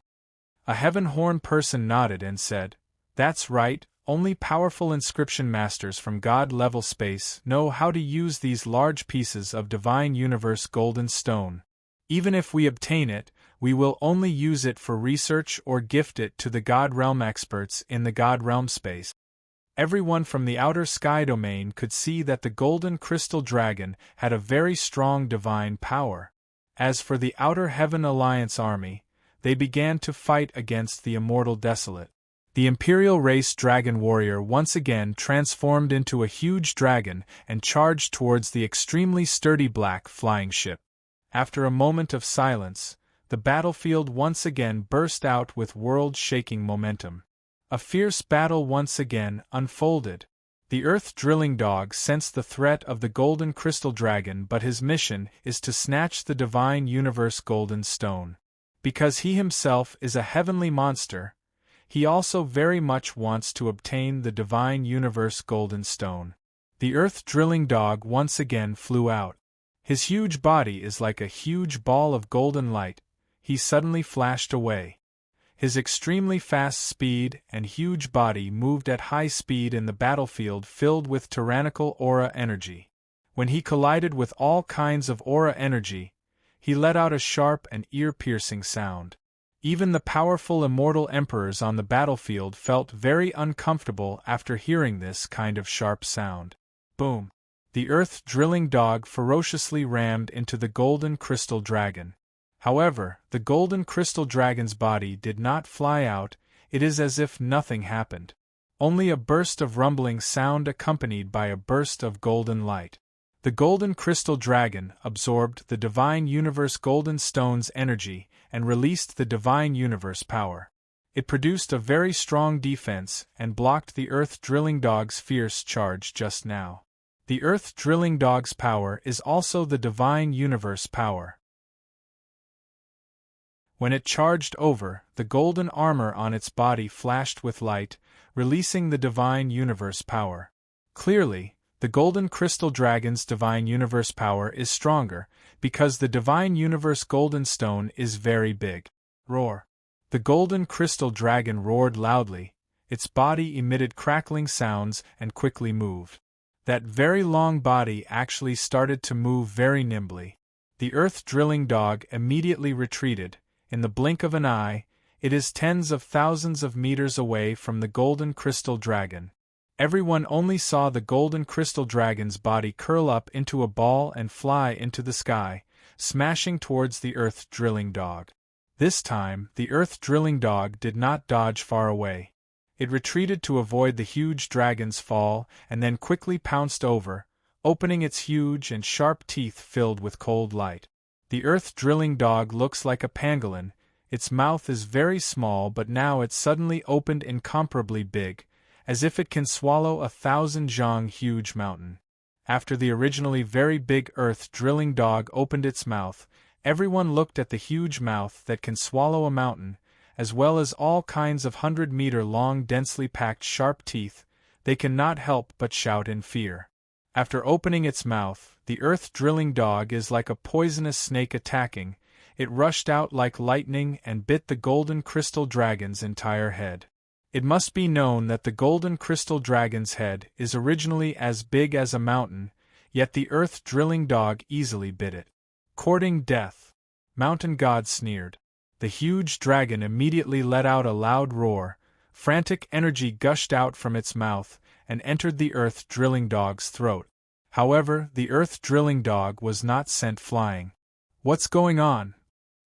S1: A heaven-horn person nodded and said, "That's right, only powerful inscription masters from God-level space know how to use these large pieces of divine universe golden stone. Even if we obtain it, we will only use it for research or gift it to the God realm experts in the God realm space." Everyone from the outer sky domain could see that the golden crystal dragon had a very strong divine power. As for the Outer Heaven Alliance army, they began to fight against the immortal desolate. The Imperial race dragon warrior once again transformed into a huge dragon and charged towards the extremely sturdy black flying ship. After a moment of silence, the battlefield once again burst out with world-shaking momentum. A fierce battle once again unfolded. The Earth Drilling Dog sensed the threat of the Golden Crystal Dragon, but his mission is to snatch the Divine Universe Golden Stone. Because he himself is a heavenly monster, he also very much wants to obtain the Divine Universe Golden Stone. The Earth Drilling Dog once again flew out. His huge body is like a huge ball of golden light. He suddenly flashed away. His extremely fast speed and huge body moved at high speed in the battlefield filled with tyrannical aura energy. When he collided with all kinds of aura energy, he let out a sharp and ear-piercing sound. Even the powerful immortal emperors on the battlefield felt very uncomfortable after hearing this kind of sharp sound. Boom! The Earth Drilling Dog ferociously rammed into the Golden Crystal Dragon. However, the Golden Crystal Dragon's body did not fly out. It is as if nothing happened. Only a burst of rumbling sound accompanied by a burst of golden light. The Golden Crystal Dragon absorbed the Divine Universe Golden Stone's energy and released the Divine Universe power. It produced a very strong defense and blocked the Earth Drilling Dog's fierce charge just now. The Earth Drilling Dog's power is also the Divine Universe power. When it charged over, the golden armor on its body flashed with light, releasing the Divine Universe power. Clearly, the Golden Crystal Dragon's Divine Universe power is stronger, because the Divine Universe Golden Stone is very big. Roar! The Golden Crystal Dragon roared loudly, its body emitted crackling sounds and quickly moved. That very long body actually started to move very nimbly. The Earth Drilling Dog immediately retreated. In the blink of an eye, it is tens of thousands of meters away from the Golden Crystal Dragon. Everyone only saw the Golden Crystal Dragon's body curl up into a ball and fly into the sky, smashing towards the Earth Drilling Dog. This time, the Earth Drilling Dog did not dodge far away. It retreated to avoid the huge dragon's fall and then quickly pounced over, opening its huge and sharp teeth filled with cold light. The Earth Drilling Dog looks like a pangolin. Its mouth is very small, but now it suddenly opened incomparably big, as if it can swallow 1,000 zhang huge mountain. After the originally very big Earth Drilling Dog opened its mouth, everyone looked at the huge mouth that can swallow a mountain, as well as all kinds of 100-meter-long densely packed sharp teeth. They cannot help but shout in fear. After opening its mouth, the Earth Drilling Dog is like a poisonous snake attacking. It rushed out like lightning and bit the Golden Crystal Dragon's entire head. It must be known that the Golden Crystal Dragon's head is originally as big as a mountain, yet the Earth Drilling Dog easily bit it. Courting death. Mountain God sneered. The huge dragon immediately let out a loud roar. Frantic energy gushed out from its mouth and entered the Earth Drilling Dog's throat. However, the Earth Drilling Dog was not sent flying. "What's going on?"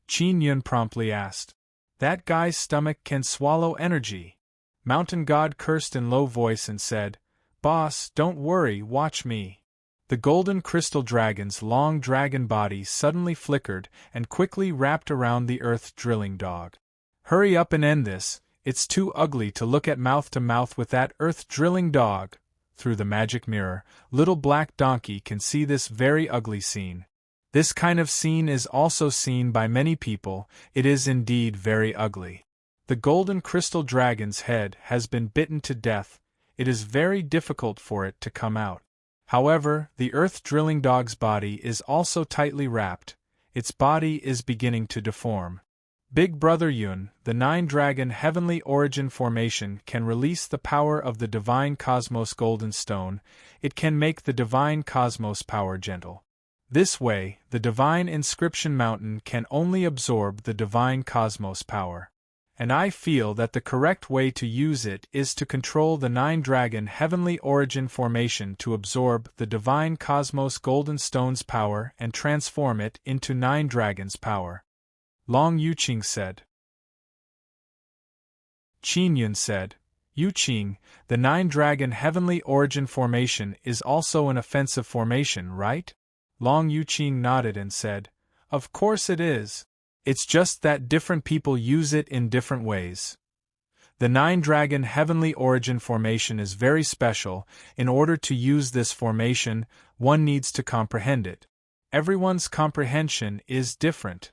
S1: Qin Yun promptly asked. "That guy's stomach can swallow energy." Mountain God cursed in low voice and said, "Boss, don't worry, watch me." The Golden Crystal Dragon's long dragon body suddenly flickered and quickly wrapped around the Earth Drilling Dog. "Hurry up and end this, it's too ugly to look at mouth to mouth with that Earth Drilling Dog." Through the magic mirror, Little Black Donkey can see this very ugly scene. This kind of scene is also seen by many people. It is indeed very ugly. The golden crystal dragon's head has been bitten to death. It is very difficult for it to come out. However, the earth drilling dog's body is also tightly wrapped. Its body is beginning to deform. Big Brother Yun, the nine-dragon heavenly origin formation, can release the power of the divine cosmos golden stone. It can make the divine cosmos power gentle. This way, the divine inscription mountain can only absorb the divine cosmos power. And I feel that the correct way to use it is to control the nine-dragon heavenly origin formation to absorb the divine cosmos golden stone's power and transform it into nine dragons' power. Long Yuqing said. Qin Yun said, Yuqing, the nine-dragon heavenly origin formation is also an offensive formation, right? Long Yuqing nodded and said, Of course it is. It's just that different people use it in different ways. The nine-dragon heavenly origin formation is very special. In order to use this formation, one needs to comprehend it. Everyone's comprehension is different.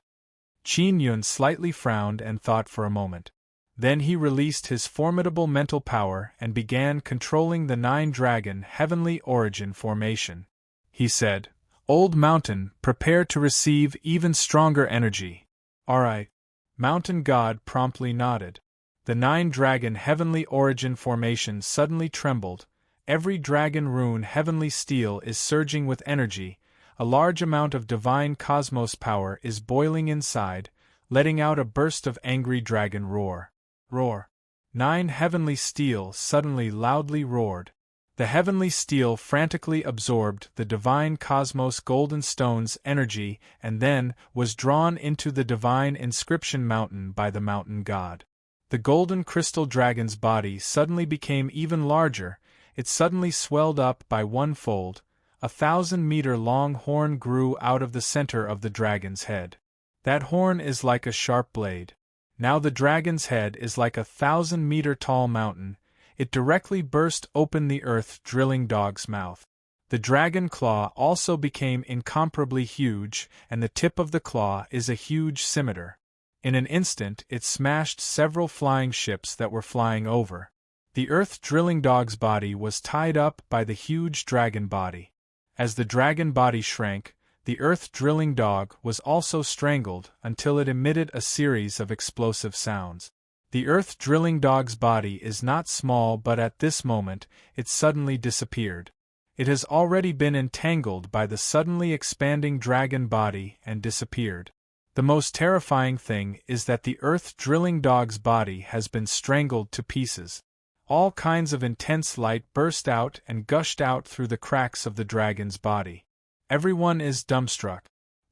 S1: Qin Yun slightly frowned and thought for a moment. Then he released his formidable mental power and began controlling the nine-dragon heavenly origin formation. He said, Old Mountain, prepare to receive even stronger energy. Alright. Mountain God promptly nodded. The nine-dragon heavenly origin formation suddenly trembled. Every dragon rune heavenly steel is surging with energy. A large amount of divine cosmos power is boiling inside, letting out a burst of angry dragon roar. Roar. Nine heavenly steel suddenly loudly roared. The heavenly steel frantically absorbed the divine cosmos golden stone's energy and then was drawn into the divine inscription mountain by the mountain god. The golden crystal dragon's body suddenly became even larger. It suddenly swelled up by one-fold. 1,000-meter-long horn grew out of the center of the dragon's head. That horn is like a sharp blade. Now the dragon's head is like a 1,000-meter-tall mountain. It directly burst open the earth-drilling dog's mouth. The dragon claw also became incomparably huge, and the tip of the claw is a huge scimitar. In an instant it smashed several flying ships that were flying over. The earth-drilling dog's body was tied up by the huge dragon body. As the dragon body shrank, the earth-drilling dog was also strangled until it emitted a series of explosive sounds. The earth-drilling dog's body is not small, but at this moment, it suddenly disappeared. It has already been entangled by the suddenly expanding dragon body and disappeared. The most terrifying thing is that the earth-drilling dog's body has been strangled to pieces. All kinds of intense light burst out and gushed out through the cracks of the dragon's body. Everyone is dumbstruck.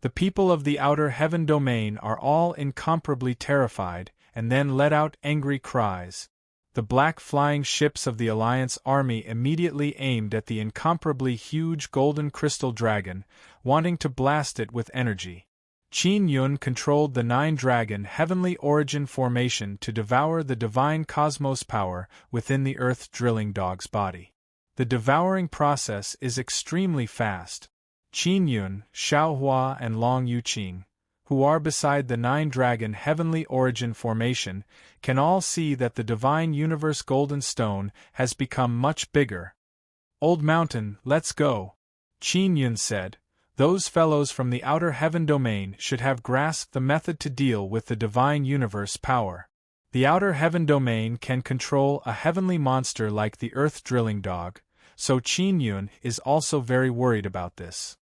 S1: The people of the outer heaven domain are all incomparably terrified, and then let out angry cries. The black flying ships of the Alliance army immediately aimed at the incomparably huge golden crystal dragon, wanting to blast it with energy. Qin Yun controlled the nine-dragon heavenly origin formation to devour the divine cosmos power within the earth-drilling dog's body. The devouring process is extremely fast. Qin Yun, Xiaohua and Long Yuqing, who are beside the nine-dragon heavenly origin formation, can all see that the divine universe golden stone has become much bigger. Old Mountain, let's go. Qin Yun said. Those fellows from the outer heaven domain should have grasped the method to deal with the divine universe power. The outer heaven domain can control a heavenly monster like the earth-drilling dog, so Qin Yun is also very worried about this.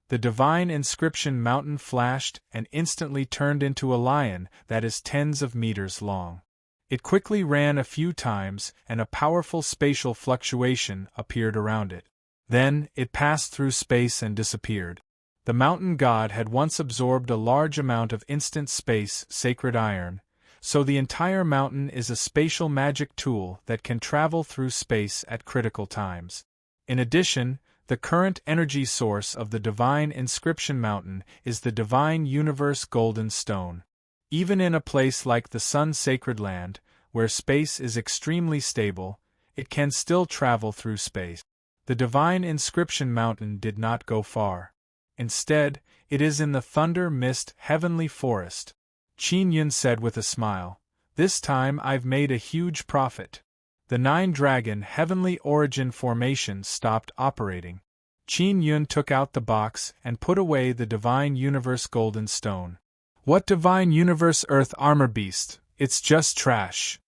S1: The divine inscription mountain flashed and instantly turned into a lion that is tens of meters long. It quickly ran a few times and a powerful spatial fluctuation appeared around it. Then, it passed through space and disappeared. The mountain god had once absorbed a large amount of instant space sacred iron, so the entire mountain is a spatial magic tool that can travel through space at critical times. In addition, the current energy source of the divine inscription mountain is the divine universe golden stone. Even in a place like the sun-sacred land, where space is extremely stable, it can still travel through space. The divine inscription mountain did not go far. Instead, it is in the thunder mist heavenly forest. Qin Yun said with a smile. This time I've made a huge profit. The 9-dragon heavenly origin formation stopped operating. Qin Yun took out the box and put away the Divine Universe Golden Stone. What Divine Universe Earth Armor Beast? It's just trash.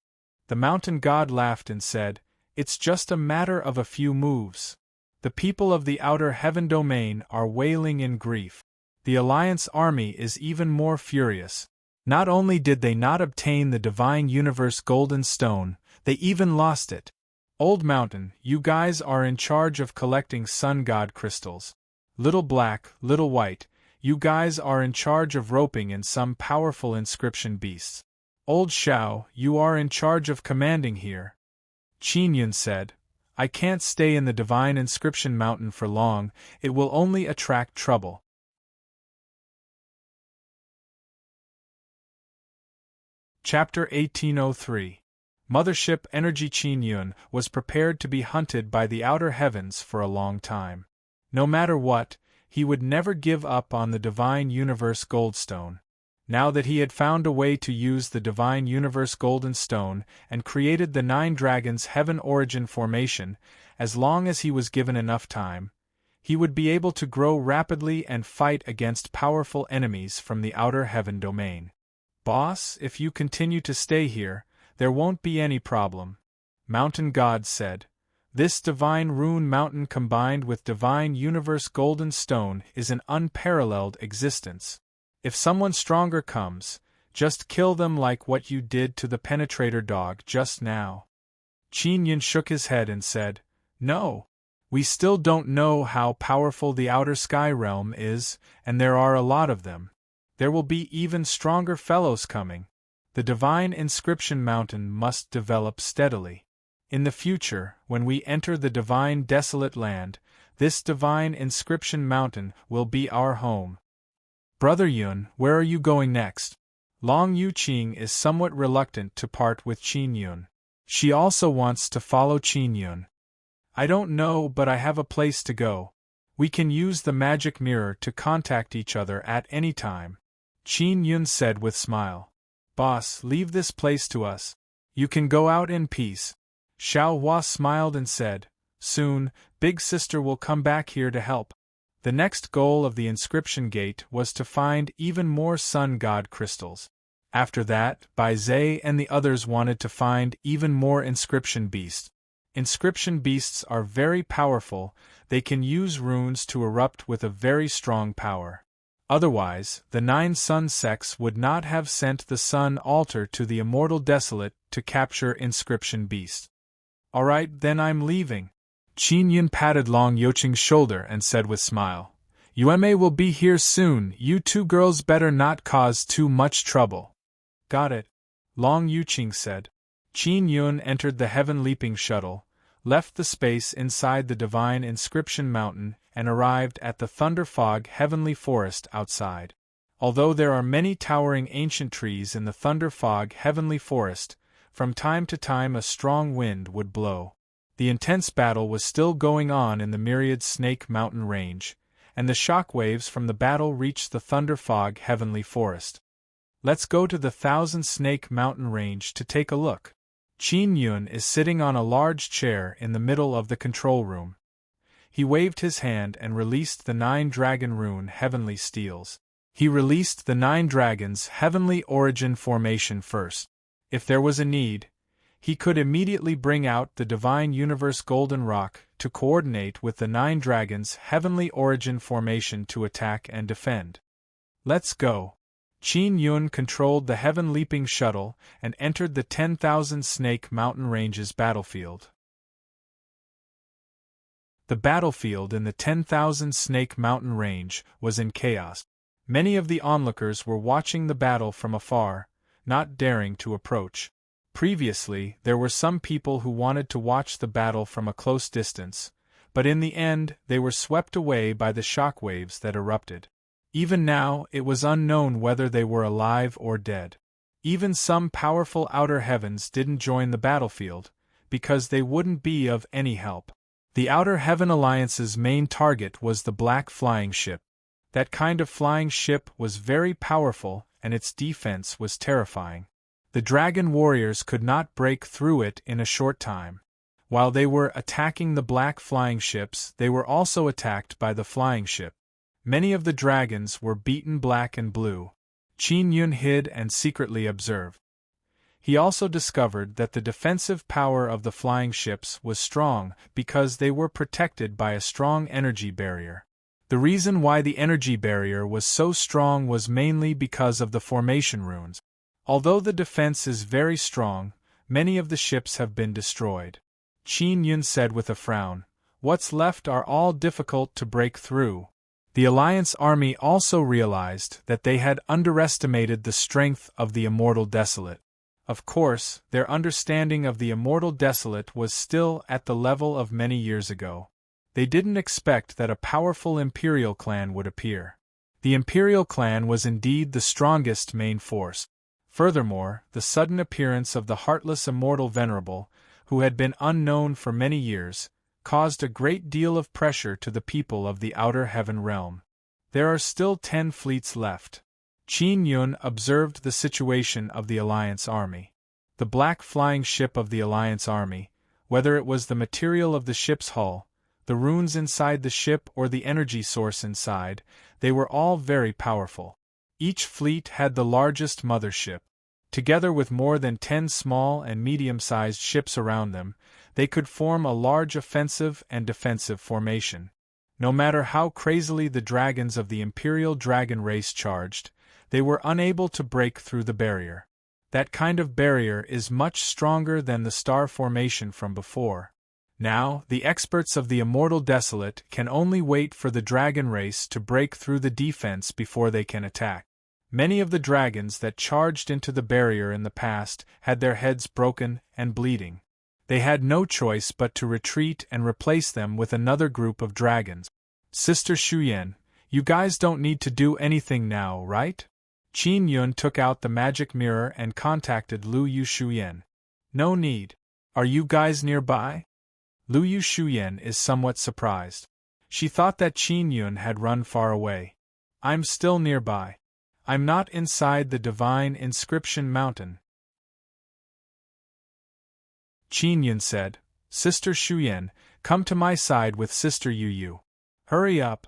S1: The mountain god laughed and said, It's just a matter of a few moves. The people of the outer heaven domain are wailing in grief. The Alliance army is even more furious. Not only did they not obtain the Divine Universe Golden Stone, they even lost it. Old Mountain, you guys are in charge of collecting Sun God crystals. Little Black, Little White, you guys are in charge of roping in some powerful inscription beasts. Old Xiao, you are in charge of commanding here. Qin Yun said, I can't stay in the Divine Inscription Mountain for long, it will only attract trouble. Chapter 1803. Mothership Energy. Qin Yun was prepared to be hunted by the outer heavens for a long time. No matter what, he would never give up on the Divine Universe Goldstone. Now that he had found a way to use the Divine Universe Golden Stone and created the 9 Dragons Heaven Origin Formation, as long as he was given enough time, he would be able to grow rapidly and fight against powerful enemies from the outer heaven domain. Boss, if you continue to stay here, there won't be any problem. Mountain God said. This Divine Rune Mountain combined with Divine Universe Golden Stone is an unparalleled existence. If someone stronger comes, just kill them like what you did to the Penetrator dog just now. Qin Yun shook his head and said, No. We still don't know how powerful the Outer Sky Realm is, and there are a lot of them. There will be even stronger fellows coming. The Divine Inscription Mountain must develop steadily. In the future, when we enter the Divine Desolate Land, this Divine Inscription Mountain will be our home. Brother Yun, where are you going next? Long Yuqing is somewhat reluctant to part with Qin Yun. She also wants to follow Qin Yun. I don't know, but I have a place to go. We can use the magic mirror to contact each other at any time. Qin Yun said with smile. Boss, leave this place to us. You can go out in peace. Xiao Hua smiled and said, Soon, Big Sister will come back here to help. The next goal of the Inscription Gate was to find even more Sun God crystals. After that, Bai Zhe and the others wanted to find even more Inscription Beasts. Inscription Beasts are very powerful, they can use runes to erupt with a very strong power. Otherwise, the 9 Sun sects would not have sent the Sun Altar to the Immortal Desolate to capture Inscription Beast. Alright, then I'm leaving. Qin Yun patted Long Yuqing's shoulder and said with smile, Yume will be here soon, you 2 girls better not cause too much trouble. Got it. Long Yuqing said. Qin Yun entered the heaven-leaping shuttle, left the space inside the Divine Inscription Mountain, and arrived at the Thunder Fog Heavenly Forest outside. Although there are many towering ancient trees in the Thunder Fog Heavenly Forest, from time to time a strong wind would blow. The intense battle was still going on in the myriad Snake Mountain range, and the shock waves from the battle reached the Thunder Fog Heavenly Forest. Let's go to the Thousand Snake Mountain range to take a look. Qin Yun is sitting on a large chair in the middle of the control room. He waved his hand and released the 9 Dragon Rune Heavenly Steels. He released the 9 Dragons Heavenly Origin Formation first. If there was a need, he could immediately bring out the Divine Universe Golden Rock to coordinate with the 9 Dragons Heavenly Origin Formation to attack and defend. Let's go. Qin Yun controlled the heaven-leaping shuttle and entered the 10,000 Snake Mountain Ranges battlefield. The battlefield in the 10,000 Snake Mountain Range was in chaos. Many of the onlookers were watching the battle from afar, not daring to approach. Previously, there were some people who wanted to watch the battle from a close distance, but in the end they were swept away by the shockwaves that erupted. Even now, it was unknown whether they were alive or dead. Even some powerful outer heavens didn't join the battlefield, because they wouldn't be of any help. The Outer Heaven Alliance's main target was the Black Flying Ship. That kind of flying ship was very powerful and its defense was terrifying. The dragon warriors could not break through it in a short time. While they were attacking the black flying ships, they were also attacked by the flying ship. Many of the dragons were beaten black and blue. Qin Yun hid and secretly observed. He also discovered that the defensive power of the flying ships was strong because they were protected by a strong energy barrier. The reason why the energy barrier was so strong was mainly because of the formation runes. Although the defense is very strong, many of the ships have been destroyed. Qin Yun said with a frown, "What's left are all difficult to break through." The Alliance army also realized that they had underestimated the strength of the Immortal Desolate. Of course, their understanding of the Immortal Desolate was still at the level of many years ago. They didn't expect that a powerful Imperial clan would appear. The Imperial clan was indeed the strongest main force. Furthermore, the sudden appearance of the heartless Immortal Venerable, who had been unknown for many years, caused a great deal of pressure to the people of the Outer Heaven realm. There are still 10 fleets left. Qin Yun observed the situation of the Alliance army. The black flying ship of the Alliance army, whether it was the material of the ship's hull, the runes inside the ship or the energy source inside, they were all very powerful. Each fleet had the largest mothership. Together with more than 10 small and medium-sized ships around them, they could form a large offensive and defensive formation. No matter how crazily the dragons of the Imperial Dragon race charged, they were unable to break through the barrier. That kind of barrier is much stronger than the star formation from before. Now, the experts of the Immortal Desolate can only wait for the dragon race to break through the defense before they can attack. Many of the dragons that charged into the barrier in the past had their heads broken and bleeding. They had no choice but to retreat and replace them with another group of dragons. "Sister Shuyan, you guys don't need to do anything now, right?" Qin Yun took out the magic mirror and contacted Lu Yu Shuyan. "No need. Are you guys nearby?" Lu Yu Shuyan is somewhat surprised. She thought that Qin Yun had run far away. "I'm still nearby. I'm not inside the Divine Inscription Mountain." Qin Yun said, "Sister Shuyan, come to my side with Sister Yu Yu. Hurry up."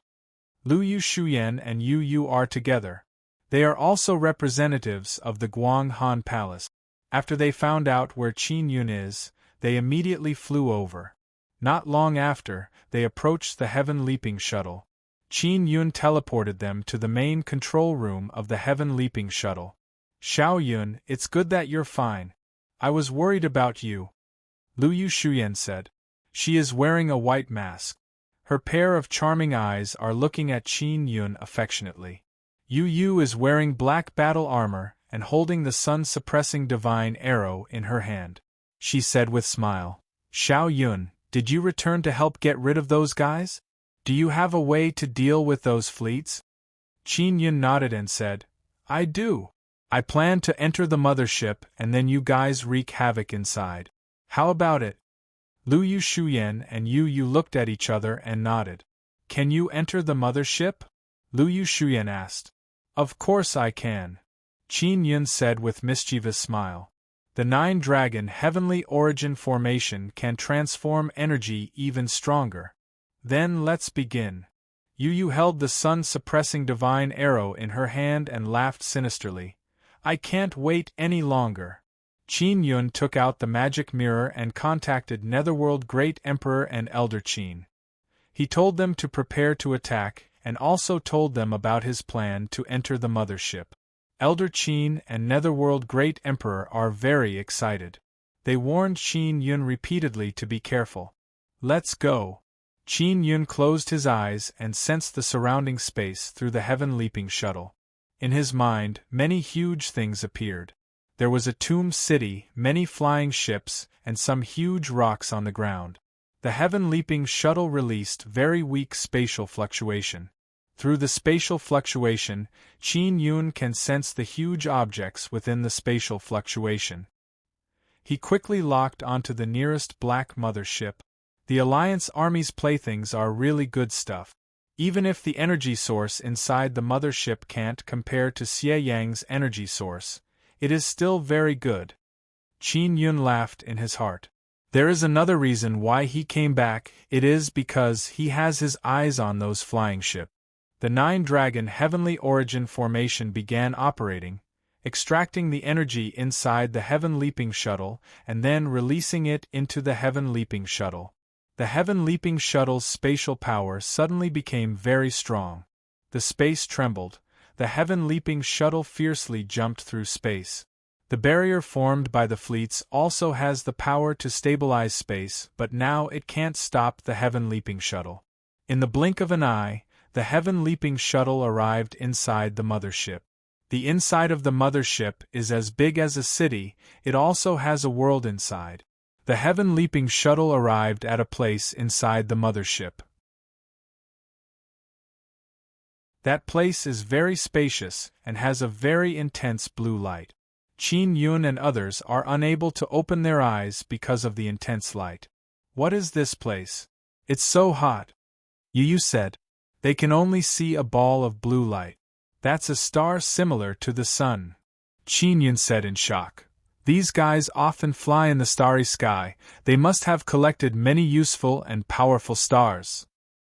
S1: Lu Yu Shuyan and Yu Yu are together. They are also representatives of the Guang Han Palace. After they found out where Qin Yun is, they immediately flew over. Not long after, they approached the Heaven Leaping Shuttle. Qin Yun teleported them to the main control room of the Heaven Leaping Shuttle. "Xiao Yun, it's good that you're fine. I was worried about you," Lu Yu Shuyan said. She is wearing a white mask. Her pair of charming eyes are looking at Qin Yun affectionately. Yu Yu is wearing black battle armor and holding the sun-suppressing divine arrow in her hand. She said with smile, "Xiao Yun, did you return to help get rid of those guys? Do you have a way to deal with those fleets?" Qin Yun nodded and said, "I do. I plan to enter the mothership and then you guys wreak havoc inside. How about it?" Lu Yu Shuyan and Yu Yu looked at each other and nodded. "Can you enter the mothership?" Lu Yu Shuyan asked. "Of course I can," Qin Yun said with mischievous smile. The 9-dragon heavenly origin formation can transform energy even stronger. "Then let's begin." Yu Yu held the sun-suppressing divine arrow in her hand and laughed sinisterly. "I can't wait any longer." Qin Yun took out the magic mirror and contacted Netherworld Great Emperor and Elder Qin. He told them to prepare to attack, and also told them about his plan to enter the mothership. Elder Qin and Netherworld Great Emperor are very excited. They warned Qin Yun repeatedly to be careful. "Let's go." Qin Yun closed his eyes and sensed the surrounding space through the Heaven Leaping Shuttle. In his mind, many huge things appeared. There was a tomb city, many flying ships, and some huge rocks on the ground. The Heaven Leaping Shuttle released very weak spatial fluctuation. Through the spatial fluctuation, Qin Yun can sense the huge objects within the spatial fluctuation. He quickly locked onto the nearest black mothership. The Alliance Army's playthings are really good stuff. Even if the energy source inside the mothership can't compare to Xie Yang's energy source, it is still very good. Qin Yun laughed in his heart. There is another reason why he came back, it is because he has his eyes on those flying ships. The Nine-Dragon Heavenly Origin formation began operating, extracting the energy inside the Heaven Leaping Shuttle and then releasing it into the Heaven Leaping Shuttle. The Heaven Leaping Shuttle's spatial power suddenly became very strong. The space trembled, the Heaven Leaping Shuttle fiercely jumped through space. The barrier formed by the fleets also has the power to stabilize space, but now it can't stop the Heaven Leaping Shuttle. In the blink of an eye, the Heaven Leaping Shuttle arrived inside the mothership. The inside of the mothership is as big as a city, it also has a world inside. The Heaven Leaping Shuttle arrived at a place inside the mothership. That place is very spacious and has a very intense blue light. Qin Yun and others are unable to open their eyes because of the intense light. What is this place? It's so hot. Yu said. They can only see a ball of blue light. That's a star similar to the sun. Qin Yun said in shock. These guys often fly in the starry sky, they must have collected many useful and powerful stars.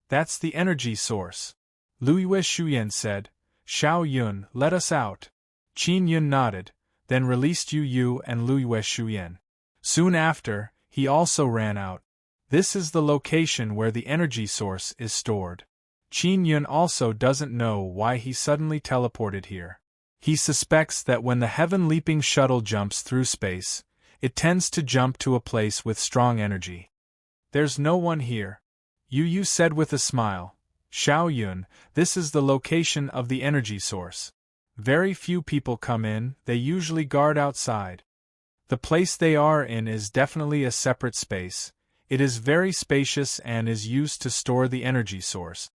S1: That's the energy source. Luiyue Shuyan said, Xiao Yun, let us out. Qin Yun nodded, then released Yu and Luiyue Shuyan. Soon after, he also ran out. This is the location where the energy source is stored. Qin Yun also doesn't know why he suddenly teleported here. He suspects that when the Heaven Leaping Shuttle jumps through space, it tends to jump to a place with strong energy. There's no one here. Yu said with a smile. Xiao Yun, this is the location of the energy source. Very few people come in, they usually guard outside. The place they are in is definitely a separate space. It is very spacious and is used to store the energy source.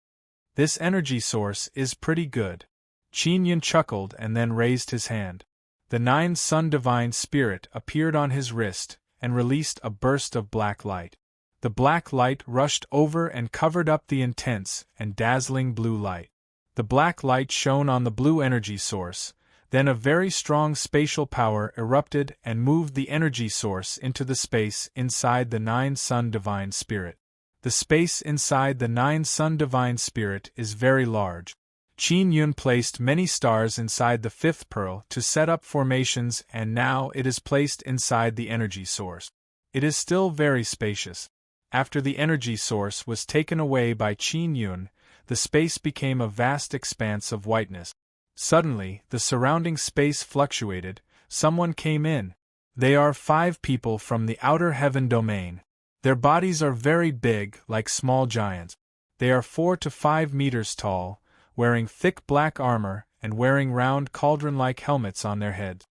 S1: This energy source is pretty good. Qin Yun chuckled and then raised his hand. The Nine-Sun Divine Spirit appeared on his wrist and released a burst of black light. The black light rushed over and covered up the intense and dazzling blue light. The black light shone on the blue energy source, then a very strong spatial power erupted and moved the energy source into the space inside the Nine-Sun Divine Spirit. The space inside the Nine-Sun Divine Spirit is very large. Qin Yun placed many stars inside the fifth pearl to set up formations and now it is placed inside the energy source. It is still very spacious. After the energy source was taken away by Qin Yun, the space became a vast expanse of whiteness. Suddenly, the surrounding space fluctuated, someone came in. They are 5 people from the outer heaven domain. Their bodies are very big, like small giants. They are 4 to 5 meters tall, wearing thick black armor and wearing round cauldron-like helmets on their heads.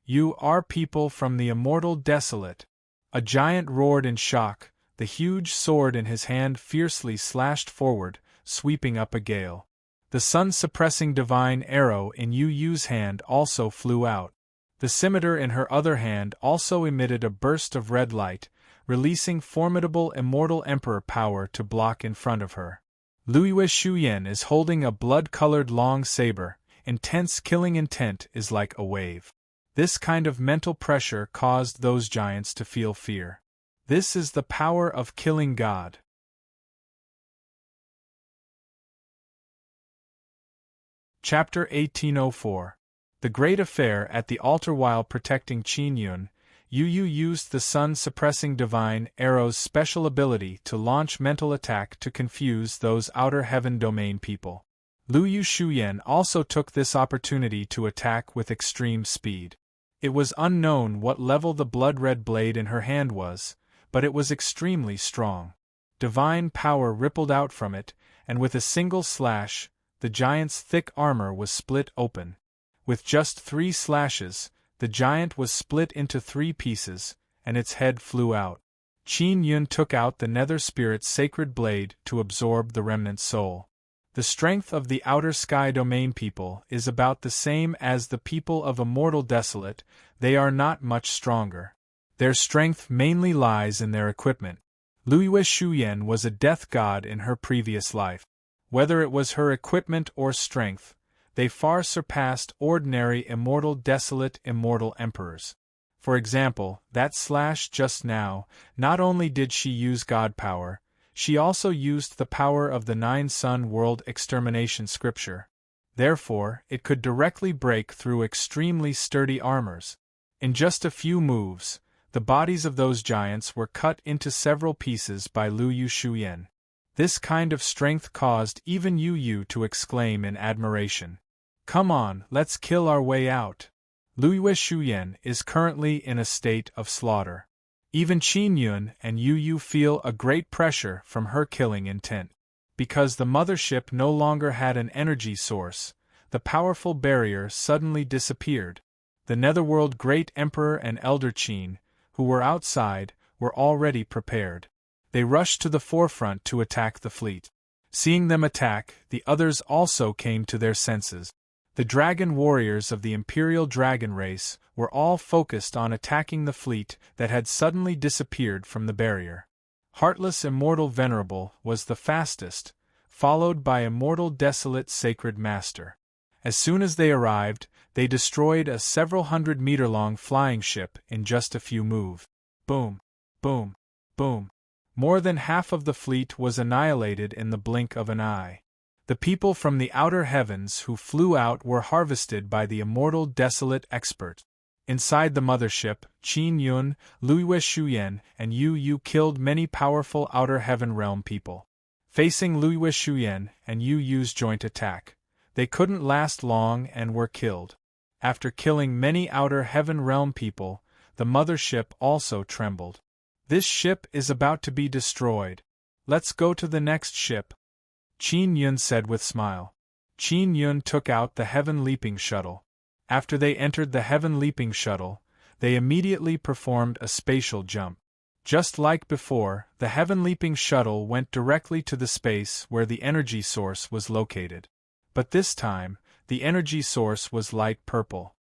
S1: You are people from the immortal desolate. A giant roared in shock, the huge sword in his hand fiercely slashed forward, sweeping up a gale. The sun-suppressing divine arrow in Yu's hand also flew out. The scimitar in her other hand also emitted a burst of red light, releasing formidable immortal emperor power to block in front of her. Luiyue Shuyan is holding a blood-colored long saber. Intense killing intent is like a wave. This kind of mental pressure caused those giants to feel fear. This is the power of killing God. Chapter 1804. The Great Affair at the Altar. While protecting Qin Yun, Yu used the sun-suppressing divine arrow's special ability to launch mental attack to confuse those outer heaven domain people. Luiyue Shuyan also took this opportunity to attack with extreme speed. It was unknown what level the blood-red blade in her hand was, but it was extremely strong. Divine power rippled out from it, and with a single slash, the giant's thick armor was split open. With just 3 slashes, the giant was split into 3 pieces, and its head flew out. Qin Yun took out the Nether Spirit's sacred blade to absorb the remnant soul. The strength of the outer sky domain people is about the same as the people of Immortal Desolate. They are not much stronger. Their strength mainly lies in their equipment. Luiyue Shuyan was a death god in her previous life. Whether it was her equipment or strength, they far surpassed ordinary immortal emperors. For example, that slash just now, not only did she use God power, she also used the power of the nine-sun world extermination scripture. Therefore, it could directly break through extremely sturdy armors. In just a few moves, the bodies of those giants were cut into several pieces by Lu Yu Shuyan. This kind of strength caused even Yu Yu to exclaim in admiration. "Come on, let's kill our way out." Lu Yu Shuyan is currently in a state of slaughter. Even Qin Yun and Yu Yu feel a great pressure from her killing intent. Because the mothership no longer had an energy source, the powerful barrier suddenly disappeared. The Netherworld Great Emperor and Elder Qin, who were outside, were already prepared. They rushed to the forefront to attack the fleet. Seeing them attack, the others also came to their senses. The dragon warriors of the Imperial Dragon race were all focused on attacking the fleet that had suddenly disappeared from the barrier. Heartless Immortal Venerable was the fastest, followed by Immortal Desolate Sacred Master. As soon as they arrived, they destroyed a several hundred-meter-long flying ship in just a few moves. Boom, boom, boom. More than half of the fleet was annihilated in the blink of an eye. The people from the outer heavens who flew out were harvested by the Immortal Desolate Expert. Inside the mothership, Qin Yun, Lu Shuyan, and Yu Yu killed many powerful Outer Heaven Realm people. Facing Lu Shuyan and Yu Yu's joint attack, they couldn't last long and were killed. After killing many Outer Heaven Realm people, the mothership also trembled. "This ship is about to be destroyed. Let's go to the next ship," Qin Yun said with smile. Qin Yun took out the Heaven Leaping Shuttle. After they entered the Heaven Leaping Shuttle, they immediately performed a spatial jump. Just like before, the Heaven Leaping Shuttle went directly to the space where the energy source was located. But this time, the energy source was light purple.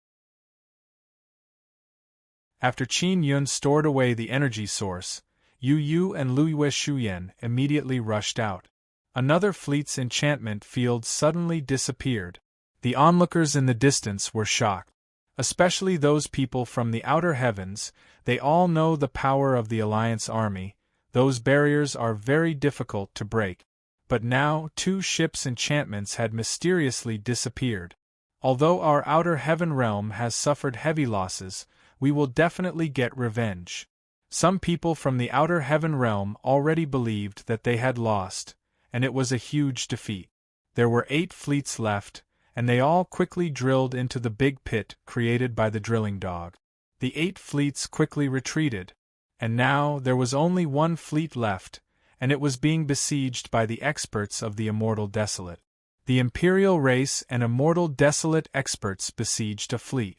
S1: After Qin Yun stored away the energy source, Yu Yu and Lu Shuyan immediately rushed out. Another fleet's enchantment field suddenly disappeared. The onlookers in the distance were shocked. Especially those people from the outer heavens, they all know the power of the Alliance army. Those barriers are very difficult to break. But now 2 ships' enchantments had mysteriously disappeared. Although our outer heaven realm has suffered heavy losses, we will definitely get revenge. Some people from the outer heaven realm already believed that they had lost, and it was a huge defeat. There were 8 fleets left, and they all quickly drilled into the big pit created by the drilling dog. The 8 fleets quickly retreated, and now there was only 1 fleet left, and it was being besieged by the experts of the Immortal Desolate. The Imperial race and Immortal Desolate experts besieged a fleet.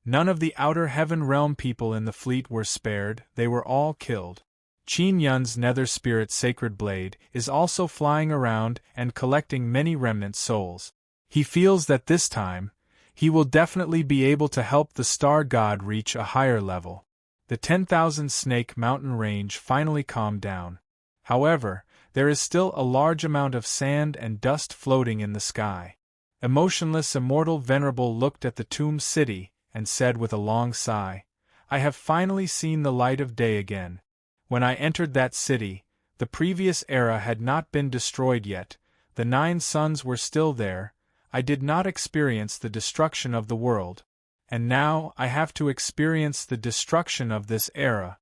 S1: None of the Outer Heaven Realm people in the fleet were spared, they were all killed. Qin Yun's Nether Spirit Sacred Blade is also flying around and collecting many remnant souls. He feels that this time, he will definitely be able to help the Star God reach a higher level. The 10,000 Snake Mountain range finally calmed down. However, there is still a large amount of sand and dust floating in the sky. Emotionless Immortal Venerable looked at the Tomb City and said with a long sigh, "I have finally seen the light of day again. When I entered that city, the previous era had not been destroyed yet, the 9 suns were still there, I did not experience the destruction of the world, and now I have to experience the destruction of this era."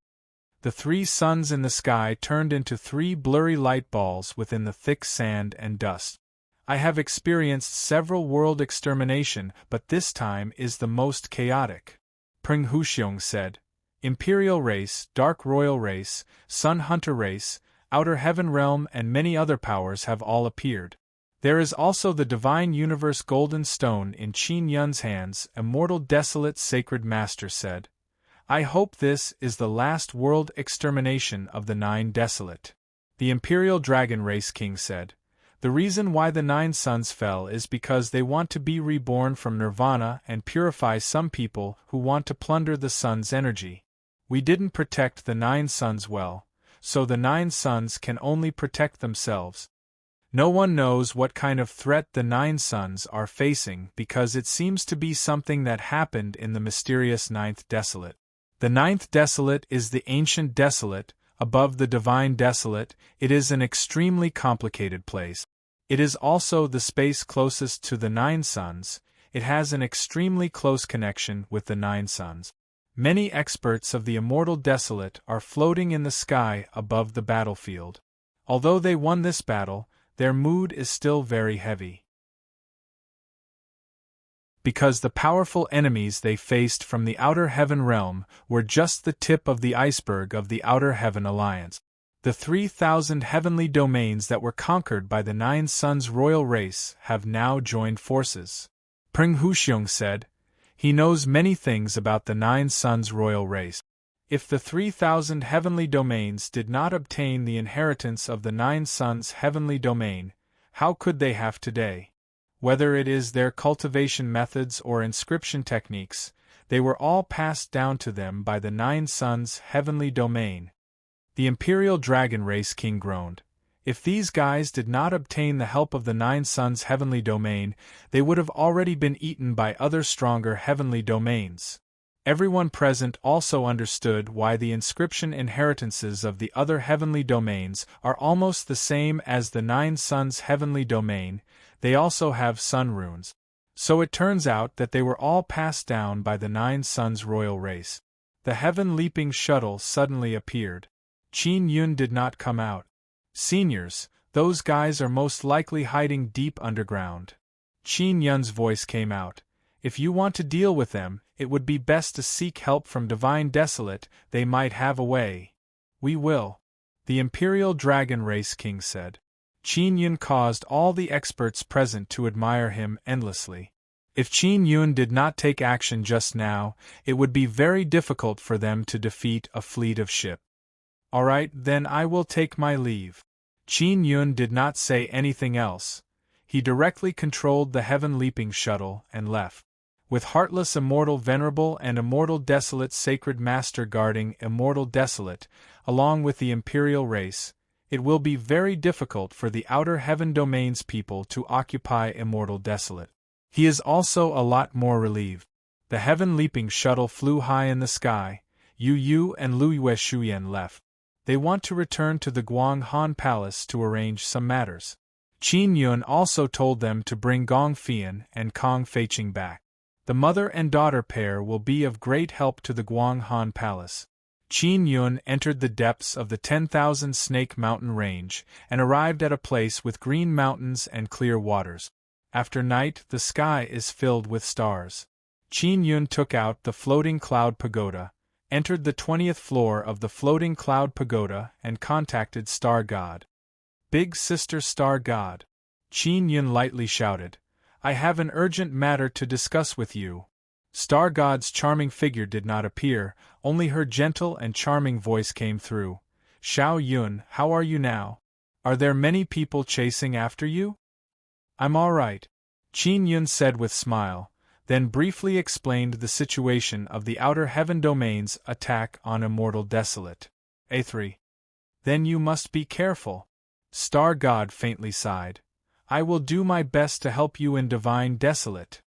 S1: The 3 suns in the sky turned into 3 blurry light balls within the thick sand and dust. "I have experienced several world extermination, but this time is the most chaotic," Pring Huxiong said. Imperial race, Dark Royal race, Sun Hunter race, Outer Heaven Realm and many other powers have all appeared. There is also the Divine Universe Golden Stone in Qin Yun's hands, Immortal Desolate Sacred Master said. "I hope this is the last world extermination of the 9 Desolate." The Imperial Dragon Race King said, "The reason why the 9 suns fell is because they want to be reborn from Nirvana and purify some people who want to plunder the sun's energy. We didn't protect the 9 suns well, so the 9 suns can only protect themselves. No one knows what kind of threat the Nine Suns are facing because it seems to be something that happened in the mysterious Ninth Desolate. The Ninth Desolate is the ancient desolate, above the divine desolate. It is an extremely complicated place. It is also the space closest to the Nine Suns. It has an extremely close connection with the Nine Suns. Many experts of the immortal desolate are floating in the sky above the battlefield. Although they won this battle, their mood is still very heavy. Because the powerful enemies they faced from the Outer Heaven realm were just the tip of the iceberg of the Outer Heaven Alliance. The 3,000 heavenly domains that were conquered by the Nine Suns royal race have now joined forces. Pring Huxiong said. He knows many things about the Nine Suns royal race. If the 3,000 heavenly domains did not obtain the inheritance of the Nine Suns heavenly domain, how could they have today? Whether it is their cultivation methods or inscription techniques, they were all passed down to them by the Nine Suns heavenly domain. The Imperial Dragon Race King groaned. If these guys did not obtain the help of the Nine Suns heavenly domain, they would have already been eaten by other stronger heavenly domains. Everyone present also understood why the inscription inheritances of the other heavenly domains are almost the same as the Nine Suns heavenly domain. They also have sun runes. So it turns out that they were all passed down by the Nine Suns royal race. The heaven-leaping shuttle suddenly appeared. Qin Yun did not come out. Seniors, those guys are most likely hiding deep underground. Qin Yun's voice came out. If you want to deal with them, it would be best to seek help from Divine Desolate. They might have a way. We will. The Imperial Dragon Race King said. Qin Yun caused all the experts present to admire him endlessly. If Qin Yun did not take action just now, it would be very difficult for them to defeat a fleet of ships. All right, then I will take my leave. Qin Yun did not say anything else. He directly controlled the heaven-leaping shuttle and left. With heartless immortal venerable and immortal desolate sacred master guarding immortal desolate, along with the imperial race, it will be very difficult for the outer heaven domains people to occupy immortal desolate. He is also a lot more relieved. The heaven-leaping shuttle flew high in the sky. Yu Yu and Lu Yueshuyan left. They want to return to the Guang Han Palace to arrange some matters. Qin Yun also told them to bring Gong Fian and Kong Feiqing back. The mother and daughter pair will be of great help to the Guang Han Palace. Qin Yun entered the depths of the 10,000 Snake Mountain range and arrived at a place with green mountains and clear waters. After night, the sky is filled with stars. Qin Yun took out the floating cloud pagoda, entered the 20th floor of the floating cloud pagoda and contacted Star God. Big Sister Star God. Qin Yun lightly shouted, I have an urgent matter to discuss with you. Star God's charming figure did not appear, only her gentle and charming voice came through. Xiao Yun, how are you now? Are there many people chasing after you? I'm all right, Qin Yun said with smile, then briefly explained the situation of the Outer Heaven Domain's attack on Immortal Desolate. A3. Then you must be careful. Star God faintly sighed. I will do my best to help you in Divine Desolate.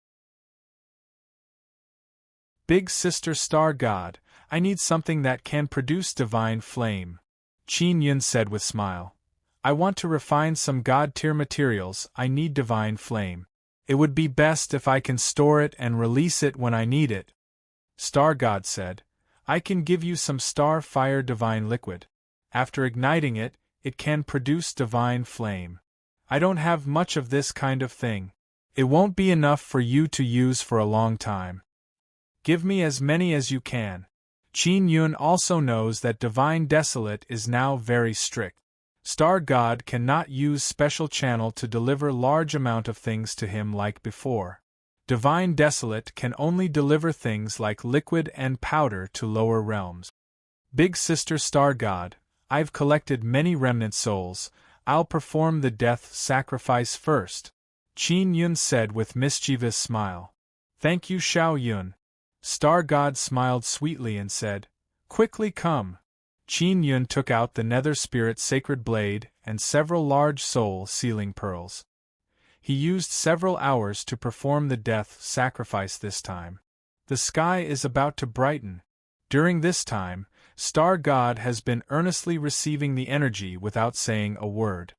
S1: Big Sister Star God, I need something that can produce divine flame. Qin Yun said with smile. I want to refine some God-tier materials. I need divine flame. It would be best if I can store it and release it when I need it. Star God said, I can give you some star fire divine liquid. After igniting it, it can produce divine flame. I don't have much of this kind of thing. It won't be enough for you to use for a long time. Give me as many as you can. Qin Yun also knows that Divine Desolate is now very strict. Star God cannot use special channel to deliver large amount of things to him like before. Divine Desolate can only deliver things like liquid and powder to lower realms. Big Sister Star God, I've collected many remnant souls. I'll perform the death sacrifice first. Qin Yun said with mischievous smile. Thank you, Xiao Yun. Star God smiled sweetly and said, Quickly come. Qin Yun took out the nether spirit sacred blade and several large soul-sealing pearls. He used several hours to perform the death sacrifice this time. The sky is about to brighten. During this time, Star God has been earnestly receiving the energy without saying a word.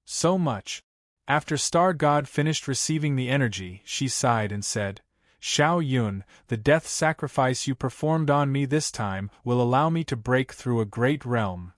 S1: So much. After Star God finished receiving the energy, she sighed and said, Shao Yun, the death sacrifice you performed on me this time will allow me to break through a great realm.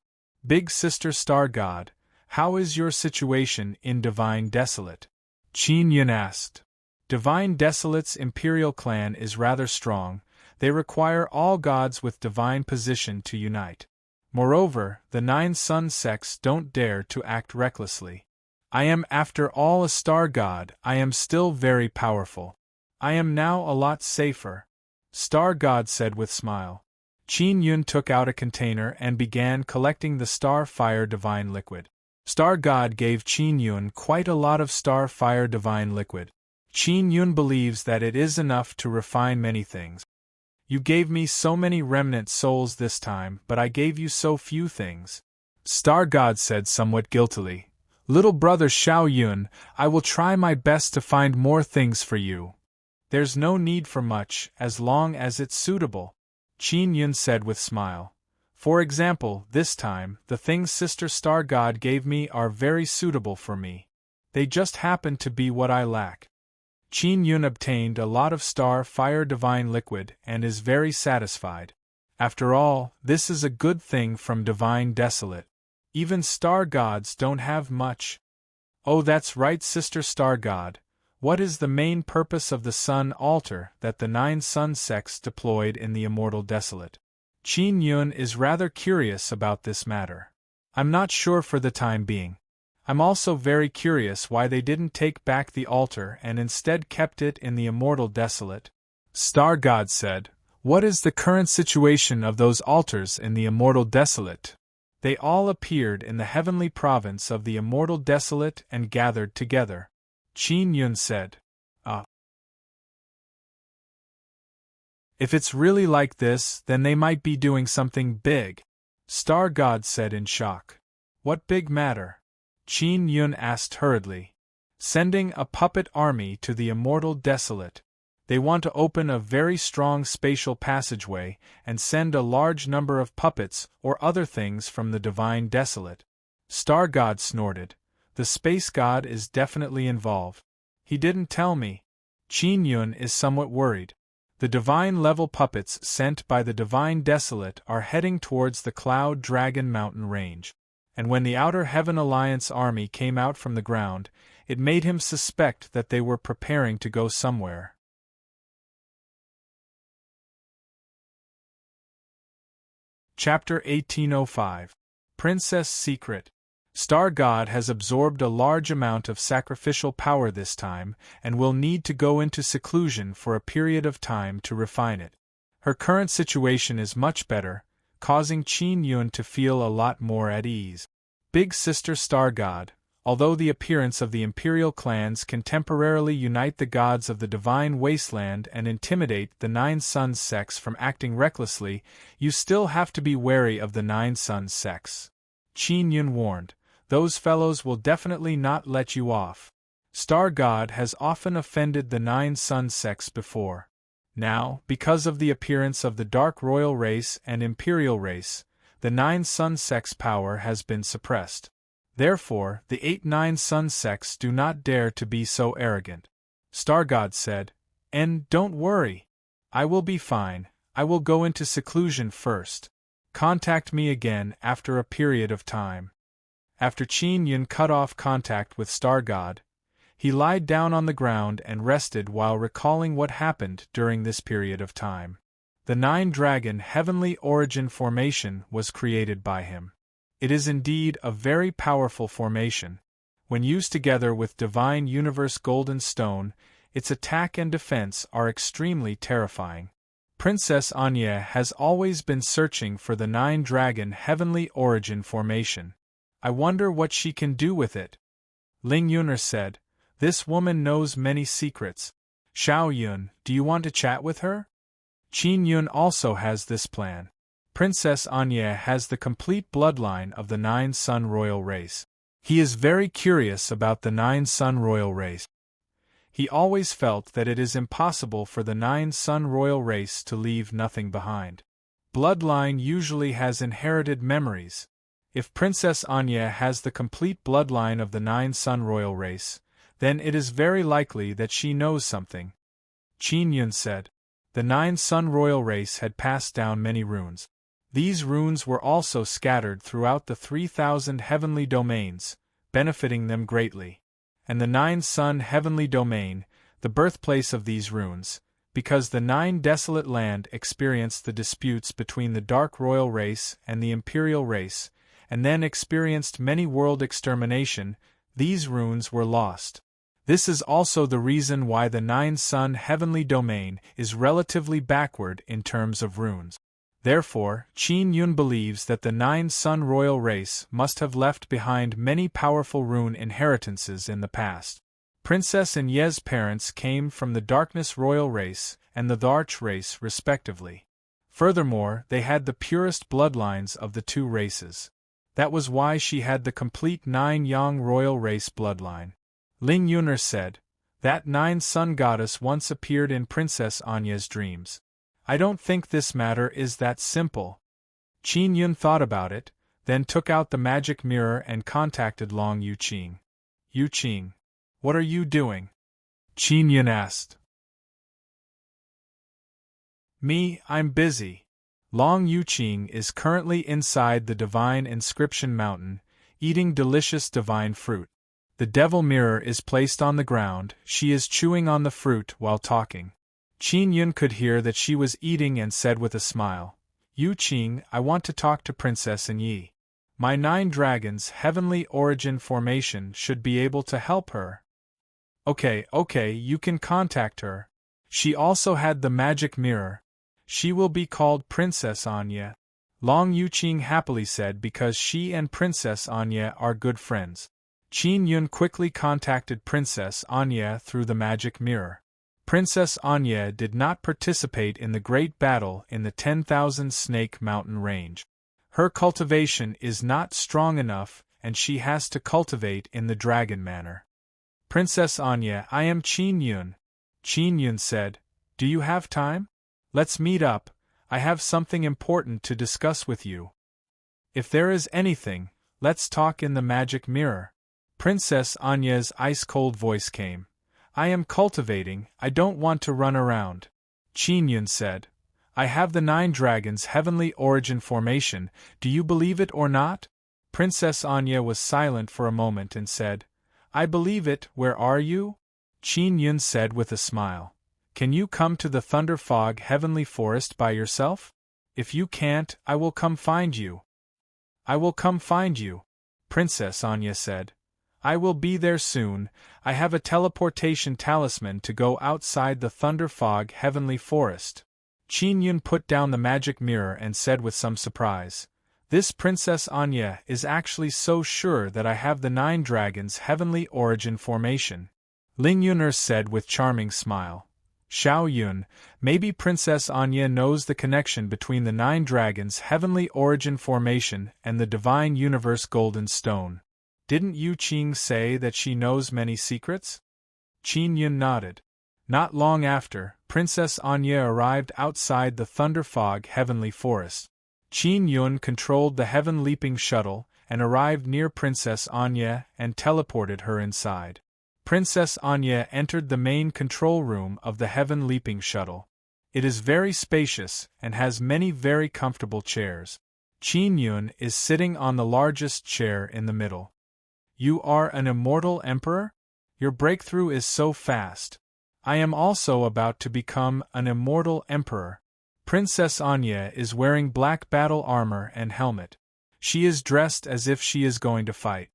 S1: Big Sister Star God, how is your situation in Divine Desolate? Qin Yun asked. Divine Desolate's imperial clan is rather strong. They require all gods with divine position to unite. Moreover, the 9 sun sects don't dare to act recklessly. I am after all a star god. I am still very powerful. I am now a lot safer, Star God said with smile. Qin Yun took out a container and began collecting the star fire divine liquid. Star God gave Qin Yun quite a lot of star fire divine liquid. Qin Yun believes that it is enough to refine many things. You gave me so many remnant souls this time, but I gave you so few things, Star God said somewhat guiltily. Little brother Shao Yun, I will try my best to find more things for you. There's no need for much, as long as it's suitable, Qin Yun said with smile. For example, this time, the things Sister Star God gave me are very suitable for me. They just happen to be what I lack. Qin Yun obtained a lot of star fire divine liquid and is very satisfied. After all, this is a good thing from Divine Desolate. Even star gods don't have much. Oh, that's right, Sister Star God. What is the main purpose of the sun altar that the 9 sun sects deployed in the Immortal Desolate? Qin Yun is rather curious about this matter. I'm not sure for the time being. I'm also very curious why they didn't take back the altar and instead kept it in the Immortal Desolate. Star God said, What is the current situation of those altars in the Immortal Desolate? They all appeared in the heavenly province of the Immortal Desolate and gathered together. Qin Yun said, If it's really like this, then they might be doing something big, Star God said in shock. What big matter? Qin Yun asked hurriedly. Sending a puppet army to the Immortal Desolate. They want to open a very strong spatial passageway and send a large number of puppets or other things from the Divine Desolate. Star God snorted. The space god is definitely involved. He didn't tell me. Qin Yun is somewhat worried. The divine-level puppets sent by the Divine Desolate are heading towards the Cloud Dragon Mountain range. And when the Outer Heaven Alliance army came out from the ground, it made him suspect that they were preparing to go somewhere. Chapter 1805. Princess Secret. Star God has absorbed a large amount of sacrificial power this time, and will need to go into seclusion for a period of time to refine it. Her current situation is much better, causing Qin Yun to feel a lot more at ease. Big Sister Star God, although the appearance of the imperial clans can temporarily unite the gods of the divine wasteland and intimidate the 9 sun sects from acting recklessly, you still have to be wary of the 9 sun sects. Qin Yun warned. Those fellows will definitely not let you off. Star God has often offended the 9 sun sects before. Now, because of the appearance of the Dark Royal race and Imperial race, the 9 sun sects' power has been suppressed. Therefore, the 8-9 sun sects do not dare to be so arrogant. Star God said, And don't worry. I will be fine. I will go into seclusion first. Contact me again after a period of time. After Qin Yun cut off contact with Star God, he lied down on the ground and rested while recalling what happened during this period of time. The 9-dragon heavenly origin formation was created by him. It is indeed a very powerful formation. When used together with Divine Universe Golden Stone, its attack and defense are extremely terrifying. Princess Anya has always been searching for the 9-dragon heavenly origin formation. I wonder what she can do with it. Ling Yuner said, This woman knows many secrets. Shao Yun, do you want to chat with her? Qin Yun also has this plan. Princess Anya has the complete bloodline of the Nine-Sun royal race. He is very curious about the Nine-Sun royal race. He always felt that it is impossible for the Nine-Sun royal race to leave nothing behind. Bloodline usually has inherited memories. If Princess Anya has the complete bloodline of the Nine-Sun royal race, then it is very likely that she knows something. Qin Yun said. The Nine-Sun royal race had passed down many runes. These runes were also scattered throughout the 3,000 heavenly domains, benefiting them greatly. And the Nine-Sun heavenly domain, the birthplace of these runes, because the Nine Desolate Land experienced the disputes between the Dark Royal race and the Imperial race, and then experienced many world extermination, these runes were lost. This is also the reason why the Nine-Sun heavenly domain is relatively backward in terms of runes. Therefore, Qin Yun believes that the Nine-Sun royal race must have left behind many powerful rune inheritances in the past. Princess Anye's parents came from the Darkness royal race and the Dharch race respectively. Furthermore, they had the purest bloodlines of the two races. That was why she had the complete Nine-Yang royal race bloodline. Ling Yuner said, that Nine-Sun goddess once appeared in Princess Anya's dreams. I don't think this matter is that simple. Qin Yun thought about it, then took out the magic mirror and contacted Long Yuqing. Yuqing, what are you doing? Qin Yun asked. Me, I'm busy. Long Yuqing is currently inside the Divine Inscription Mountain, eating delicious divine fruit. The devil mirror is placed on the ground, she is chewing on the fruit while talking. Qin Yun could hear that she was eating and said with a smile, Yuqing, I want to talk to Princess Anye. My 9 dragons' heavenly origin formation should be able to help her. Okay, you can contact her. She also had the magic mirror. She will be called Princess Anya. Long Yuqing happily said because she and Princess Anya are good friends. Qin Yun quickly contacted Princess Anya through the magic mirror. Princess Anya did not participate in the great battle in the 10,000 Snake Mountain range. Her cultivation is not strong enough and she has to cultivate in the dragon manner. Princess Anya, I am Qin Yun. Qin Yun said, do you have time? Let's meet up, I have something important to discuss with you. If there is anything, let's talk in the magic mirror. Princess Anya's ice-cold voice came. I am cultivating, I don't want to run around. Qin Yun said, I have the 9 dragons' heavenly origin formation, do you believe it or not? Princess Anya was silent for a moment and said, I believe it, where are you? Qin Yun said with a smile, can you come to the Thunder Fog heavenly forest by yourself? If you can't, I will come find you. I will come find you, Princess Anya said. I will be there soon, I have a teleportation talisman to go outside the Thunder Fog heavenly forest. Qin Yun put down the magic mirror and said with some surprise, this Princess Anya is actually so sure that I have the 9 dragons' heavenly origin formation. Ling Yuner said with charming smile. Xiao Yun, maybe Princess Anya knows the connection between the 9 dragons' heavenly origin formation and the divine universe golden stone. Didn't Yuqing say that she knows many secrets? Qin Yun nodded. Not long after, Princess Anya arrived outside the Thunder Fog heavenly forest. Qin Yun controlled the Heaven Leaping Shuttle and arrived near Princess Anya and teleported her inside. Princess Anya entered the main control room of the Heaven Leaping Shuttle. It is very spacious and has many very comfortable chairs. Qin Yun is sitting on the largest chair in the middle. You are an immortal emperor? Your breakthrough is so fast. I am also about to become an immortal emperor. Princess Anya is wearing black battle armor and helmet. She is dressed as if she is going to fight.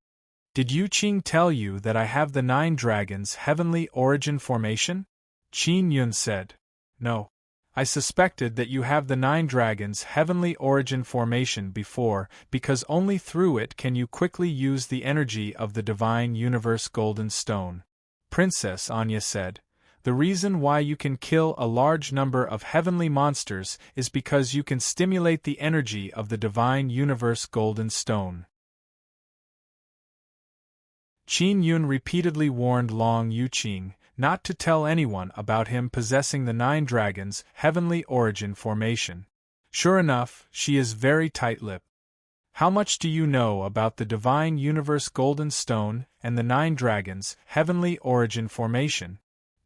S1: Did Yuqing tell you that I have the 9 dragons' heavenly origin formation? Qin Yun said. No. I suspected that you have the 9 dragons' heavenly origin formation before, because only through it can you quickly use the energy of the divine universe golden stone. Princess Anya said. The reason why you can kill a large number of heavenly monsters is because you can stimulate the energy of the divine universe golden stone. Qin Yun repeatedly warned Long Yuqing not to tell anyone about him possessing the 9 dragons' heavenly origin formation. Sure enough, she is very tight-lipped. How much do you know about the divine universe golden stone and the 9 dragons' heavenly origin formation?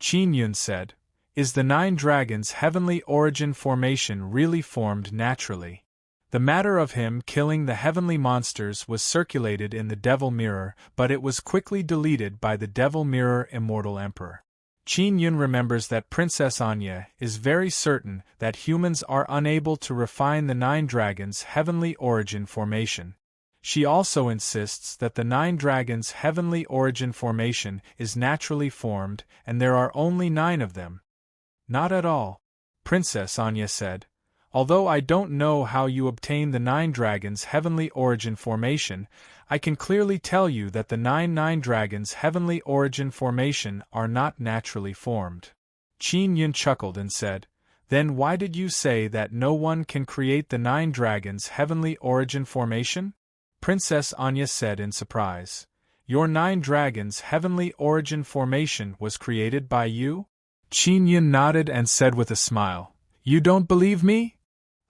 S1: Qin Yun said, Is the 9 dragons' heavenly origin formation really formed naturally? The matter of him killing the heavenly monsters was circulated in the Devil Mirror, but it was quickly deleted by the Devil Mirror Immortal Emperor. Qin Yun remembers that Princess Anya is very certain that humans are unable to refine the 9 dragons' heavenly origin formation. She also insists that the 9 dragons' heavenly origin formation is naturally formed and there are only 9 of them. Not at all, Princess Anya said. Although I don't know how you obtain the 9 dragons' heavenly origin formation, I can clearly tell you that the 9 dragons' heavenly origin formation are not naturally formed. Qin Yun chuckled and said, Then why did you say that no one can create the 9 dragons' heavenly origin formation? Princess Anya said in surprise. Your 9 dragons' heavenly origin formation was created by you? Qin Yun nodded and said with a smile, You don't believe me?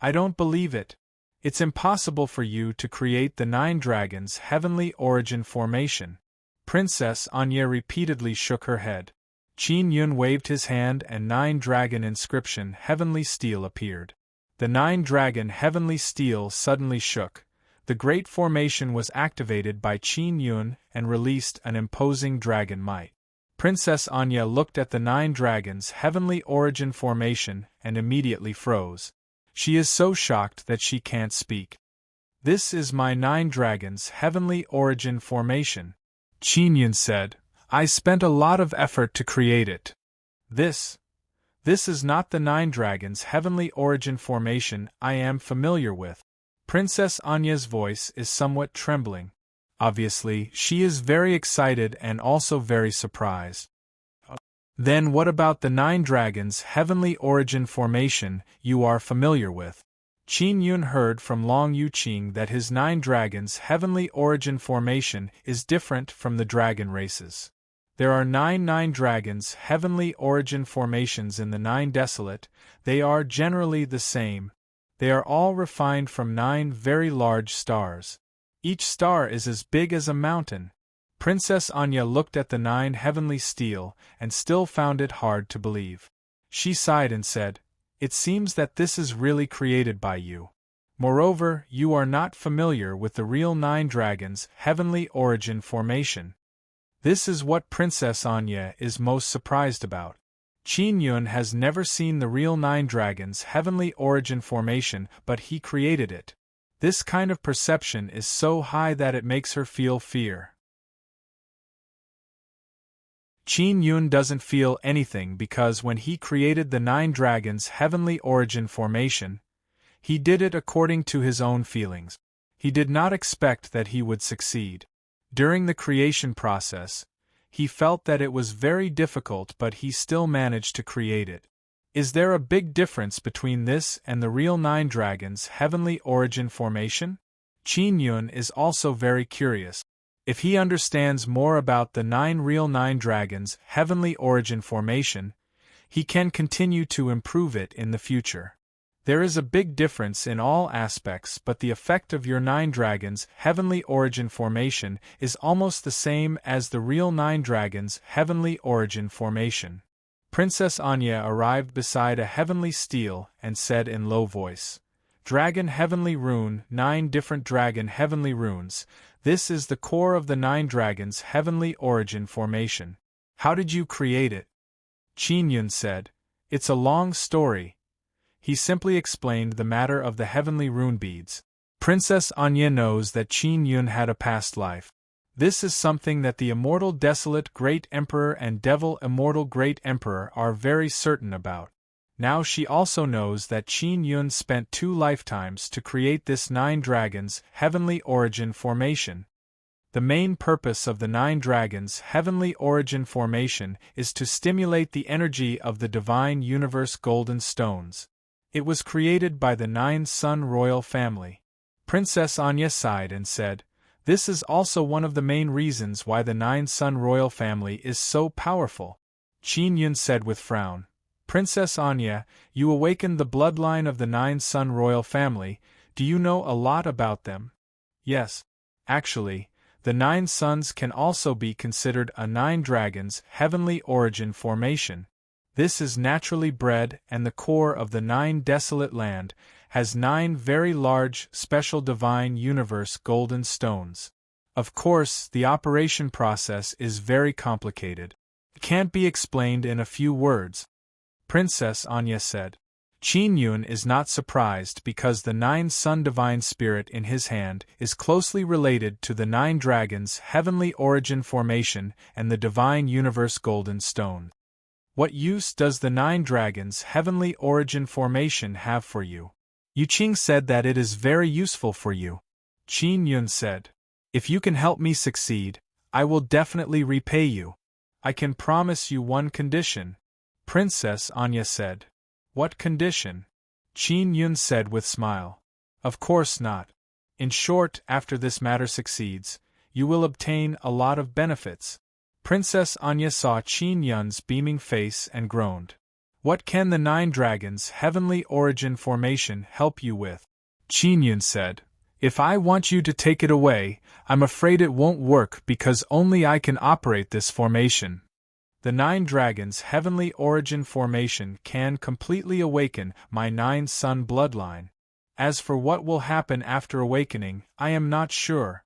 S1: I don't believe it. It's impossible for you to create the 9 dragons' heavenly origin formation. Princess Anya repeatedly shook her head. Qin Yun waved his hand and 9 dragon inscription heavenly steel appeared. The 9 dragon heavenly steel suddenly shook. The great formation was activated by Qin Yun and released an imposing dragon might. Princess Anya looked at the 9 dragons' heavenly origin formation and immediately froze. She is so shocked that she can't speak. This is my 9 dragons' heavenly origin formation, Qin Yun said. I spent a lot of effort to create it. This is not the 9 dragons' heavenly origin formation I am familiar with. Princess Anya's voice is somewhat trembling. Obviously, she is very excited and also very surprised. Then what about the 9 dragons' heavenly origin formation you are familiar with? Qin Yun heard from Long Yuqing that his 9 dragons' heavenly origin formation is different from the dragon races. There are 9 dragons' heavenly origin formations in the 9 desolate. They are generally the same. They are all refined from 9 very large stars. Each star is as big as a mountain. Princess Anya looked at the 9 heavenly steel and still found it hard to believe. She sighed and said, It seems that this is really created by you. Moreover, you are not familiar with the real 9 dragons' heavenly origin formation. This is what Princess Anya is most surprised about. Qin Yun has never seen the real 9 dragons' heavenly origin formation, but he created it. This kind of perception is so high that it makes her feel fear. Qin Yun doesn't feel anything because when he created the 9 dragons' heavenly origin formation, he did it according to his own feelings. He did not expect that he would succeed. During the creation process, he felt that it was very difficult, but he still managed to create it. Is there a big difference between this and the real 9 dragons' heavenly origin formation? Qin Yun is also very curious. If he understands more about the 9 dragons' heavenly origin formation, he can continue to improve it in the future. There is a big difference in all aspects, but the effect of your 9 dragons' heavenly origin formation is almost the same as the real 9 dragons' heavenly origin formation. Princess Anya arrived beside a heavenly steel and said in low voice, Dragon heavenly rune, 9 different dragon heavenly runes. This is the core of the 9 dragons' heavenly origin formation. How did you create it? Qin Yun said, It's a long story. He simply explained the matter of the heavenly rune beads. Princess Anya knows that Qin Yun had a past life. This is something that the Immortal Desolate Great Emperor and Devil Immortal Great Emperor are very certain about. Now she also knows that Qin Yun spent 2 lifetimes to create this 9 dragons' heavenly origin formation. The main purpose of the 9 dragons' heavenly origin formation is to stimulate the energy of the divine universe golden stones. It was created by the 9 Sun royal family. Princess Anya sighed and said, "This is also one of the main reasons why the 9 Sun royal family is so powerful." Qin Yun said with frown, "Princess Anya, you awakened the bloodline of the 9 Sun royal family. Do you know a lot about them?" "Yes. Actually, the 9 suns can also be considered a 9 dragons' heavenly origin formation. This is naturally bred, and the core of the 9 desolate land has 9 very large, special divine universe golden stones. Of course, the operation process is very complicated. It can't be explained in a few words," Princess Anya said. Qin Yun is not surprised because the 9 Sun divine spirit in his hand is closely related to the 9 dragons' heavenly origin formation and the divine universe golden stone. "What use does the 9 dragons' heavenly origin formation have for you?" Yu Qing said that it is very useful for you. Qin Yun said, "If you can help me succeed, I will definitely repay you. I can promise you one condition," Princess Anya said. "What condition?" Qin Yun said with smile. "Of course not. In short, after this matter succeeds, you will obtain a lot of benefits." Princess Anya saw Qin Yun's beaming face and groaned. "What can the 9 dragons' heavenly origin formation help you with?" Qin Yun said, "If I want you to take it away, I'm afraid it won't work because only I can operate this formation. The 9 dragons' heavenly origin formation can completely awaken my 9 sun bloodline. As for what will happen after awakening, I am not sure."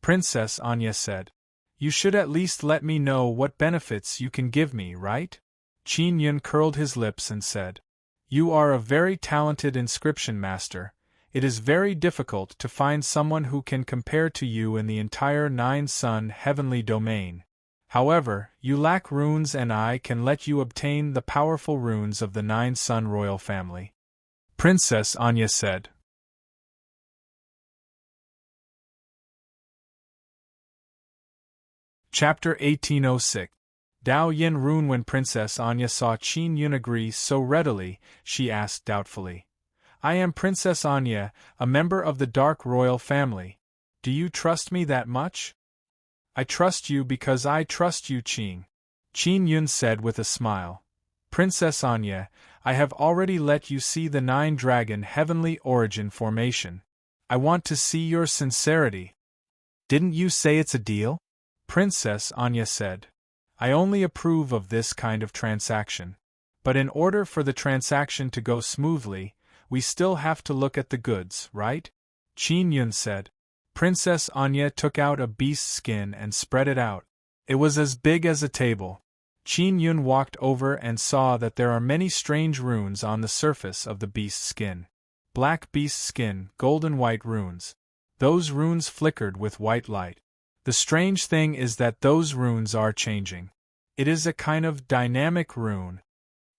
S1: Princess Anya said, "You should at least let me know what benefits you can give me, right?" Qin Yun curled his lips and said, "You are a very talented inscription master. It is very difficult to find someone who can compare to you in the entire 9 Sun heavenly domain. However, you lack runes and I can let you obtain the powerful runes of the 9 Sun royal family," Princess Anya said. Chapter 1806. Dao Yin Rune. When Princess Anya saw Qin Yun agree so readily, she asked doubtfully, "I am Princess Anya, a member of the Dark Royal family. Do you trust me that much?" "I trust you because I trust you, Qin Yun said with a smile. "Princess Anya, I have already let you see the 9 dragon heavenly origin formation. I want to see your sincerity." "Didn't you say it's a deal?" Princess Anya said. "I only approve of this kind of transaction. But in order for the transaction to go smoothly, we still have to look at the goods, right?" Qin Yun said. Princess Anya took out a beast's skin and spread it out. It was as big as a table. Qin Yun walked over and saw that there are many strange runes on the surface of the beast's skin. Black beast skin, golden white runes. Those runes flickered with white light. The strange thing is that those runes are changing. It is a kind of dynamic rune.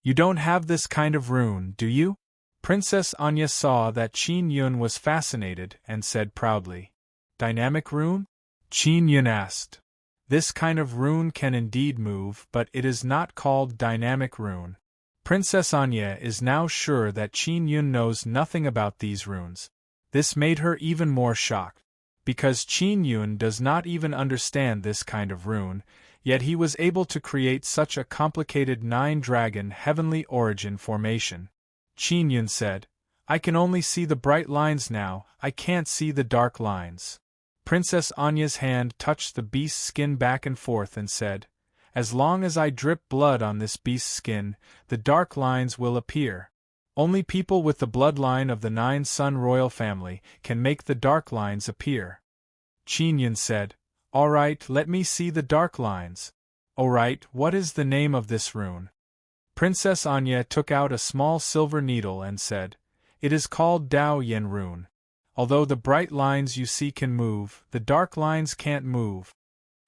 S1: "You don't have this kind of rune, do you?" Princess Anya saw that Qin Yun was fascinated and said proudly. "Dynamic rune?" Qin Yun asked. "This kind of rune can indeed move, but it is not called dynamic rune." Princess Anya is now sure that Qin Yun knows nothing about these runes. This made her even more shocked. Because Qin Yun does not even understand this kind of rune, yet he was able to create such a complicated 9 dragon heavenly origin formation. Qin Yun said, "I can only see the bright lines now, I can't see the dark lines." Princess Anya's hand touched the beast's skin back and forth and said, "As long as I drip blood on this beast's skin, the dark lines will appear. Only people with the bloodline of the 9 Sun royal family can make the dark lines appear." Qin Yun said, "All right, let me see the dark lines." "All right, what is the name of this rune?" Princess Anya took out a small silver needle and said, "It is called Dao Yin Rune. Although the bright lines you see can move, the dark lines can't move."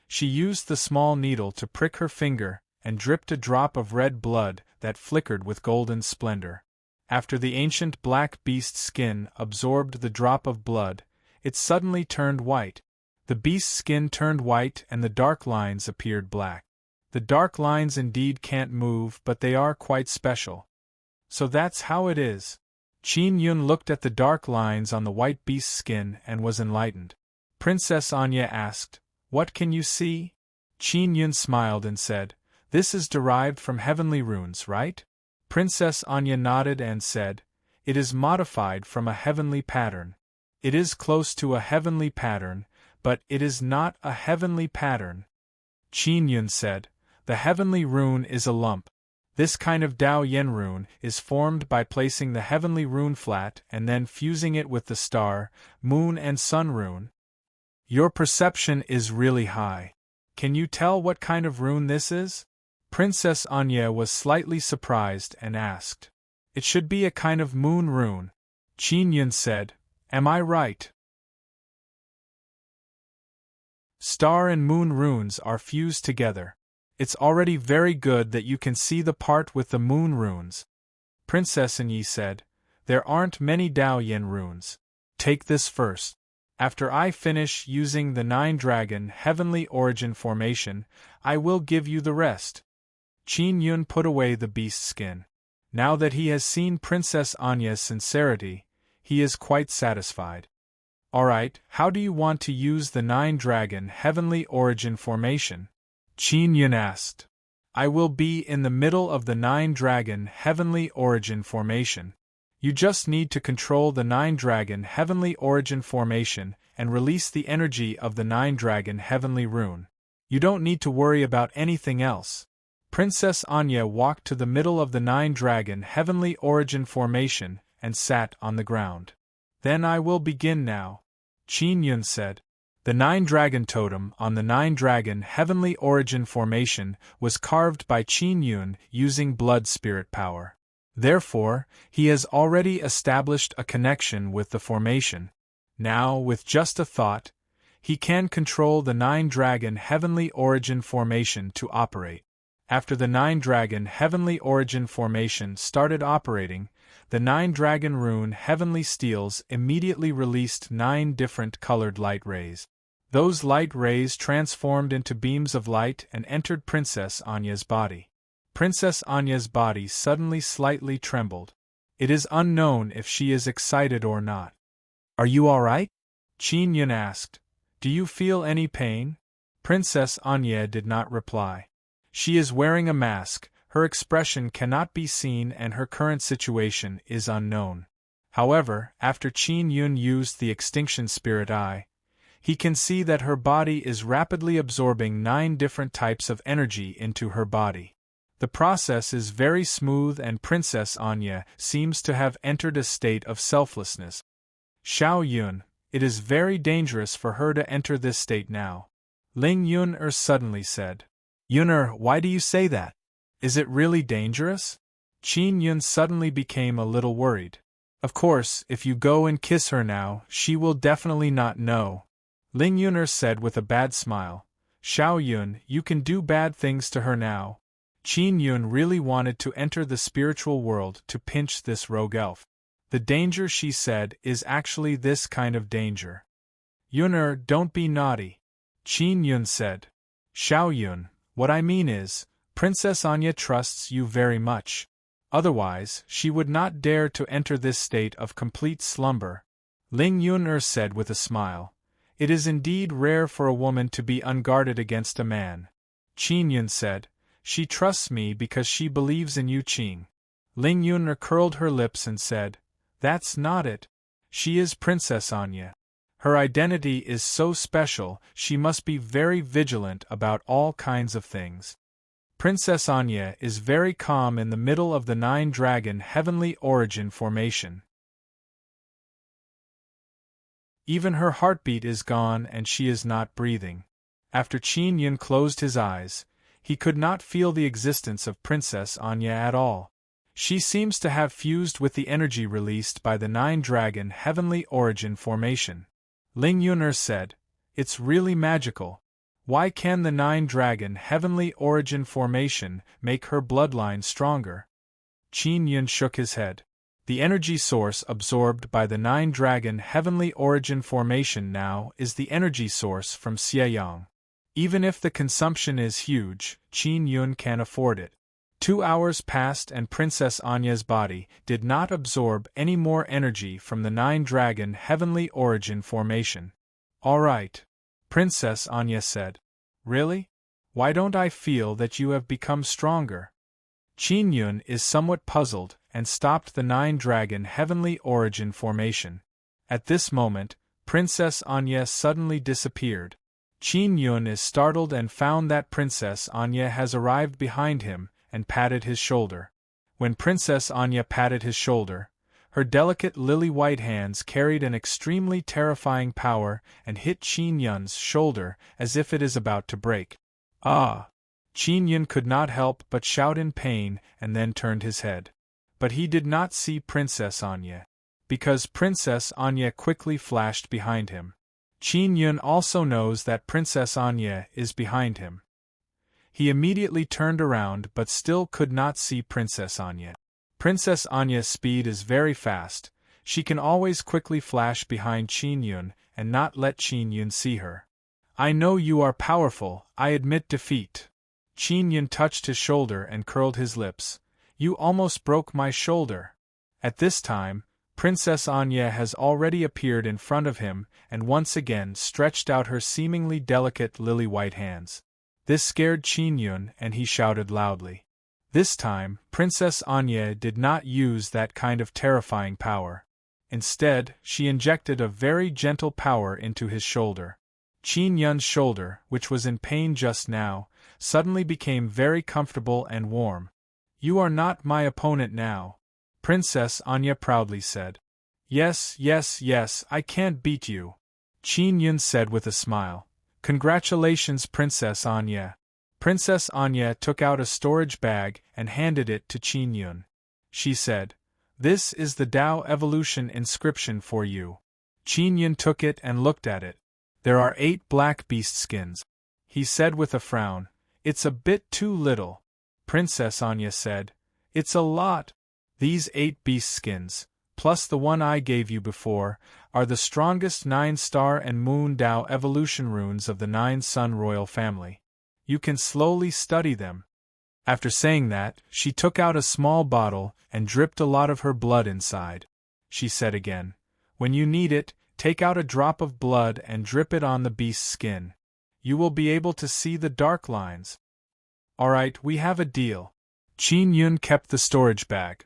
S1: She used the small needle to prick her finger and dripped a drop of red blood that flickered with golden splendor. After the ancient black beast skin absorbed the drop of blood, it suddenly turned white. The beast's skin turned white and the dark lines appeared black. The dark lines indeed can't move, but they are quite special. So that's how it is. Qin Yun looked at the dark lines on the white beast's skin and was enlightened. Princess Anya asked, "What can you see?" Qin Yun smiled and said, "This is derived from heavenly runes, right?" Princess Anya nodded and said, "It is modified from a heavenly pattern. It is close to a heavenly pattern, but it is not a heavenly pattern." Qin Yun said, "The heavenly rune is a lump. This kind of Dao Yen rune is formed by placing the heavenly rune flat and then fusing it with the star, moon and sun rune. Your perception is really high. Can you tell what kind of rune this is?" Princess Anya was slightly surprised and asked. "It should be a kind of moon rune." Qin Yun said, "Am I right?" Star and moon runes are fused together. It's already very good that you can see the part with the moon runes. Princess Anyi said, "There aren't many Dao Yen runes. Take this first. After I finish using the 9-dragon heavenly origin formation, I will give you the rest." Qin Yun put away the beast's skin. Now that he has seen Princess Anya's sincerity, he is quite satisfied. "Alright, how do you want to use the 9-dragon heavenly origin formation?" Qin Yun asked. "I will be in the middle of the 9-dragon heavenly origin formation. You just need to control the 9-dragon heavenly origin formation and release the energy of the 9-dragon heavenly rune. You don't need to worry about anything else." Princess Anya walked to the middle of the 9-dragon heavenly origin formation and sat on the ground. "Then I will begin now," Qin Yun said. The 9-dragon totem on the 9-dragon heavenly origin formation was carved by Qin Yun using blood spirit power. Therefore, he has already established a connection with the formation. Now, with just a thought, he can control the 9-dragon heavenly origin formation to operate. After the 9-dragon heavenly origin formation started operating, the 9-dragon rune heavenly steels immediately released 9 different colored light rays. Those light rays transformed into beams of light and entered Princess Anya's body. Princess Anya's body suddenly slightly trembled. It is unknown if she is excited or not. "Are you all right?" Qin Yun asked. "Do you feel any pain?" Princess Anya did not reply. She is wearing a mask, her expression cannot be seen and her current situation is unknown. However, after Qin Yun used the Extinction Spirit Eye, he can see that her body is rapidly absorbing 9 different types of energy into her body. The process is very smooth and Princess Anya seems to have entered a state of selflessness. "Xiao Yun, it is very dangerous for her to enter this state now," Ling Yun suddenly said. "Yun, why do you say that? Is it really dangerous?" Qin Yun suddenly became a little worried. "Of course, if you go and kiss her now, she will definitely not know," Ling Yun said with a bad smile. "Xiao Yun, you can do bad things to her now." Qin Yun really wanted to enter the spiritual world to pinch this rogue elf. The danger, she said, is actually this kind of danger. "Yun, don't be naughty," Qin Yun said. "Xiao Yun, what I mean is, Princess Anya trusts you very much. Otherwise, she would not dare to enter this state of complete slumber," Ling Yun said with a smile. "It is indeed rare for a woman to be unguarded against a man." Qin Yun said, "She trusts me because she believes in you, Qing." Ling Yun curled her lips and said, "That's not it. She is Princess Anya. Her identity is so special, she must be very vigilant about all kinds of things." Princess Anya is very calm in the middle of the 9-dragon heavenly origin formation. Even her heartbeat is gone and she is not breathing. After Qin Yun closed his eyes, he could not feel the existence of Princess Anya at all. She seems to have fused with the energy released by the 9-dragon heavenly origin formation. Ling Yun said, "It's really magical. Why can the 9-dragon heavenly origin formation make her bloodline stronger?" Qin Yun shook his head. The energy source absorbed by the nine-dragon heavenly origin formation now is the energy source from Xieyang. Even if the consumption is huge, Qin Yun can afford it. 2 hours passed and Princess Anya's body did not absorb any more energy from the nine-dragon heavenly origin formation. All right, Princess Anya said. Really? Why don't I feel that you have become stronger? Qin Yun is somewhat puzzled and stopped the nine-dragon heavenly origin formation. At this moment, Princess Anya suddenly disappeared. Qin Yun is startled and found that Princess Anya has arrived behind him and patted his shoulder. When Princess Anya patted his shoulder, her delicate lily-white hands carried an extremely terrifying power and hit Qin Yun's shoulder as if it is about to break. Ah! Qin Yun could not help but shout in pain and then turned his head. But he did not see Princess Anya, because Princess Anya quickly flashed behind him. Qin Yun also knows that Princess Anya is behind him. He immediately turned around but still could not see Princess Anya. Princess Anya's speed is very fast. She can always quickly flash behind Qin Yun and not let Qin Yun see her. I know you are powerful, I admit defeat. Qin Yun touched his shoulder and curled his lips. You almost broke my shoulder. At this time, Princess Anya has already appeared in front of him and once again stretched out her seemingly delicate lily-white hands. This scared Qin Yun and he shouted loudly. This time, Princess Anya did not use that kind of terrifying power. Instead, she injected a very gentle power into his shoulder. Qin Yun's shoulder, which was in pain just now, suddenly became very comfortable and warm. You are not my opponent now, Princess Anya proudly said. Yes, I can't beat you, Qin Yun said with a smile. Congratulations, Princess Anya. Princess Anya took out a storage bag and handed it to Qin Yun. She said, This is the Tao Evolution inscription for you. Qin Yun took it and looked at it. There are 8 black beast skins. He said with a frown, It's a bit too little. Princess Anya said, It's a lot. These 8 beast skins, plus the one I gave you before, are the strongest 9-star and moon Tao evolution runes of the 9-sun royal family. You can slowly study them. After saying that, she took out a small bottle and dripped a lot of her blood inside. She said again, When you need it, take out a drop of blood and drip it on the beast's skin. You will be able to see the dark lines. All right, we have a deal. Qin Yun kept the storage bag.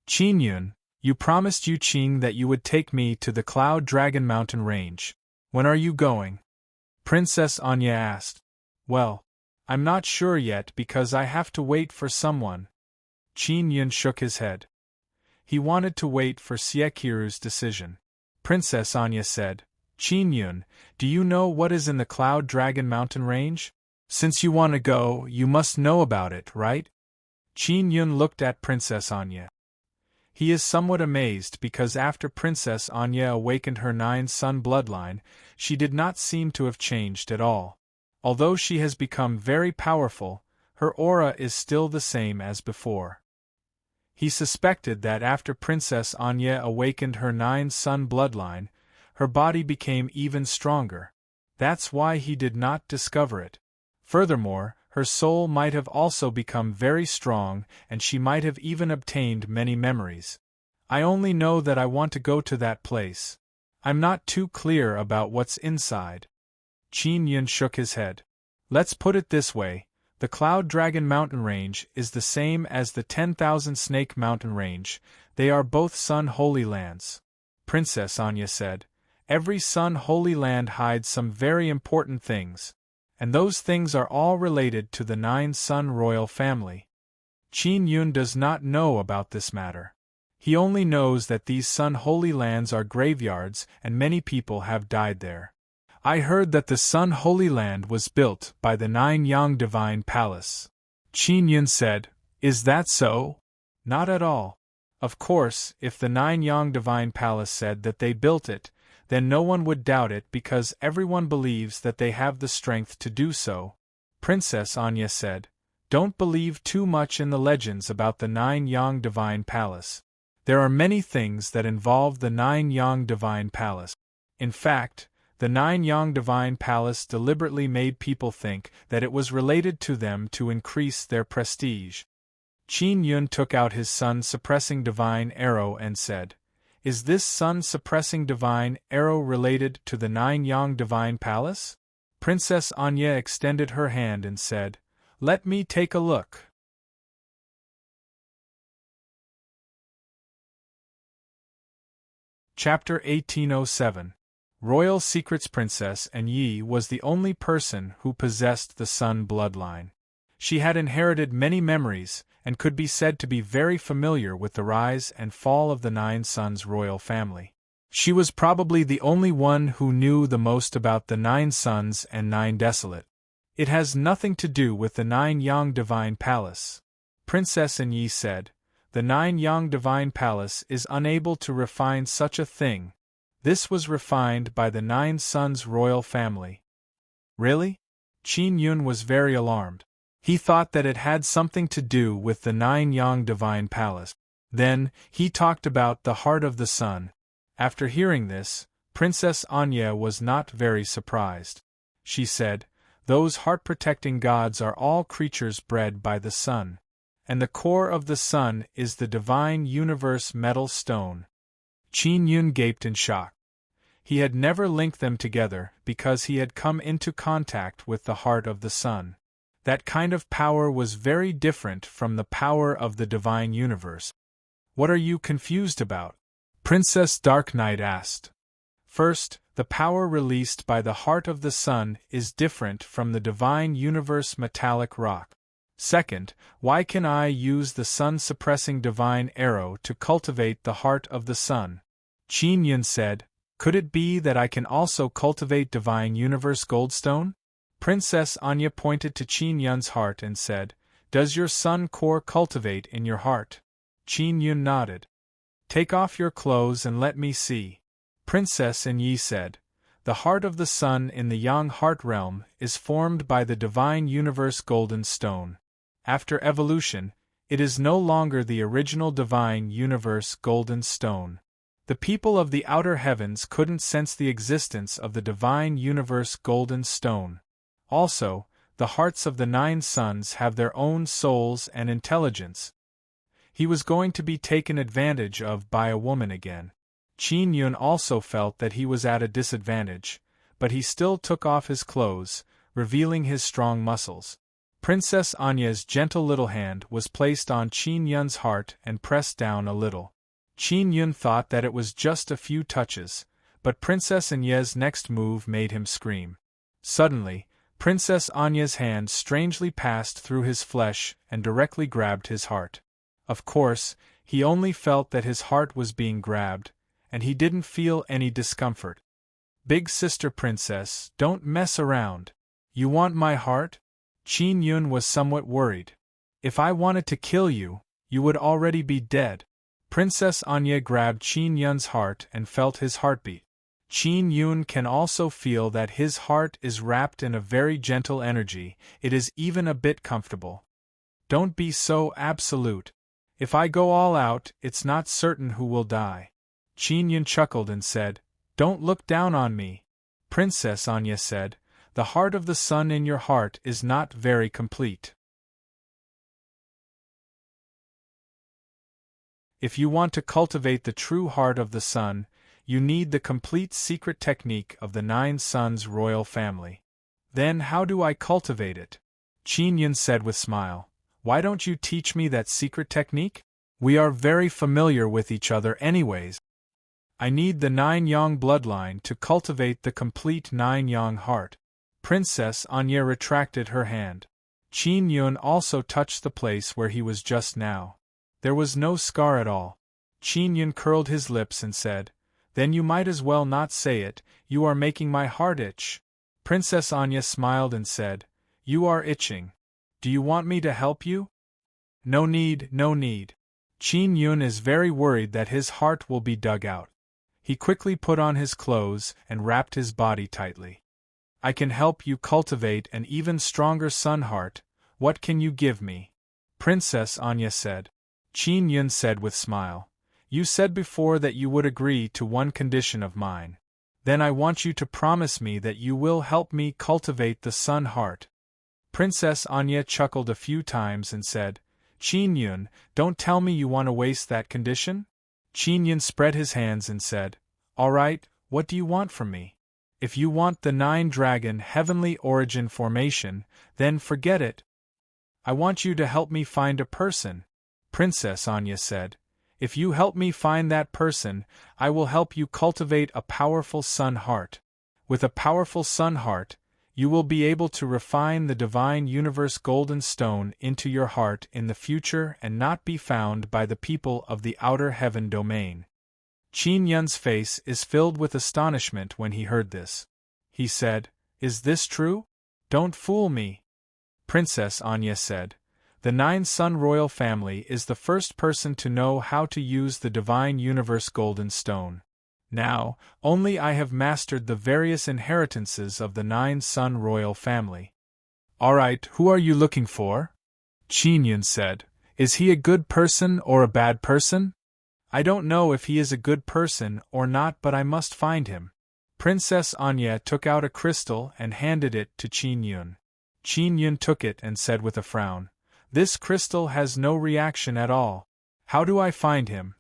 S1: Qin Yun, you promised Yu Qing that you would take me to the Cloud Dragon Mountain Range. When are you going? Princess Anya asked. Well, I'm not sure yet because I have to wait for someone. Qin Yun shook his head. He wanted to wait for Siekiru's decision. Princess Anya said, Qin Yun, do you know what is in the Cloud Dragon Mountain Range? Since you want to go, you must know about it, right? Qin Yun looked at Princess Anya. He is somewhat amazed because after Princess Anya awakened her 9-sun bloodline, she did not seem to have changed at all. Although she has become very powerful, her aura is still the same as before. He suspected that after Princess Anya awakened her 9-sun bloodline, her body became even stronger. That's why he did not discover it. Furthermore, her soul might have also become very strong and she might have even obtained many memories. I only know that I want to go to that place. I'm not too clear about what's inside. Qin Yun shook his head. Let's put it this way, the Cloud Dragon Mountain Range is the same as the 10,000 Snake Mountain Range, they are both Sun Holy Lands. Princess Anya said, Every Sun Holy Land hides some very important things. And those things are all related to the 9-sun royal family. Qin Yun does not know about this matter. He only knows that these Sun Holy Lands are graveyards and many people have died there. I heard that the Sun Holy Land was built by the 9-yang Divine Palace. Qin Yun said, Is that so? Not at all. Of course, if the 9-yang Divine Palace said that they built it, then no one would doubt it because everyone believes that they have the strength to do so. Princess Anya said, Don't believe too much in the legends about the Nine-Yang Divine Palace. There are many things that involve the Nine-Yang Divine Palace. In fact, the Nine-Yang Divine Palace deliberately made people think that it was related to them to increase their prestige. Qin Yun took out his sun-suppressing divine arrow and said, "Is this sun-suppressing divine arrow related to the Nine-Yang Divine Palace?" Princess Anya extended her hand and said, "Let me take a look." Chapter 1807. Royal Secrets. Princess Yi was the only person who possessed the Sun bloodline. She had inherited many memories, and could be said to be very familiar with the rise and fall of the Nine Suns royal family. She was probably the only one who knew the most about the Nine Suns and Nine Desolate. "It has nothing to do with the Nine-Yang Divine Palace," Princess Yi said. "The Nine-Yang Divine Palace is unable to refine such a thing. This was refined by the Nine Suns royal family." "Really?" Qin Yun was very alarmed. He thought that it had something to do with the Nine-Yang Divine Palace. Then, he talked about the heart of the sun. After hearing this, Princess Anya was not very surprised. She said, "Those heart-protecting gods are all creatures bred by the sun. And the core of the sun is the divine universe metal stone." Qin Yun gaped in shock. He had never linked them together because he had come into contact with the heart of the sun. That kind of power was very different from the power of the divine universe. "What are you confused about?" Princess Dark Knight asked. "First, the power released by the heart of the sun is different from the divine universe metallic rock. Second, why can I use the sun-suppressing divine arrow to cultivate the heart of the sun?" Qin Yun said, "Could it be that I can also cultivate divine universe goldstone?" Princess Anya pointed to Qin Yun's heart and said, "Does your sun core cultivate in your heart?" Qin Yun nodded. "Take off your clothes and let me see." Princess Yi said, "The heart of the sun in the Yang heart realm is formed by the divine universe golden stone. After evolution, it is no longer the original divine universe golden stone. The people of the outer heavens couldn't sense the existence of the divine universe golden stone. Also, the hearts of the Nine Suns have their own souls and intelligence." He was going to be taken advantage of by a woman again. Qin Yun also felt that he was at a disadvantage, but he still took off his clothes, revealing his strong muscles. Princess Anya's gentle little hand was placed on Qin Yun's heart and pressed down a little. Qin Yun thought that it was just a few touches, but Princess Anya's next move made him scream. Suddenly, Princess Anya's hand strangely passed through his flesh and directly grabbed his heart. Of course, he only felt that his heart was being grabbed, and he didn't feel any discomfort. "Big sister princess, don't mess around. You want my heart?" Qin Yun was somewhat worried. "If I wanted to kill you, you would already be dead." Princess Anya grabbed Qin Yun's heart and felt his heartbeat. Qin Yun can also feel that his heart is wrapped in a very gentle energy. It is even a bit comfortable. "Don't be so absolute. If I go all out, it's not certain who will die." Qin Yun chuckled and said, "Don't look down on me." Princess Anya said, "The heart of the sun in your heart is not very complete. If you want to cultivate the true heart of the sun, you need the complete secret technique of the Nine Suns royal family." "Then how do I cultivate it?" Qin Yun said with smile. "Why don't you teach me that secret technique? We are very familiar with each other anyways." "I need the Nine-Yang bloodline to cultivate the complete Nine-Yang heart." Princess Anya retracted her hand. Qin Yun also touched the place where he was just now. There was no scar at all. Qin Yun curled his lips and said, "Then you might as well not say it, you are making my heart itch." Princess Anya smiled and said, "You are itching. Do you want me to help you?" "No need, no need. Qin Yun is very worried that his heart will be dug out." He quickly put on his clothes and wrapped his body tightly. "I can help you cultivate an even stronger sun heart, What can you give me? Princess Anya said. Qin Yun said with smile. You said before that you would agree to one condition of mine. Then I want you to promise me that you will help me cultivate the sun heart. Princess Anya chuckled a few times and said, Qin Yun, don't tell me you want to waste that condition? Qin Yun spread his hands and said, All right, what do you want from me? If you want the 9-dragon heavenly origin formation, then forget it. I want you to help me find a person, Princess Anya said. If you help me find that person, I will help you cultivate a powerful sun heart. With a powerful sun heart, you will be able to refine the divine universe golden stone into your heart in the future and not be found by the people of the outer heaven domain. Qin Yun's face is filled with astonishment when he heard this. He said, Is this true? Don't fool me. Princess Anya said, The 9-Sun royal family is the first person to know how to use the divine universe golden stone. Now, only I have mastered the various inheritances of the 9-Sun royal family. All right, who are you looking for? Qin Yun said. Is he a good person or a bad person? I don't know if he is a good person or not, but I must find him. Princess Anya took out a crystal and handed it to Qin Yun. Qin Yun took it and said with a frown, This crystal has no reaction at all. How do I find him?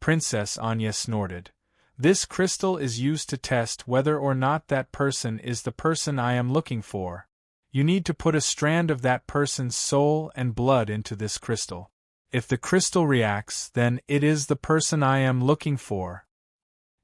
S1: Princess Anya snorted. This crystal is used to test whether or not that person is the person I am looking for. You need to put a strand of that person's soul and blood into this crystal. If the crystal reacts, then it is the person I am looking for.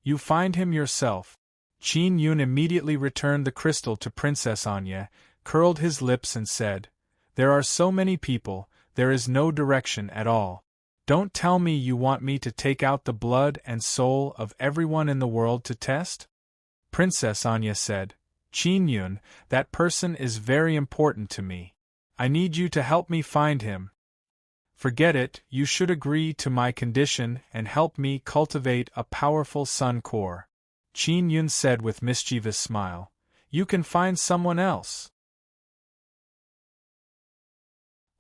S1: You find him yourself. Qin Yun immediately returned the crystal to Princess Anya, curled his lips and said, There are so many people, there is no direction at all. Don't tell me you want me to take out the blood and soul of everyone in the world to test? Princess Anya said, Qin Yun, that person is very important to me. I need you to help me find him. Forget it, you should agree to my condition and help me cultivate a powerful sun core. Qin Yun said with mischievous smile. You can find someone else.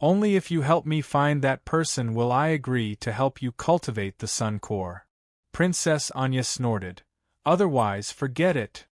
S1: Only if you help me find that person will I agree to help you cultivate the sun core. Princess Anya snorted. Otherwise, forget it.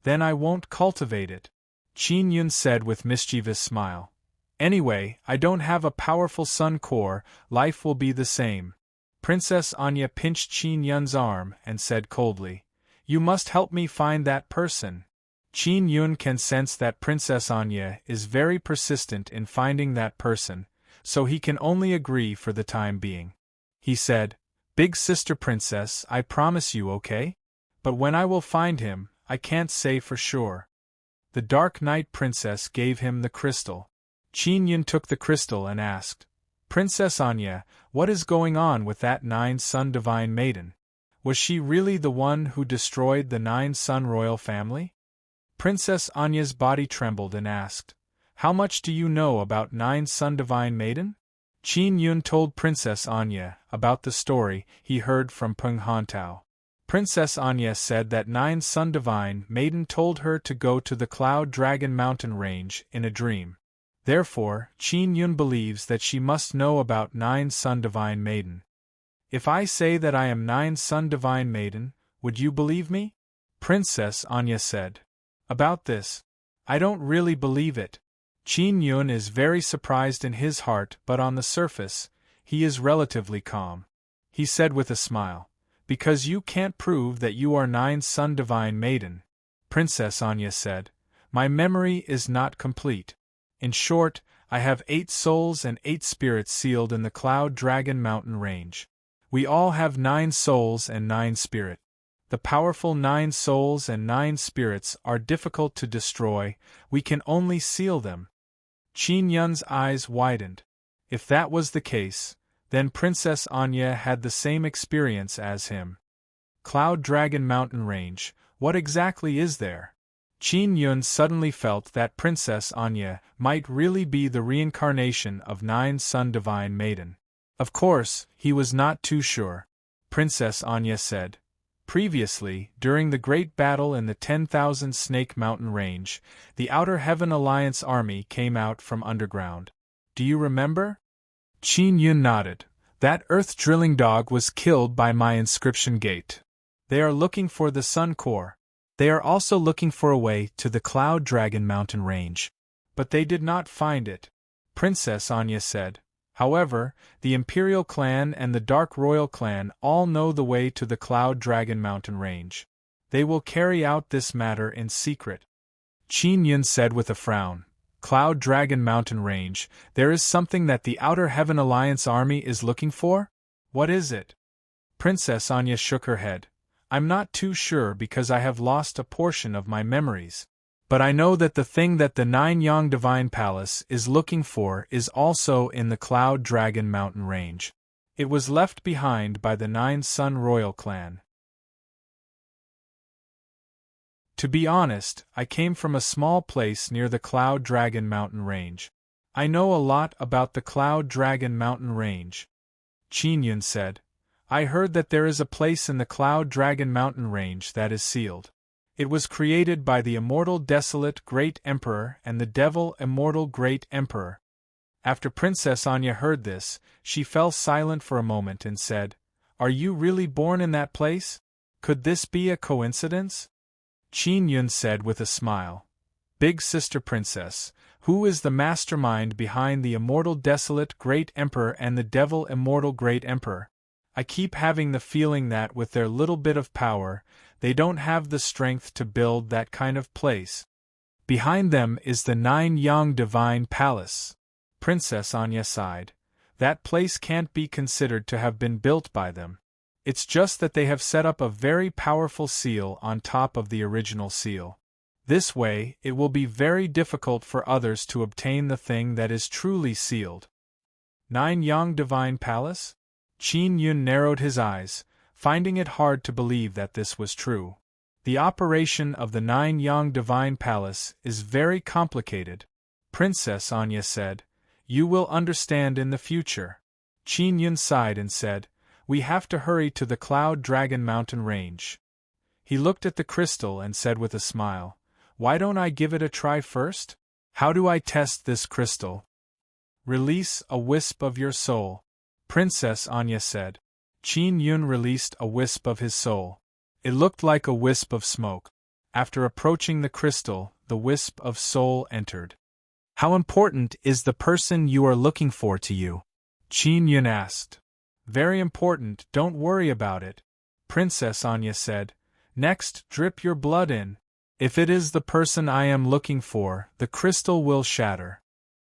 S1: Then I won't cultivate it. Qin Yun said with mischievous smile. Anyway, I don't have a powerful sun core, life will be the same. Princess Anya pinched Qin Yun's arm and said coldly, You must help me find that person. Qin Yun can sense that Princess Anya is very persistent in finding that person, so he can only agree for the time being. He said, Big sister princess, I promise you, okay? But when I will find him, I can't say for sure. The Dark Knight Princess gave him the crystal. Qin Yun took the crystal and asked, Princess Anya, what is going on with that 9-Sun divine maiden? Was she really the one who destroyed the 9-Sun royal family? Princess Anya's body trembled and asked, How much do you know about 9-Sun divine maiden? Qin Yun told Princess Anya about the story he heard from Peng Hantao. Princess Anya said that 9-Sun divine maiden told her to go to the Cloud Dragon mountain range in a dream. Therefore, Qin Yun believes that she must know about 9-Sun divine maiden. If I say that I am 9-Sun divine maiden, would you believe me? Princess Anya said. About this, I don't really believe it. Qin Yun is very surprised in his heart, but on the surface, he is relatively calm. He said with a smile, Because you can't prove that you are 9-Sun divine maiden. Princess Anya said, My memory is not complete. In short, I have 8 souls and 8 spirits sealed in the Cloud Dragon mountain range. We all have 9 souls and 9 spirits. The powerful 9 souls and 9 spirits are difficult to destroy, we can only seal them. Qin Yun's eyes widened. If that was the case, then Princess Anya had the same experience as him. Cloud Dragon mountain range, what exactly is there? Qin Yun suddenly felt that Princess Anya might really be the reincarnation of 9-Sun divine maiden. Of course, he was not too sure. Princess Anya said, Previously, during the great battle in the 10,000 Snake Mountain Range, the Outer Heaven Alliance army came out from underground. Do you remember? Qin Yun nodded. That earth-drilling dog was killed by my inscription gate. They are looking for the Sun Core. They are also looking for a way to the Cloud Dragon mountain range. But they did not find it, Princess Anya said. However, the Imperial clan and the Dark Royal clan all know the way to the Cloud Dragon mountain range. They will carry out this matter in secret. Qin Yun said with a frown. Cloud Dragon mountain range, there is something that the Outer Heaven Alliance army is looking for? What is it? Princess Anya shook her head. I'm not too sure because I have lost a portion of my memories. But I know that the thing that the Nine Yang Divine Palace is looking for is also in the Cloud Dragon mountain range. It was left behind by the Nine Sun Royal clan. To be honest, I came from a small place near the Cloud Dragon mountain range. I know a lot about the Cloud Dragon mountain range. Qin Yun said. I heard that there is a place in the Cloud Dragon mountain range that is sealed. It was created by the immortal desolate Great Emperor and the devil immortal Great Emperor. After Princess Anya heard this, she fell silent for a moment and said, Are you really born in that place? Could this be a coincidence? Qin Yun said with a smile. Big Sister Princess, who is the mastermind behind the immortal desolate Great Emperor and the devil immortal Great Emperor? I keep having the feeling that with their little bit of power, they don't have the strength to build that kind of place. Behind them is the Nine Yang Divine Palace. Princess Anya sighed. That place can't be considered to have been built by them. It's just that they have set up a very powerful seal on top of the original seal. This way, it will be very difficult for others to obtain the thing that is truly sealed. Nine Yang Divine Palace? Qin Yun narrowed his eyes, finding it hard to believe that this was true. The operation of the Nine Yang Divine Palace is very complicated, Princess Anya said. You will understand in the future. Qin Yun sighed and said, We have to hurry to the Cloud Dragon mountain range. He looked at the crystal and said with a smile, Why don't I give it a try first? How do I test this crystal? Release a wisp of your soul, Princess Anya said. Qin Yun released a wisp of his soul. It looked like a wisp of smoke. After approaching the crystal, the wisp of soul entered. How important is the person you are looking for to you? Qin Yun asked. Very important, don't worry about it, Princess Anya said. Next, drip your blood in. If it is the person I am looking for, the crystal will shatter.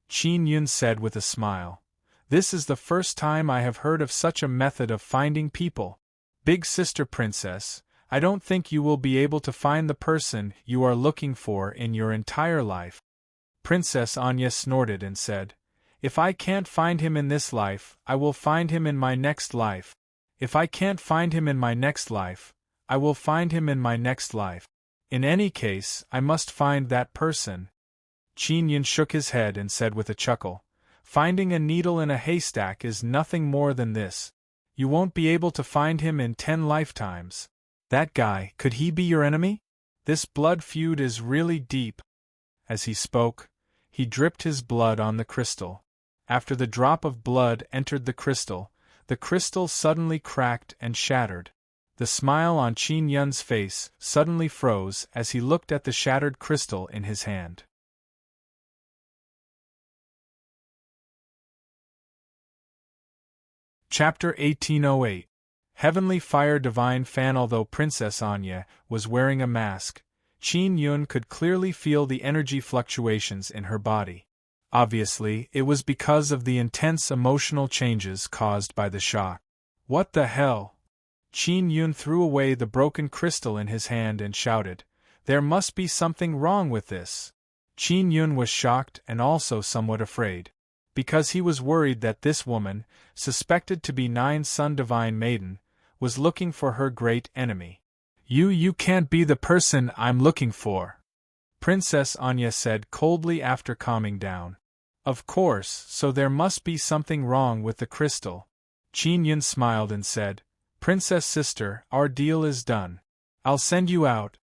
S1: Qin Yun said with a smile. This is the first time I have heard of such a method of finding people. Big Sister Princess, I don't think you will be able to find the person you are looking for in your entire life. Princess Anya snorted and said, If I can't find him in this life, I will find him in my next life. If I can't find him in my next life, I will find him in my next life. In any case, I must find that person. Qin Yun shook his head and said with a chuckle, Finding a needle in a haystack is nothing more than this. You won't be able to find him in 10 lifetimes. That guy, could he be your enemy? This blood feud is really deep. As he spoke, he dripped his blood on the crystal. After the drop of blood entered the crystal suddenly cracked and shattered. The smile on Qin Yun's face suddenly froze as he looked at the shattered crystal in his hand. Chapter 1808. Heavenly Fire Divine Fan. Although Princess Anya was wearing a mask, Qin Yun could clearly feel the energy fluctuations in her body. Obviously, it was because of the intense emotional changes caused by the shock. What the hell? Qin Yun threw away the broken crystal in his hand and shouted, There must be something wrong with this. Qin Yun was shocked and also somewhat afraid, because he was worried that this woman, suspected to be Nine Sun Divine Maiden, was looking for her great enemy. You can't be the person I'm looking for, Princess Anya said coldly after calming down. Of course, so there must be something wrong with the crystal. Qin Yun smiled and said, Princess Sister, our deal is done. I'll send you out.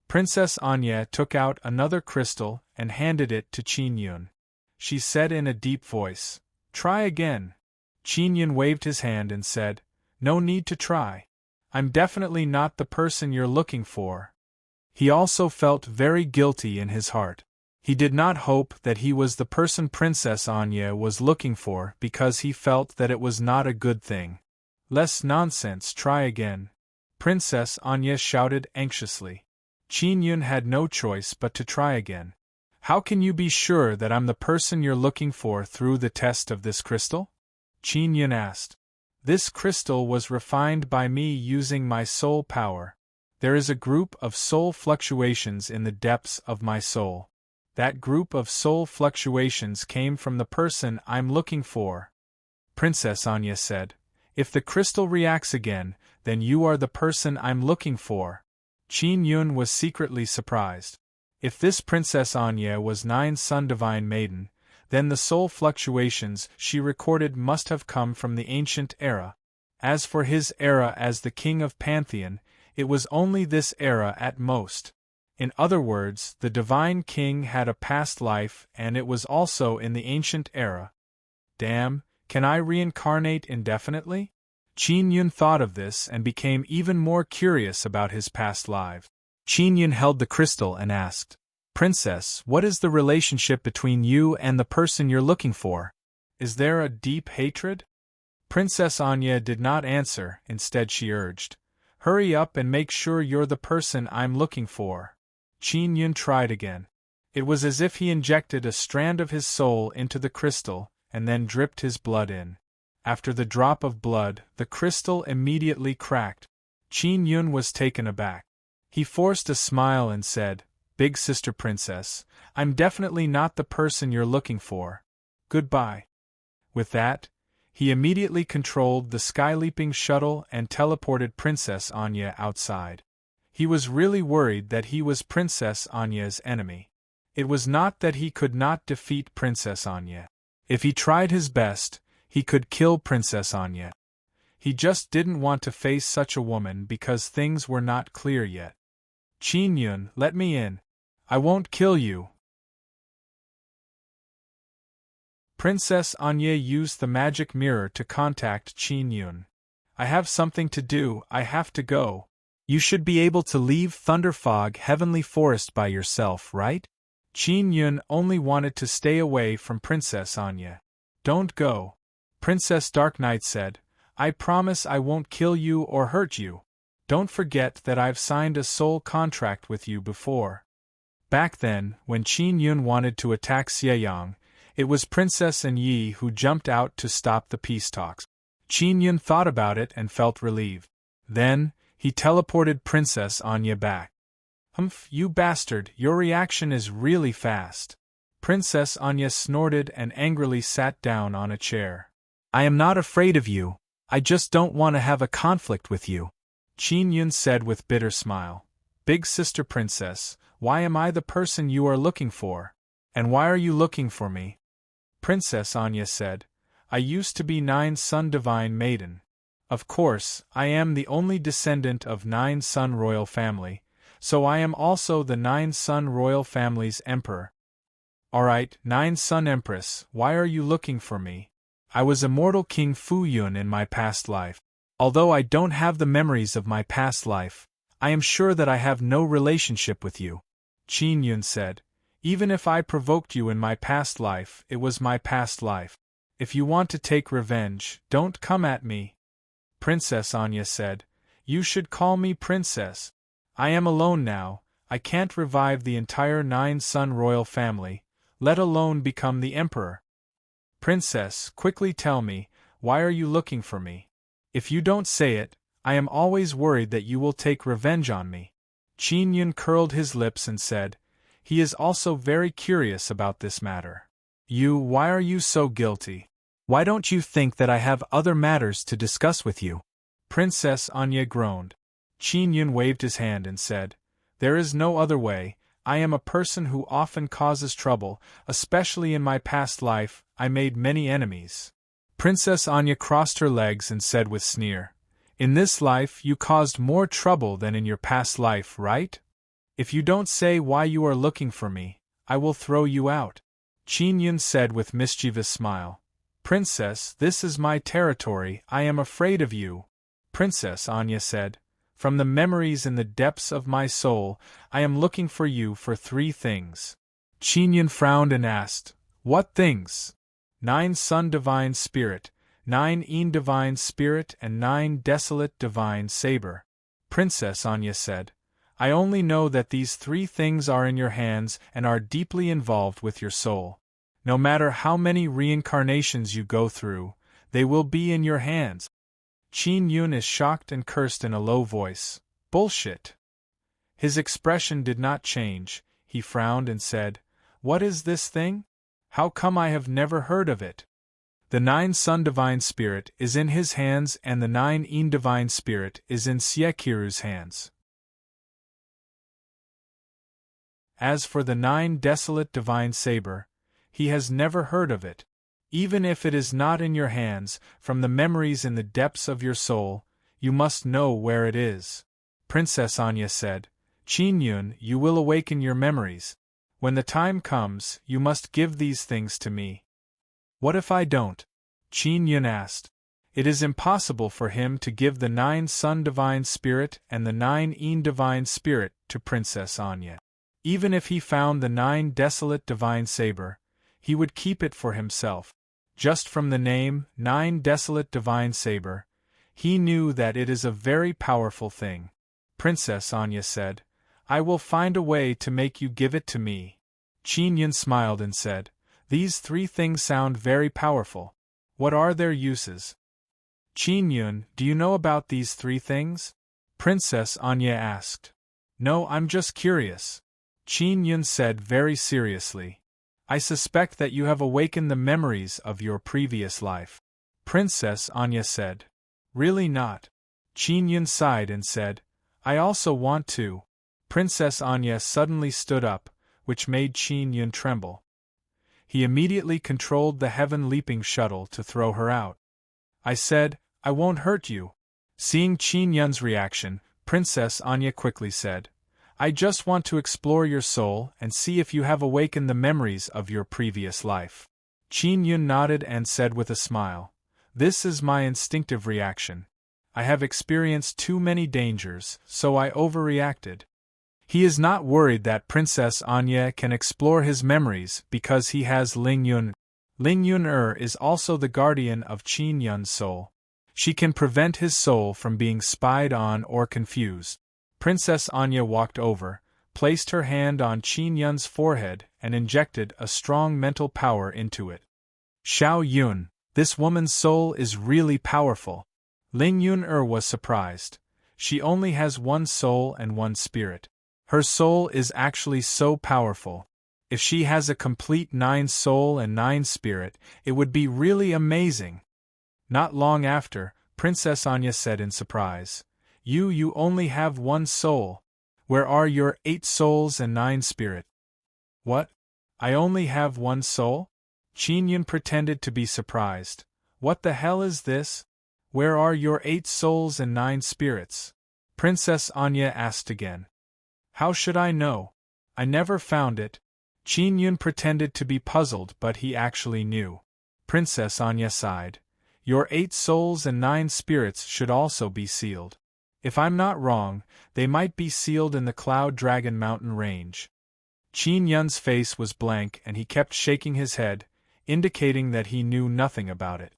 S1: Princess Anya took out another crystal and handed it to Qin Yun. she said in a deep voice. Try again. Qin Yun waved his hand and said, No need to try. I'm definitely not the person you're looking for. He also felt very guilty in his heart. He did not hope that he was the person Princess Anya was looking for because he felt that it was not a good thing. Less nonsense, try again. Princess Anya shouted anxiously. Qin Yun had no choice but to try again. How can you be sure that I'm the person you're looking for through the test of this crystal? Qin Yun asked. This crystal was refined by me using my soul power. There is a group of soul fluctuations in the depths of my soul. That group of soul fluctuations came from the person I'm looking for. Princess Anya said, If the crystal reacts again, then you are the person I'm looking for. Qin Yun was secretly surprised. If this Princess Anya was 9 Sun Divine Maiden, then the soul fluctuations she recorded must have come from the ancient era. As for his era as the king of Pantheon, it was only this era at most. In other words, the divine king had a past life and it was also in the ancient era. Damn, can I reincarnate indefinitely? Qin Yun thought of this and became even more curious about his past life. Qin Yun held the crystal and asked, Princess, what is the relationship between you and the person you're looking for? Is there a deep hatred? Princess Anya did not answer, instead she urged, Hurry up and make sure you're the person I'm looking for. Qin Yun tried again. It was as if he injected a strand of his soul into the crystal, and then dripped his blood in. After the drop of blood, the crystal immediately cracked. Qin Yun was taken aback. He forced a smile and said, Big sister princess, I'm definitely not the person you're looking for. Goodbye. With that, he immediately controlled the sky-leaping shuttle and teleported Princess Anya outside. He was really worried that he was Princess Anya's enemy. It was not that he could not defeat Princess Anya. If he tried his best, he could kill Princess Anya. He just didn't want to face such a woman because things were not clear yet. Qin Yun, let me in. I won't kill you. Princess Anya used the magic mirror to contact Qin Yun. I have something to do, I have to go. You should be able to leave Thunderfog Heavenly Forest by yourself, right? Qin Yun only wanted to stay away from Princess Anya. Don't go. Princess Dark Knight said, I promise I won't kill you or hurt you. Don't forget that I've signed a soul contract with you before. Back then, when Qin Yun wanted to attack Xieyang, it was Princess Yi who jumped out to stop the peace talks. Qin Yun thought about it and felt relieved. Then, he teleported Princess Anya back. Humph, you bastard, your reaction is really fast. Princess Anya snorted and angrily sat down on a chair. I am not afraid of you, I just don't want to have a conflict with you. Qin Yun said with bitter smile. Big sister princess, why am I the person you are looking for? And why are you looking for me? Princess Anya said, I used to be 9 Sun Divine Maiden. Of course, I am the only descendant of 9 Sun Royal Family, so I am also the 9 Sun Royal Family's Emperor. Alright, 9 Sun Empress, why are you looking for me? I was immortal King Fu Yun in my past life. Although I don't have the memories of my past life, I am sure that I have no relationship with you. Qin Yun said, Even if I provoked you in my past life, it was my past life. If you want to take revenge, don't come at me. Princess Anya said, You should call me Princess. I am alone now, I can't revive the entire 9 Sun Royal Family, let alone become the Emperor. Princess, quickly tell me, why are you looking for me? If you don't say it, I am always worried that you will take revenge on me. Qin Yun curled his lips and said, He is also very curious about this matter. Why are you so guilty? Why don't you think that I have other matters to discuss with you? Princess Anya groaned. Qin Yun waved his hand and said, There is no other way, I am a person who often causes trouble, especially in my past life, I made many enemies. Princess Anya crossed her legs and said with sneer, In this life you caused more trouble than in your past life, right? If you don't say why you are looking for me, I will throw you out. Qin Yun said with mischievous smile. Princess, this is my territory, I am afraid of you. Princess Anya said, from the memories in the depths of my soul, I am looking for you for 3 things. Qin Yun frowned and asked, what things? 9 Sun Divine Spirit, 9 Een Divine Spirit and 9 Desolate Divine Saber. Princess Anya said, I only know that these 3 things are in your hands and are deeply involved with your soul. No matter how many reincarnations you go through, they will be in your hands. Qin Yun is shocked and cursed in a low voice. Bullshit. His expression did not change, he frowned and said, what is this thing? How come I have never heard of it? The 9 Sun Divine Spirit is in his hands and the 9 Een Divine Spirit is in Siekiru's hands. As for the 9 Desolate Divine Saber, he has never heard of it. Even if it is not in your hands, from the memories in the depths of your soul, you must know where it is. Princess Anya said, Qin Yun, you will awaken your memories. When the time comes, you must give these things to me. What if I don't? Qin Yun asked. It is impossible for him to give the 9 Sun Divine Spirit and the 9 Een Divine Spirit to Princess Anya. Even if he found the 9 Desolate Divine Saber, he would keep it for himself. Just from the name, 9 Desolate Divine Saber, he knew that it is a very powerful thing. Princess Anya said, I will find a way to make you give it to me. Qin Yun smiled and said, these 3 things sound very powerful. What are their uses? Qin Yun, do you know about these 3 things? Princess Anya asked. No, I'm just curious. Qin Yun said very seriously. I suspect that you have awakened the memories of your previous life. Princess Anya said. Really not. Qin Yun sighed and said, I also want to. Princess Anya suddenly stood up, which made Qin Yun tremble. He immediately controlled the heaven-leaping shuttle to throw her out. I said, I won't hurt you. Seeing Qin Yun's reaction, Princess Anya quickly said, I just want to explore your soul and see if you have awakened the memories of your previous life. Qin Yun nodded and said with a smile, this is my instinctive reaction. I have experienced too many dangers, so I overreacted. He is not worried that Princess Anya can explore his memories because he has Ling Yun. Ling Yun is also the guardian of Qin Yun's soul. She can prevent his soul from being spied on or confused. Princess Anya walked over, placed her hand on Qin Yun's forehead and injected a strong mental power into it. Xiao Yun, this woman's soul is really powerful. Ling Yun was surprised. She only has 1 soul and 1 spirit. Her soul is actually so powerful. If she has a complete 9 soul and 9 spirit, it would be really amazing. Not long after, Princess Anya said in surprise, You only have 1 soul. Where are your 8 souls and 9 spirit? What? I only have 1 soul? Qin Yun pretended to be surprised. What the hell is this? Where are your 8 souls and 9 spirits? Princess Anya asked again. How should I know? I never found it. Qin Yun pretended to be puzzled, but he actually knew. Princess Anya sighed. Your 8 souls and 9 spirits should also be sealed. If I'm not wrong, they might be sealed in the Cloud Dragon Mountain range. Qin Yun's face was blank and he kept shaking his head, indicating that he knew nothing about it.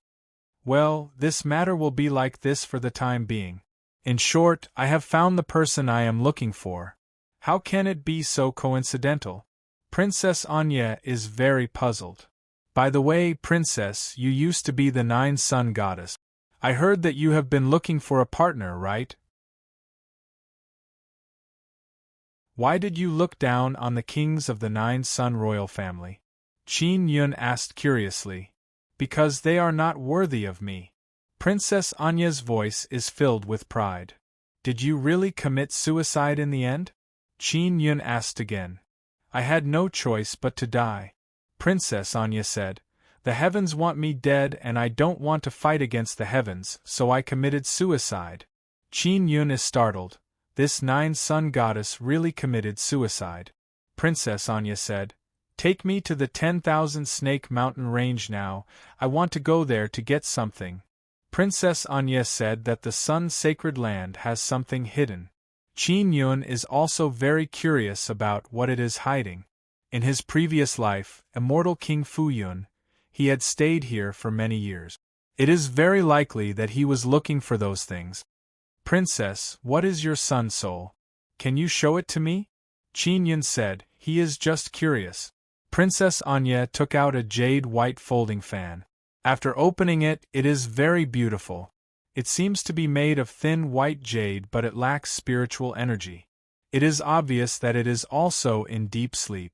S1: Well, this matter will be like this for the time being. In short, I have found the person I am looking for. How can it be so coincidental? Princess Anya is very puzzled. By the way, Princess, you used to be the 9 Sun Goddess. I heard that you have been looking for a partner, right? Why did you look down on the kings of the 9 Sun royal family? Qin Yun asked curiously. Because they are not worthy of me. Princess Anya's voice is filled with pride. Did you really commit suicide in the end? Qin Yun asked again. I had no choice but to die. Princess Anya said, the heavens want me dead and I don't want to fight against the heavens, so I committed suicide. Qin Yun is startled. This 9 Sun goddess really committed suicide. Princess Anya said, Take me to the 10,000 Snake Mountain range now, I want to go there to get something. Princess Anya said that the sun's sacred land has something hidden. Qin Yun is also very curious about what it is hiding. In his previous life, immortal King Fu Yun, he had stayed here for many years. It is very likely that he was looking for those things. Princess, what is your sun's soul? Can you show it to me? Qin Yun said, he is just curious. Princess Anya took out a jade white folding fan. After opening it, it is very beautiful. It seems to be made of thin white jade, but it lacks spiritual energy. It is obvious that it is also in deep sleep.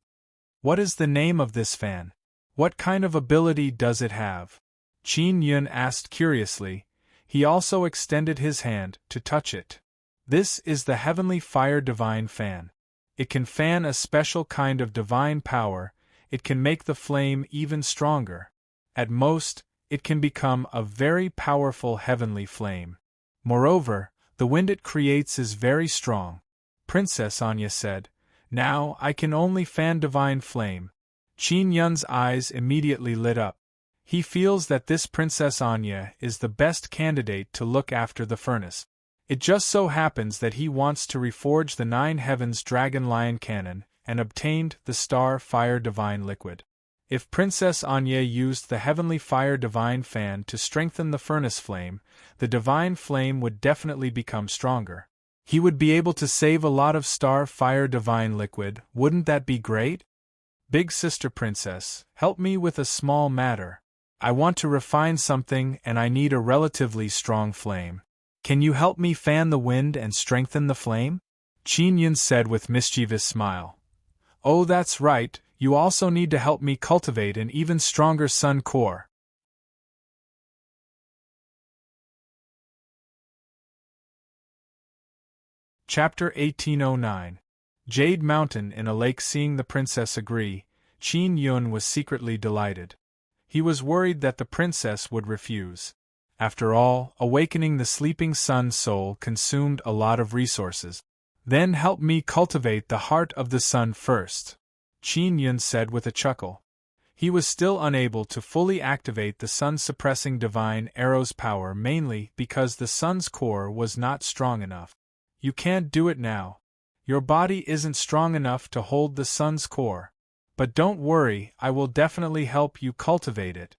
S1: What is the name of this fan? What kind of ability does it have? Qin Yun asked curiously. He also extended his hand to touch it. This is the Heavenly Fire Divine Fan. It can fan a special kind of divine power. It can make the flame even stronger. At most, it can become a very powerful heavenly flame. Moreover, the wind it creates is very strong. Princess Anya said, now I can only fan divine flame. Qin Yun's eyes immediately lit up. He feels that this Princess Anya is the best candidate to look after the furnace. It just so happens that he wants to reforge the 9 Heavens Dragon Lion Cannon and obtained the Star Fire Divine Liquid. If Princess Anya used the Heavenly Fire Divine Fan to strengthen the furnace flame, the divine flame would definitely become stronger. He would be able to save a lot of Star Fire Divine Liquid. Wouldn't that be great? Big sister princess, help me with a small matter. I want to refine something and I need a relatively strong flame. Can you help me fan the wind and strengthen the flame? Qin Yun said with mischievous smile. Oh, that's right, you also need to help me cultivate an even stronger sun core. Chapter 1809. Jade Mountain in a lake. Seeing the princess agree, Qin Yun was secretly delighted. He was worried that the princess would refuse. After all, awakening the sleeping sun's soul consumed a lot of resources. Then help me cultivate the heart of the sun first, Qin Yun said with a chuckle. He was still unable to fully activate the sun-suppressing divine arrow's power, mainly because the sun's core was not strong enough. You can't do it now. Your body isn't strong enough to hold the sun's core. But don't worry, I will definitely help you cultivate it.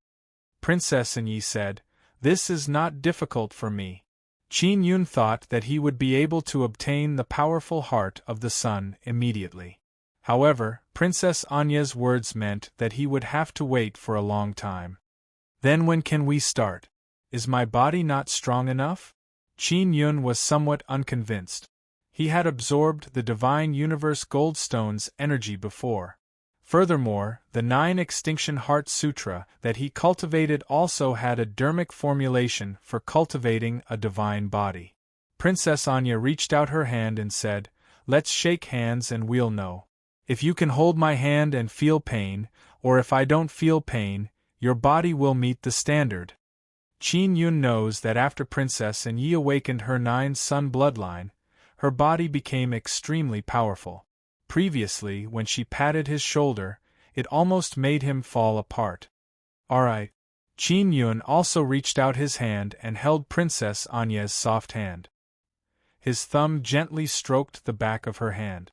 S1: Princess Anyi said, this is not difficult for me. Qin Yun thought that he would be able to obtain the powerful heart of the sun immediately. However, Princess Anya's words meant that he would have to wait for a long time. Then when can we start? Is my body not strong enough? Qin Yun was somewhat unconvinced. He had absorbed the Divine Universe Goldstone's energy before. Furthermore, the 9 Extinction Heart Sutra that he cultivated also had a dermic formulation for cultivating a divine body. Princess Anya reached out her hand and said, let's shake hands and we'll know. If you can hold my hand and feel pain, or if I don't feel pain, your body will meet the standard. Qin Yun knows that after Princess Anyi awakened her 9 sun bloodline, her body became extremely powerful. Previously, when she patted his shoulder, it almost made him fall apart. Alright. Qin Yun also reached out his hand and held Princess Anya's soft hand. His thumb gently stroked the back of her hand.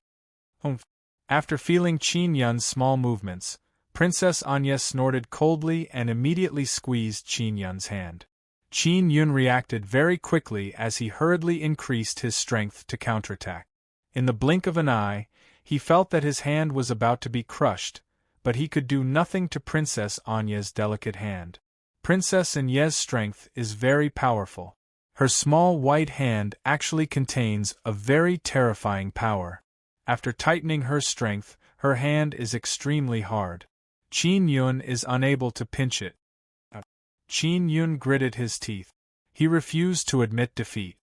S1: Humph. After feeling Qin Yun's small movements, Princess Anya snorted coldly and immediately squeezed Qin Yun's hand. Qin Yun reacted very quickly as he hurriedly increased his strength to counterattack. In the blink of an eye, he felt that his hand was about to be crushed, but he could do nothing to Princess Anya's delicate hand. Princess Anya's strength is very powerful. Her small white hand actually contains a very terrifying power. After tightening her strength, her hand is extremely hard. Qin Yun is unable to pinch it. Qin Yun gritted his teeth. He refused to admit defeat.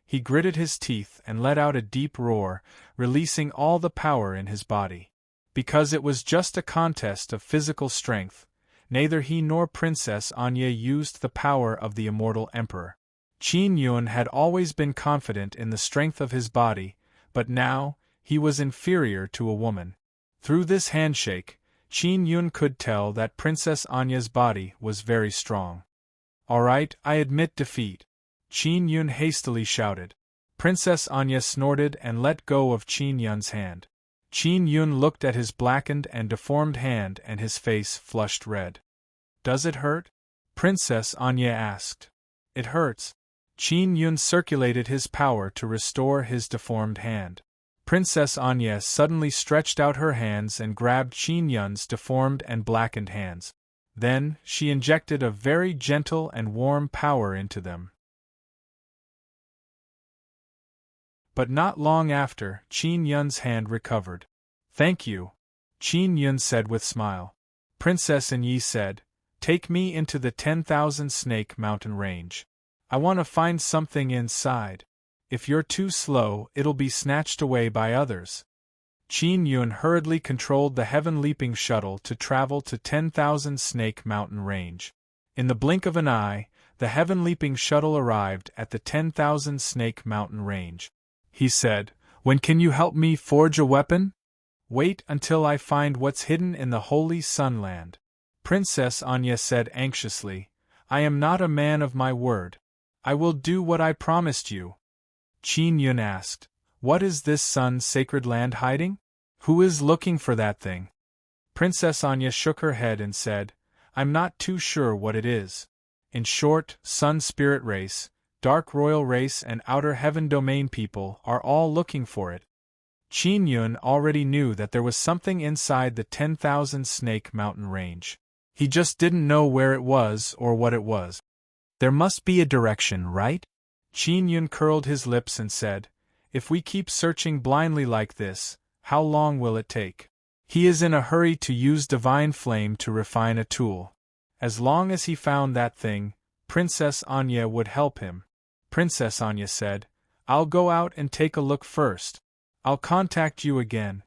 S1: He gritted his teeth and let out a deep roar, releasing all the power in his body. Because it was just a contest of physical strength, neither he nor Princess Anya used the power of the immortal emperor. Qin Yun had always been confident in the strength of his body, but now, he was inferior to a woman. Through this handshake, Qin Yun could tell that Princess Anya's body was very strong. "Alright, I admit defeat," Qin Yun hastily shouted. Princess Anya snorted and let go of Qin Yun's hand. Qin Yun looked at his blackened and deformed hand and his face flushed red. "Does it hurt?" Princess Anya asked. "It hurts." Qin Yun circulated his power to restore his deformed hand. Princess Anya suddenly stretched out her hands and grabbed Qin Yun's deformed and blackened hands. Then, she injected a very gentle and warm power into them. But not long after, Qin Yun's hand recovered. "Thank you," Qin Yun said with smile. Princess Anyi said, "Take me into the 10,000 Snake Mountain Range. I want to find something inside. If you're too slow, it'll be snatched away by others." Qin Yun hurriedly controlled the heaven-leaping shuttle to travel to 10,000 Snake Mountain Range. In the blink of an eye, the heaven-leaping shuttle arrived at the 10,000 Snake Mountain Range. He said, "When can you help me forge a weapon?" "Wait until I find what's hidden in the Holy Sunland," Princess Anya said anxiously. "I am not a man of my word. I will do what I promised you." Qin Yun asked, "What is this sun's sacred land hiding? Who is looking for that thing?" Princess Anya shook her head and said, "I'm not too sure what it is. In short, Sun Spirit Race, Dark Royal Race and Outer Heaven Domain people are all looking for it." Qin Yun already knew that there was something inside the 10,000 Snake Mountain Range. He just didn't know where it was or what it was. "There must be a direction, right?" Qin Yun curled his lips and said, "If we keep searching blindly like this, how long will it take?" He is in a hurry to use divine flame to refine a tool. As long as he found that thing, Princess Anya would help him. Princess Anya said, "I'll go out and take a look first. I'll contact you again."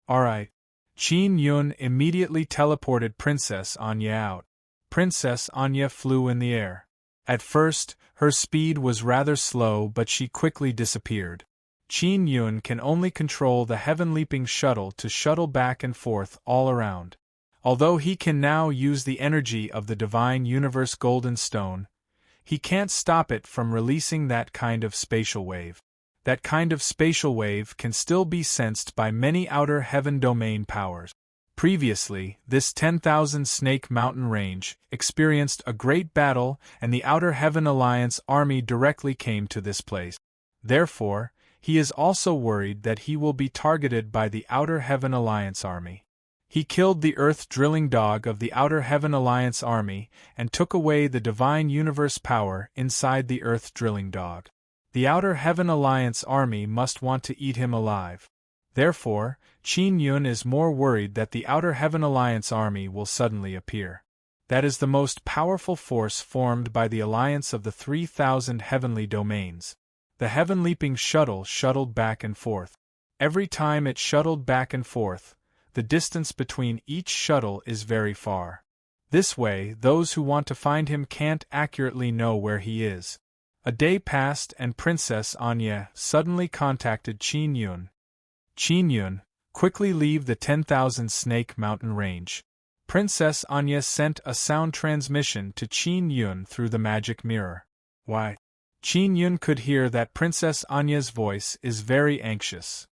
S1: "Alright." Qin Yun immediately teleported Princess Anya out. Princess Anya flew in the air. At first, her speed was rather slow, but she quickly disappeared. Qin Yun can only control the heaven-leaping shuttle to shuttle back and forth all around. Although he can now use the energy of the Divine Universe Golden Stone, he can't stop it from releasing that kind of spatial wave. That kind of spatial wave can still be sensed by many outer heaven domain powers. Previously, this 10,000 Snake Mountain Range experienced a great battle, and the Outer Heaven Alliance army directly came to this place. Therefore, he is also worried that he will be targeted by the Outer Heaven Alliance army. He killed the Earth Drilling Dog of the Outer Heaven Alliance army and took away the Divine Universe power inside the Earth Drilling Dog. The Outer Heaven Alliance army must want to eat him alive. Therefore, Qin Yun is more worried that the Outer Heaven Alliance army will suddenly appear. That is the most powerful force formed by the alliance of the 3,000 heavenly domains. The heaven-leaping shuttle shuttled back and forth. Every time it shuttled back and forth, the distance between each shuttle is very far. This way, those who want to find him can't accurately know where he is. A day passed and Princess Anya suddenly contacted Qin Yun. "Qin Yun, quickly leave the 10,000 Snake Mountain Range." Princess Anya sent a sound transmission to Qin Yun through the magic mirror. "Why?" Qin Yun could hear that Princess Anya's voice is very anxious.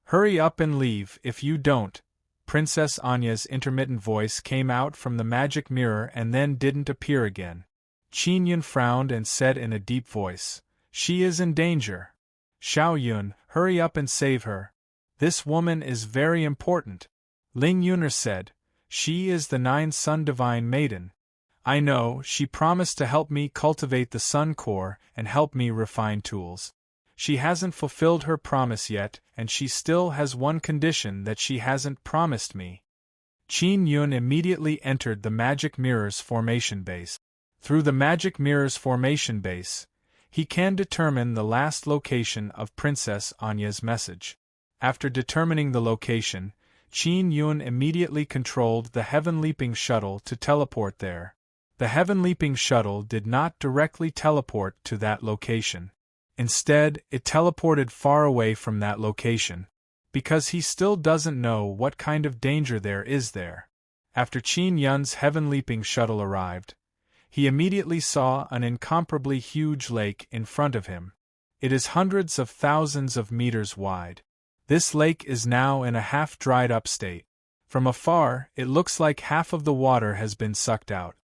S1: "Hurry up and leave if you don't." Princess Anya's intermittent voice came out from the magic mirror and then didn't appear again. Qin Yun frowned and said in a deep voice, "She is in danger. Xiao Yun, hurry up and save her. This woman is very important." Ling Yuner said, "She is the 9-Sun Divine Maiden. I know, she promised to help me cultivate the Sun Core and help me refine tools. She hasn't fulfilled her promise yet, and she still has one condition that she hasn't promised me." Qin Yun immediately entered the Magic Mirror's formation base. Through the Magic Mirror's formation base, he can determine the last location of Princess Anya's message. After determining the location, Qin Yun immediately controlled the Heaven-Leaping Shuttle to teleport there. The Heaven-Leaping Shuttle did not directly teleport to that location. Instead, it teleported far away from that location. because he still doesn't know what kind of danger there is there. After Qin Yun's heaven-leaping shuttle arrived, he immediately saw an incomparably huge lake in front of him. It is hundreds of thousands of meters wide. This lake is now in a half-dried-up state. From afar, it looks like half of the water has been sucked out.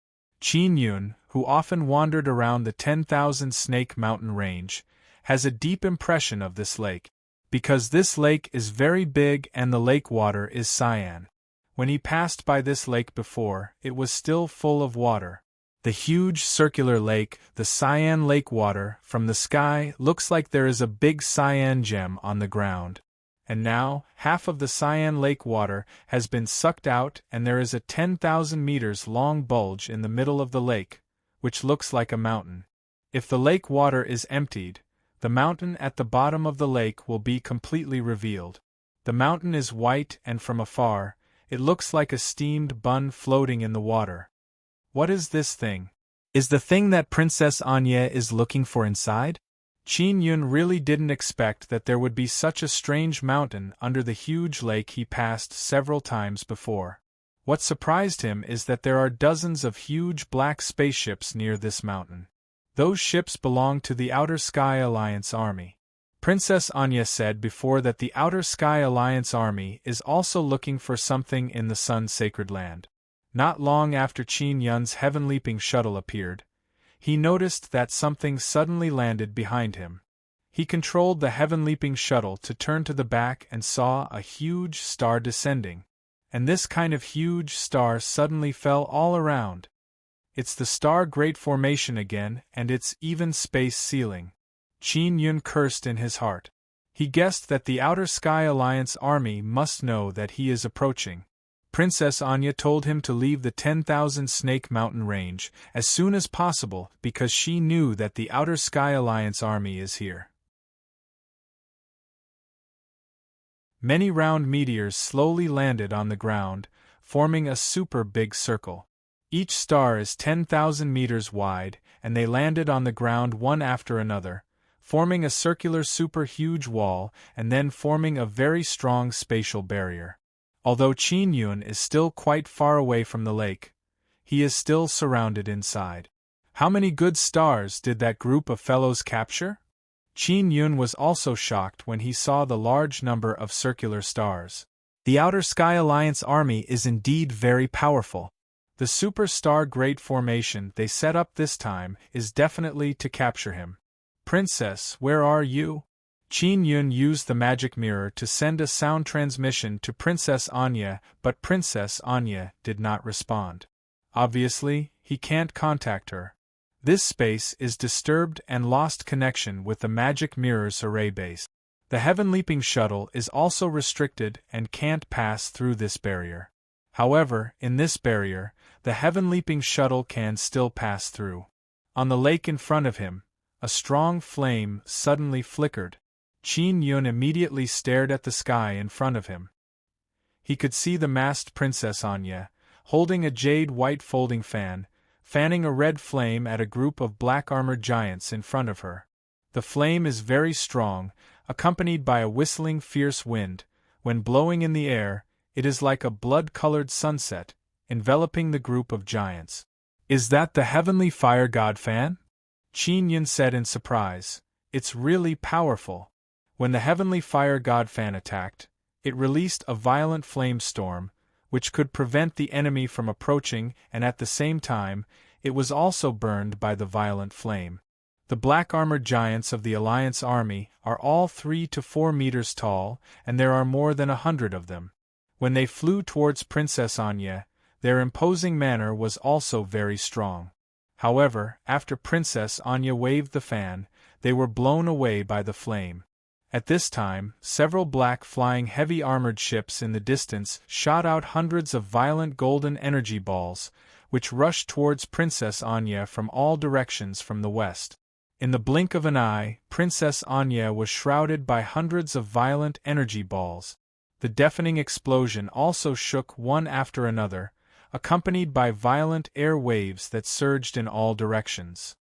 S1: Qin Yun, who often wandered around the 10,000 Snake Mountain range, has a deep impression of this lake, because this lake is very big and the lake water is cyan. When he passed by this lake before, it was still full of water. The huge circular lake, the cyan lake water, from the sky looks like there is a big cyan gem on the ground. And now, half of the cyan lake water has been sucked out and there is a 10,000 meters long bulge in the middle of the lake, which looks like a mountain. If the lake water is emptied, the mountain at the bottom of the lake will be completely revealed. The mountain is white and from afar, it looks like a steamed bun floating in the water. What is this thing? Is the thing that Princess Anya is looking for inside? Qin Yun really didn't expect that there would be such a strange mountain under the huge lake he passed several times before. What surprised him is that there are dozens of huge black spaceships near this mountain. Those ships belong to the Outer Sky Alliance Army. Princess Anya said before that the Outer Sky Alliance Army is also looking for something in the Sun's sacred land. Not long after Qin Yun's heaven-leaping shuttle appeared, he noticed that something suddenly landed behind him. He controlled the heaven-leaping shuttle to turn to the back and saw a huge star descending. And this kind of huge star suddenly fell all around. It's the star Great Formation again, and its even space ceiling. Qin Yun cursed in his heart. He guessed that the Outer Sky Alliance Army must know that he is approaching. Princess Anya told him to leave the 10,000 Snake Mountain range as soon as possible because she knew that the Outer Sky Alliance Army is here. Many round meteors slowly landed on the ground, forming a super big circle. Each star is 10,000 meters wide, and they landed on the ground one after another, forming a circular super huge wall and then forming a very strong spatial barrier. Although Qin Yun is still quite far away from the lake, he is still surrounded inside. How many good stars did that group of fellows capture? Qin Yun was also shocked when he saw the large number of circular stars. The Outer Sky Alliance Army is indeed very powerful. The super-star Great Formation they set up this time is definitely to capture him. Princess, where are you? Qin Yun used the magic mirror to send a sound transmission to Princess Anya, but Princess Anya did not respond. Obviously, he can't contact her. This space is disturbed and lost connection with the magic mirror's array base. The heaven-leaping shuttle is also restricted and can't pass through this barrier. However, in this barrier, the heaven-leaping shuttle can still pass through. On the lake in front of him, a strong flame suddenly flickered. Qin Yun immediately stared at the sky in front of him. He could see the masked Princess Anya, holding a jade-white folding fan, fanning a red flame at a group of black-armored giants in front of her. The flame is very strong, accompanied by a whistling fierce wind. When blowing in the air, it is like a blood-colored sunset, enveloping the group of giants. Is that the heavenly fire god fan? Qin Yun said in surprise. It's really powerful. When the heavenly fire god fan attacked, it released a violent flame storm, which could prevent the enemy from approaching, and at the same time, it was also burned by the violent flame. The black-armored giants of the Alliance Army are all 3 to 4 meters tall, and there are more than 100 of them. When they flew towards Princess Anya, their imposing manner was also very strong. However, after Princess Anya waved the fan, they were blown away by the flame. At this time, several black flying heavy armored ships in the distance shot out hundreds of violent golden energy balls, which rushed towards Princess Anya from all directions from the west. In the blink of an eye, Princess Anya was shrouded by hundreds of violent energy balls. The deafening explosion also shook one after another, accompanied by violent air waves that surged in all directions.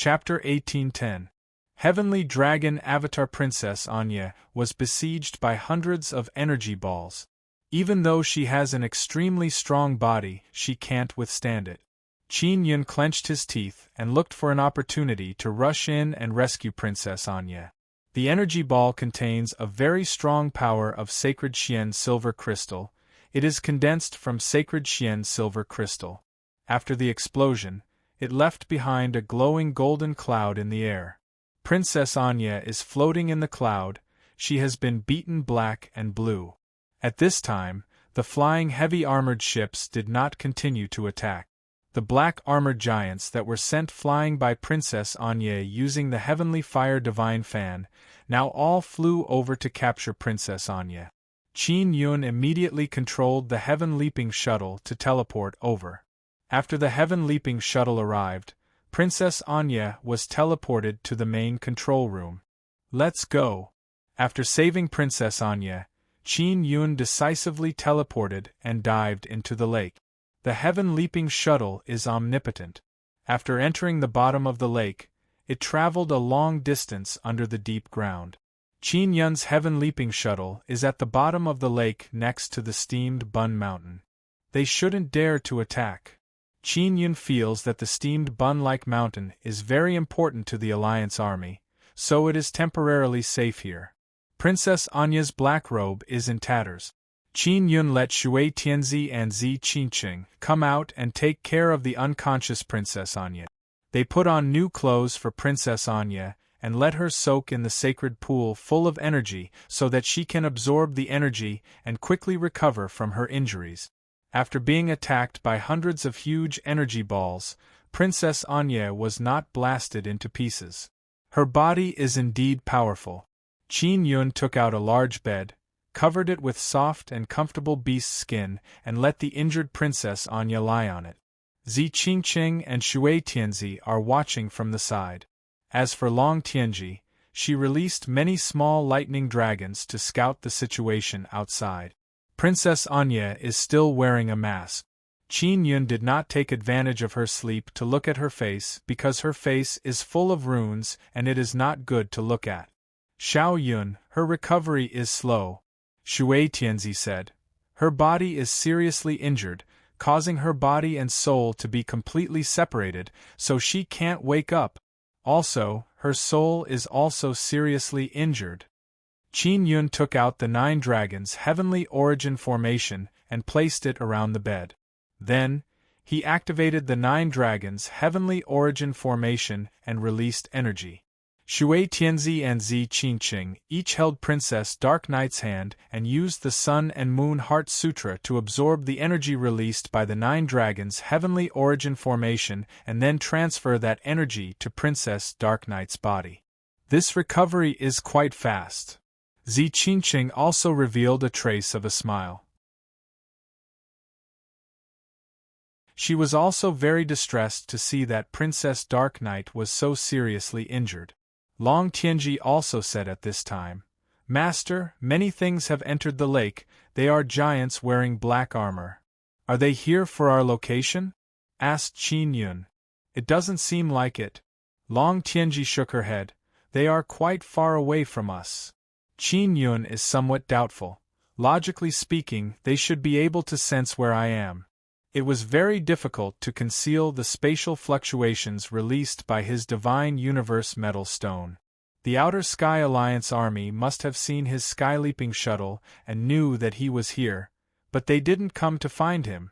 S1: Chapter 1810. Heavenly Dragon Avatar Princess Anya was besieged by hundreds of energy balls. Even though she has an extremely strong body, she can't withstand it. Qin Yun clenched his teeth and looked for an opportunity to rush in and rescue Princess Anya. The energy ball contains a very strong power of sacred Xian silver crystal. It is condensed from sacred Xian silver crystal. After the explosion, it left behind a glowing golden cloud in the air. Princess Anya is floating in the cloud. She has been beaten black and blue. At this time, the flying heavy armored ships did not continue to attack. The black armored giants that were sent flying by Princess Anya using the heavenly fire divine fan, now all flew over to capture Princess Anya. Qin Yun immediately controlled the Heaven Leaping Shuttle to teleport over. After the Heaven Leaping Shuttle arrived, Princess Anya was teleported to the main control room. Let's go! After saving Princess Anya, Qin Yun decisively teleported and dived into the lake. The Heaven Leaping Shuttle is omnipotent. After entering the bottom of the lake, it traveled a long distance under the deep ground. Qin Yun's Heaven Leaping Shuttle is at the bottom of the lake next to the steamed Bun Mountain. They shouldn't dare to attack. Qin Yun feels that the steamed bun-like mountain is very important to the Alliance army, so it is temporarily safe here. Princess Anya's black robe is in tatters. Qin Yun let Shui Tianzi and Zi Qingqing come out and take care of the unconscious Princess Anya. They put on new clothes for Princess Anya and let her soak in the sacred pool full of energy so that she can absorb the energy and quickly recover from her injuries. After being attacked by hundreds of huge energy balls, Princess Anya was not blasted into pieces. Her body is indeed powerful. Qin Yun took out a large bed, covered it with soft and comfortable beast skin, and let the injured Princess Anya lie on it. Zi Qingqing and Shui Tianzi are watching from the side. As for Long Tianji, she released many small lightning dragons to scout the situation outside. Princess Anya is still wearing a mask. Qin Yun did not take advantage of her sleep to look at her face because her face is full of runes and it is not good to look at. Xiao Yun, her recovery is slow. Shui Tianzi said. Her body is seriously injured, causing her body and soul to be completely separated, so she can't wake up. Also, her soul is also seriously injured. Qin Yun took out the 9 dragons' heavenly origin formation and placed it around the bed. Then, he activated the 9 dragons' heavenly origin formation and released energy. Shui Tianzi and Zi Qingqing each held Princess Dark Knight's hand and used the Sun and Moon Heart Sutra to absorb the energy released by the 9 dragons' heavenly origin formation and then transfer that energy to Princess Dark Knight's body. This recovery is quite fast. Zi Qingqing also revealed a trace of a smile. She was also very distressed to see that Princess Dark Knight was so seriously injured. Long Tianji also said at this time, "Master, many things have entered the lake. They are giants wearing black armor. Are they here for our location?" asked Qin Yun. "It doesn't seem like it." Long Tianji shook her head. "They are quite far away from us." Qin Yun is somewhat doubtful. Logically speaking, they should be able to sense where I am. It was very difficult to conceal the spatial fluctuations released by his Divine Universe Metal Stone. The Outer Sky Alliance army must have seen his sky-leaping shuttle and knew that he was here, but they didn't come to find him.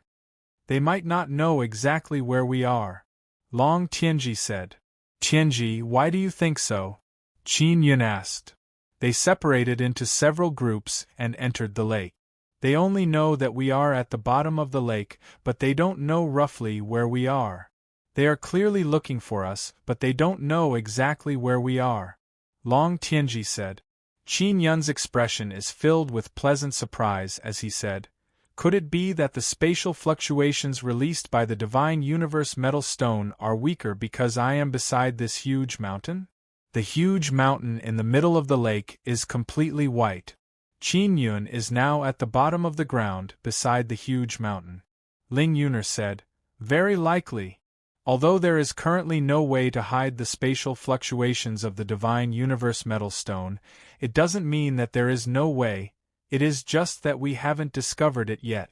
S1: They might not know exactly where we are. Long Tianji said. "Tianji, why do you think so?" Qin Yun asked. They separated into several groups and entered the lake. They only know that we are at the bottom of the lake, but they don't know roughly where we are. They are clearly looking for us, but they don't know exactly where we are. Long Tianji said. Qin Yun's expression is filled with pleasant surprise as he said, "Could it be that the spatial fluctuations released by the Divine Universe Metal Stone are weaker because I am beside this huge mountain?" The huge mountain in the middle of the lake is completely white. Qin Yun is now at the bottom of the ground beside the huge mountain. Ling Yuner said, "Very likely. Although there is currently no way to hide the spatial fluctuations of the divine universe metal stone, it doesn't mean that there is no way, it is just that we haven't discovered it yet.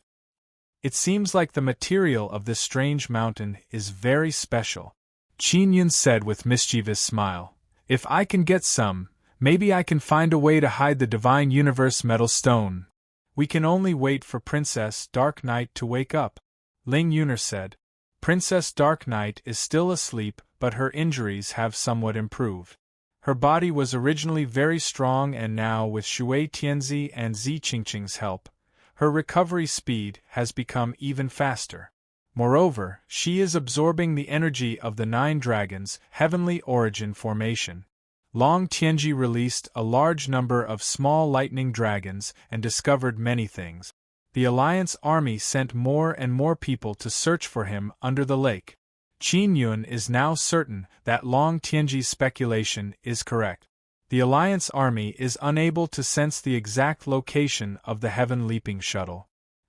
S1: It seems like the material of this strange mountain is very special, Qin Yun said with mischievous smile. If I can get some, maybe I can find a way to hide the divine universe metal stone. We can only wait for Princess Dark Night to wake up, Ling Yuner said. Princess Dark Night is still asleep, but her injuries have somewhat improved. Her body was originally very strong, and now, with Shui Tianzi and Zi Qingqing's help, her recovery speed has become even faster. Moreover, she is absorbing the energy of the 9 dragons' heavenly origin formation. Long Tianji released a large number of small lightning dragons and discovered many things. The Alliance army sent more and more people to search for him under the lake. Qin Yun is now certain that Long Tianji's speculation is correct. The Alliance army is unable to sense the exact location of the Heaven Leaping Shuttle.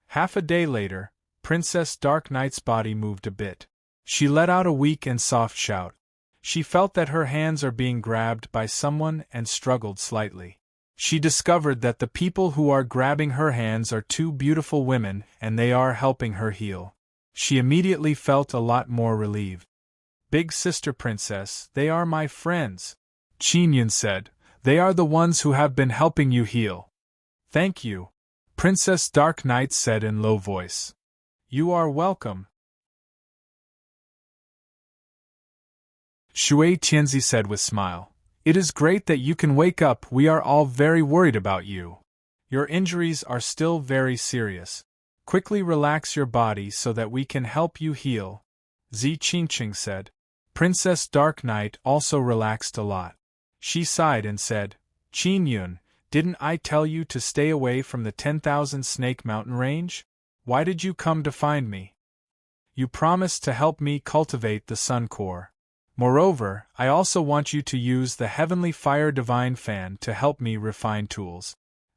S1: Half a day later, Princess Dark Night's body moved a bit. She let out a weak and soft shout. She felt that her hands are being grabbed by someone and struggled slightly. She discovered that the people who are grabbing her hands are 2 beautiful women, and they are helping her heal. She immediately felt a lot more relieved. Big sister princess, they are my friends, Qin Yun said. They are the ones who have been helping you heal. Thank you, Princess Dark Night said in low voice. You are welcome. Shui Tianzi said with smile. It is great that you can wake up. We are all very worried about you. Your injuries are still very serious. Quickly relax your body so that we can help you heal, Zi Qingqing said. Princess Dark Night also relaxed a lot. She sighed and said, Qin Yun, didn't I tell you to stay away from the 10,000 Snake Mountain range? Why did you come to find me? You promised to help me cultivate the Sun Core. Moreover, I also want you to use the Heavenly Fire Divine Fan to help me refine tools.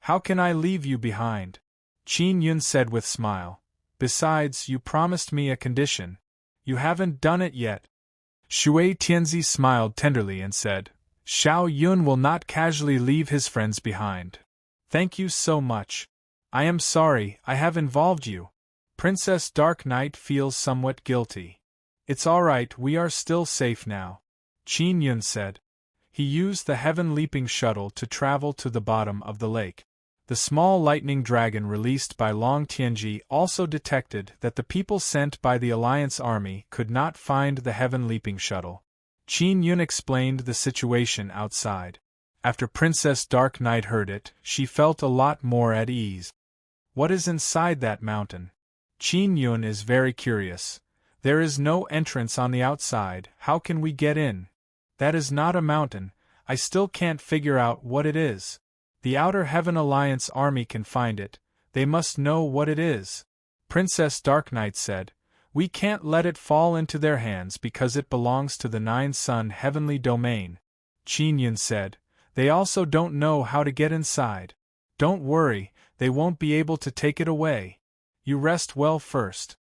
S1: How can I leave you behind? Qin Yun said with smile. Besides, you promised me a condition. You haven't done it yet. Shui Tianzi smiled tenderly and said, Xiao Yun will not casually leave his friends behind. Thank you so much. I am sorry I have involved you. Princess Dark Night feels somewhat guilty. It's all right, we are still safe now, Qin Yun said. He used the Heaven Leaping Shuttle to travel to the bottom of the lake. The small lightning dragon released by Long Tianji also detected that the people sent by the Alliance army could not find the Heaven Leaping Shuttle. Qin Yun explained the situation outside. After Princess Dark Night heard it, she felt a lot more at ease. What is inside that mountain? Qin Yun is very curious. There is no entrance on the outside. How can we get in? That is not a mountain. I still can't figure out what it is. The Outer Heaven Alliance army can find it. They must know what it is. Princess Dark Night said, We can't let it fall into their hands because it belongs to the 9 Sun heavenly domain. Qin Yun said, They also don't know how to get inside. Don't worry, they won't be able to take it away. You rest well first.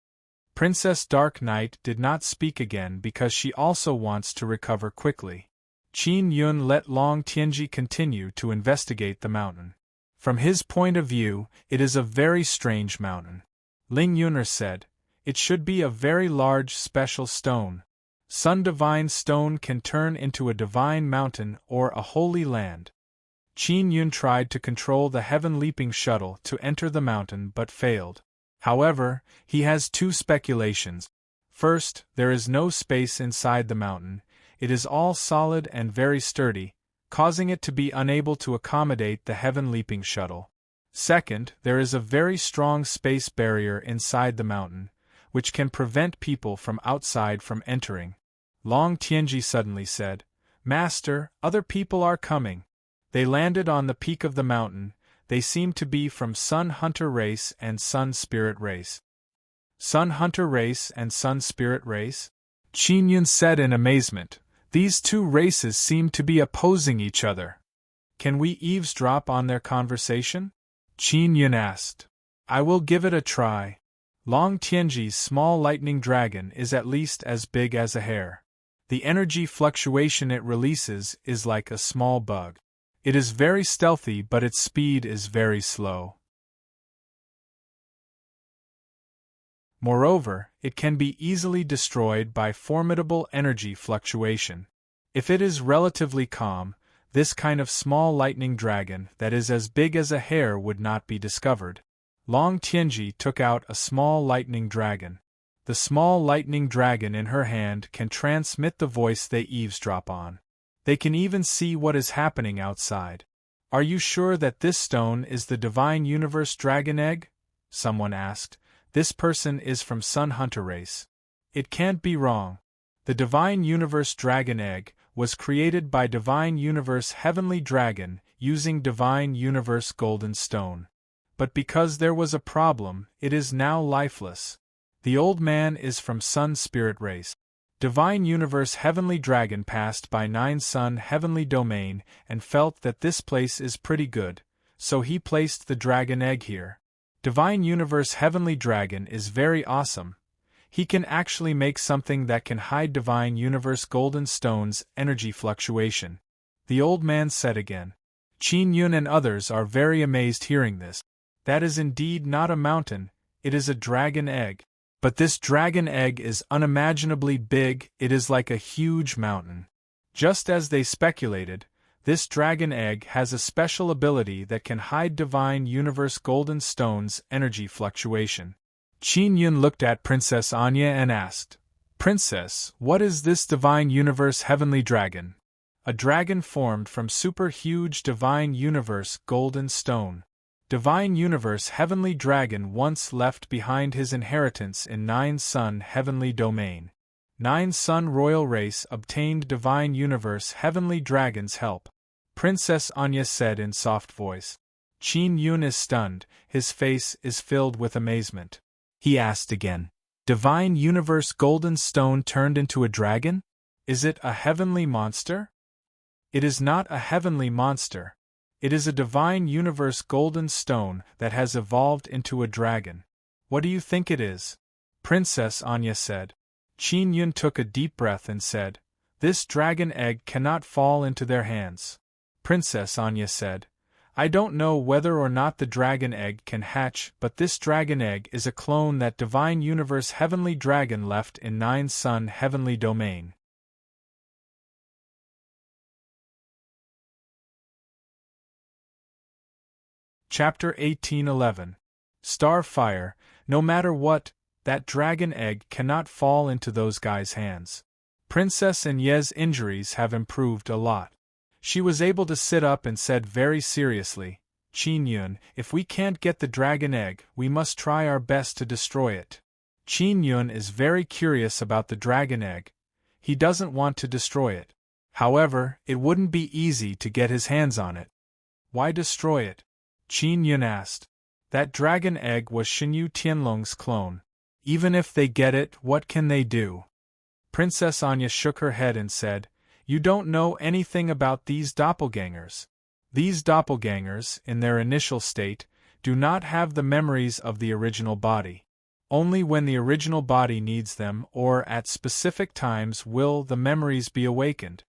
S1: Princess Dark Night did not speak again because she also wants to recover quickly. Qin Yun let Long Tianji continue to investigate the mountain. From his point of view, it is a very strange mountain. Ling Yuner said, It should be a very large special stone. Sun Divine Stone can turn into a divine mountain or a holy land. Qin Yun tried to control the Heaven Leaping Shuttle to enter the mountain but failed. However, he has 2 speculations. First, there is no space inside the mountain. It is all solid and very sturdy, causing it to be unable to accommodate the Heaven Leaping Shuttle. Second, there is a very strong space barrier inside the mountain, which can prevent people from outside from entering. Long Tianji suddenly said, Master, other people are coming. They landed on the peak of the mountain. They seem to be from Sun Hunter race and Sun Spirit race. Sun Hunter race and Sun Spirit race? Qin Yun said in amazement. These 2 races seem to be opposing each other. Can we eavesdrop on their conversation? Qin Yun asked. I will give it a try. Long Tianji's small lightning dragon is at least as big as a hair. The energy fluctuation it releases is like a small bug. It is very stealthy, but its speed is very slow. Moreover, it can be easily destroyed by formidable energy fluctuation. If it is relatively calm, this kind of small lightning dragon that is as big as a hair would not be discovered. Long Tianji took out a small lightning dragon. The small lightning dragon in her hand can transmit the voice they eavesdrop on. They can even see what is happening outside. "Are you sure that this stone is the Divine Universe Dragon Egg?" someone asked. "This person is from Sun Hunter race." "It can't be wrong. The Divine Universe Dragon Egg was created by Divine Universe Heavenly Dragon using Divine Universe Golden Stone. But because there was a problem, it is now lifeless. The old man is from Sun Spirit race. Divine Universe Heavenly Dragon passed by 9 Sun Heavenly Domain and felt that this place is pretty good, so he placed the dragon egg here. Divine Universe Heavenly Dragon is very awesome. He can actually make something that can hide Divine Universe Golden Stone's energy fluctuation," the old man said again. Qin Yun and others are very amazed hearing this. That is indeed not a mountain, it is a dragon egg. But this dragon egg is unimaginably big, it is like a huge mountain. Just as they speculated, this dragon egg has a special ability that can hide Divine Universe Golden Stone's energy fluctuation. Qin Yun looked at Princess Anya and asked, "Princess, what is this Divine Universe Heavenly Dragon?" "A dragon formed from super-huge Divine Universe Golden Stone. Divine Universe Heavenly Dragon once left behind his inheritance in 9 Sun Heavenly Domain. 9 Sun Royal Race obtained Divine Universe Heavenly Dragon's help," Princess Anya said in soft voice. Qin Yun is stunned, his face is filled with amazement. He asked again, "Divine Universe Golden Stone turned into a dragon? Is it a heavenly monster?" "It is not a heavenly monster. It is a Divine Universe Golden Stone that has evolved into a dragon." "What do you think it is?" Princess Anya said. Qin Yun took a deep breath and said, "This dragon egg cannot fall into their hands." Princess Anya said, "I don't know whether or not the dragon egg can hatch, but this dragon egg is a clone that Divine Universe Heavenly Dragon left in 9 Sun Heavenly Domain." Chapter 1811. Starfire. No matter what, that dragon egg cannot fall into those guys' hands. Princess Anye's injuries have improved a lot. She was able to sit up and said very seriously, "Qin Yun, if we can't get the dragon egg, we must try our best to destroy it." Qin Yun is very curious about the dragon egg. He doesn't want to destroy it. However, it wouldn't be easy to get his hands on it. "Why destroy it?" Qin Yun asked. "That dragon egg was Xinyu Tianlong's clone. Even if they get it, what can they do?" Princess Anya shook her head and said, "You don't know anything about these doppelgangers. These doppelgangers, in their initial state, do not have the memories of the original body. Only when the original body needs them or at specific times will the memories be awakened."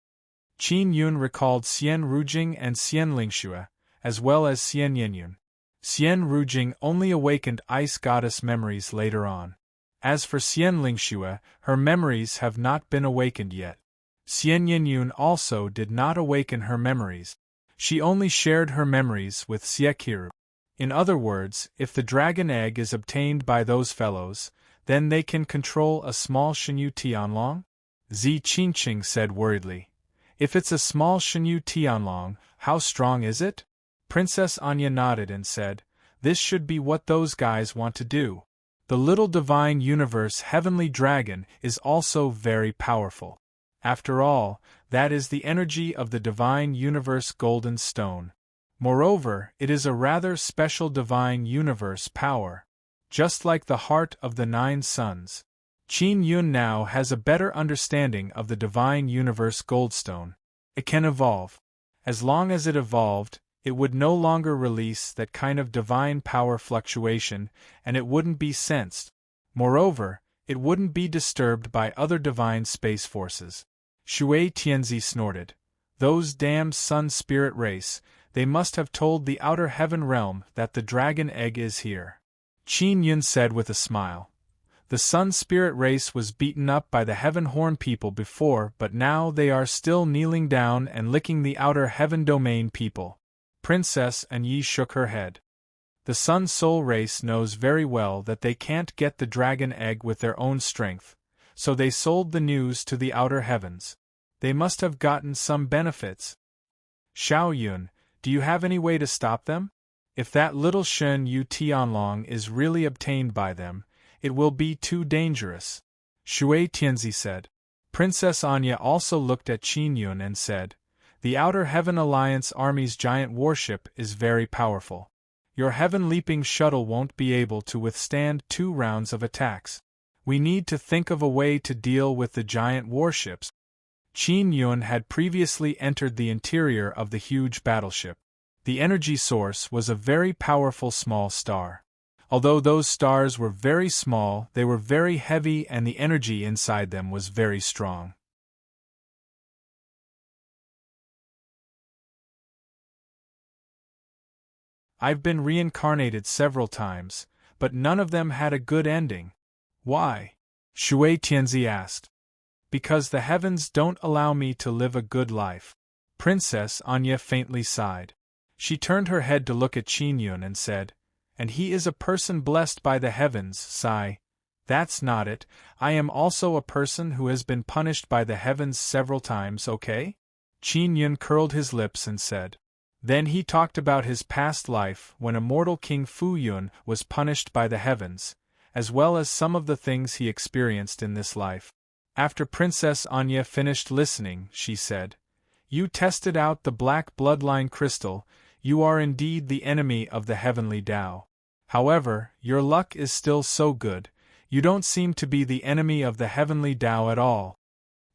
S1: Qin Yun recalled Xian Rujing and Xian Lingxue, as well as Xian Yinyun. Xian Rujing only awakened ice goddess memories later on. As for Xian Lingxue, her memories have not been awakened yet. Xian Yinyun also did not awaken her memories. She only shared her memories with Xieqiru. In other words, if the dragon egg is obtained by those fellows, then they can control a small Xinyu Tianlong? Zi Qingqing said worriedly. "If it's a small Xinyu Tianlong, how strong is it?" Princess Anya nodded and said, "This should be what those guys want to do. The little Divine Universe Heavenly Dragon is also very powerful. After all, that is the energy of the Divine Universe Golden Stone. Moreover, it is a rather special Divine Universe power. Just like the heart of the 9 suns. Qin Yun now has a better understanding of the Divine Universe Goldstone. It can evolve. As long as it evolved, it would no longer release that kind of divine power fluctuation, and it wouldn't be sensed. Moreover, it wouldn't be disturbed by other divine space forces. Shui Tianzi snorted. Those damned sun spirit race, they must have told the outer heaven realm that the dragon egg is here. Qin Yun said with a smile. The sun spirit race was beaten up by the heaven horn people before, but now they are still kneeling down and licking the outer heaven domain people. Princess Anyi shook her head. The sun soul race knows very well that they can't get the dragon egg with their own strength, so they sold the news to the outer heavens. They must have gotten some benefits. Xiao Yun, do you have any way to stop them? If that little Shen Yu Tianlong is really obtained by them, it will be too dangerous. Shui Tianzi said. Princess Anya also looked at Qin Yun and said, The Outer Heaven Alliance Army's giant warship is very powerful. Your heaven-leaping shuttle won't be able to withstand 2 rounds of attacks. We need to think of a way to deal with the giant warships. Qin Yun had previously entered the interior of the huge battleship. The energy source was a very powerful small star. Although those stars were very small, they were very heavy and the energy inside them was very strong. I've been reincarnated several times, but none of them had a good ending. Why? Shui Tianzi asked. Because the heavens don't allow me to live a good life. Princess Anya faintly sighed. She turned her head to look at Qin Yun and said, And he is a person blessed by the heavens, sigh. That's not it, I am also a person who has been punished by the heavens several times, okay? Qin Yun curled his lips and said. Then he talked about his past life when immortal King Fu Yun was punished by the heavens, as well as some of the things he experienced in this life. After Princess Anya finished listening, she said, You tested out the black bloodline crystal, you are indeed the enemy of the heavenly Tao. However, your luck is still so good, you don't seem to be the enemy of the heavenly Tao at all.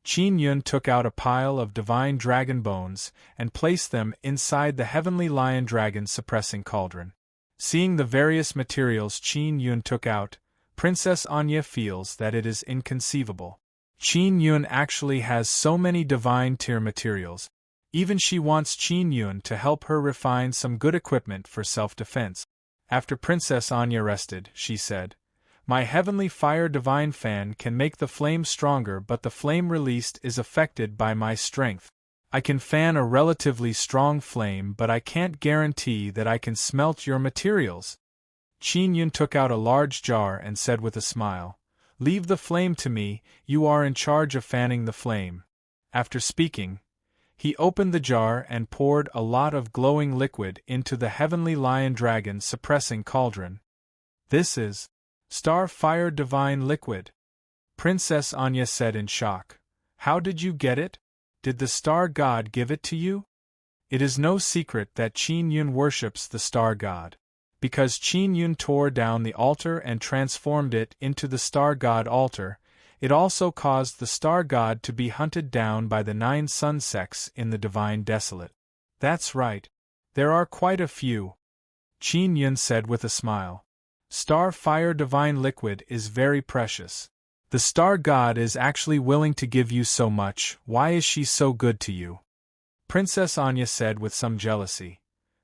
S1: Qin Yun took out a pile of divine dragon bones and placed them inside the heavenly lion dragon suppressing cauldron. Seeing the various materials Qin Yun took out, Princess Anya feels that it is inconceivable. Qin Yun actually has so many divine tier materials. Even she wants Qin Yun to help her refine some good equipment for self-defense. After Princess Anya rested, she said, My heavenly fire divine fan can make the flame stronger, but the flame released is affected by my strength. I can fan a relatively strong flame, but I can't guarantee that I can smelt your materials. Qin Yun took out a large jar and said with a smile, Leave the flame to me, you are in charge of fanning the flame. After speaking, he opened the jar and poured a lot of glowing liquid into the heavenly lion dragon suppressing cauldron. This is Star Fire Divine Liquid. Princess Anya said in shock. How did you get it? Did the star god give it to you? It is no secret that Qin Yun worships the star god. Because Qin Yun tore down the altar and transformed it into the star god altar, it also caused the star god to be hunted down by the 9 sun sects in the divine desolate. That's right. There are quite a few. Qin Yun said with a smile. Star Fire Divine Liquid is very precious. The star god is actually willing to give you so much, why is she so good to you? Princess Anya said with some jealousy.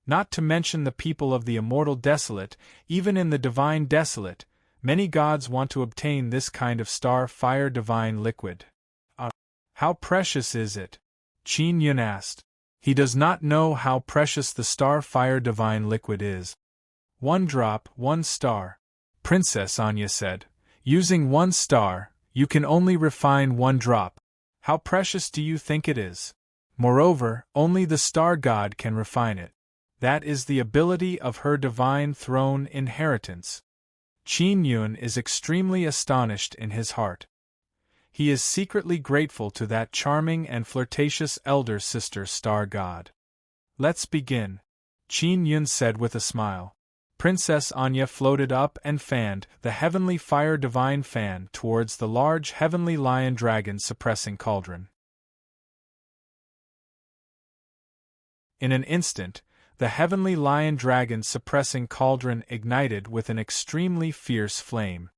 S1: Not to mention the people of the immortal desolate, even in the divine desolate, many gods want to obtain this kind of star fire divine liquid. How precious is it? Qin Yun asked. He does not know how precious the star fire divine liquid is. 1 drop, 1 star. Princess Anya said. Using 1 star, you can only refine 1 drop. How precious do you think it is? Moreover, only the star god can refine it. That is the ability of her divine throne inheritance. Qin Yun is extremely astonished in his heart. He is secretly grateful to that charming and flirtatious elder sister star god. Let's begin, Qin Yun said with a smile. Princess Anya floated up and fanned the heavenly fire divine fan towards the large heavenly lion dragon suppressing cauldron. In an instant, the heavenly lion dragon suppressing cauldron ignited with an extremely fierce flame.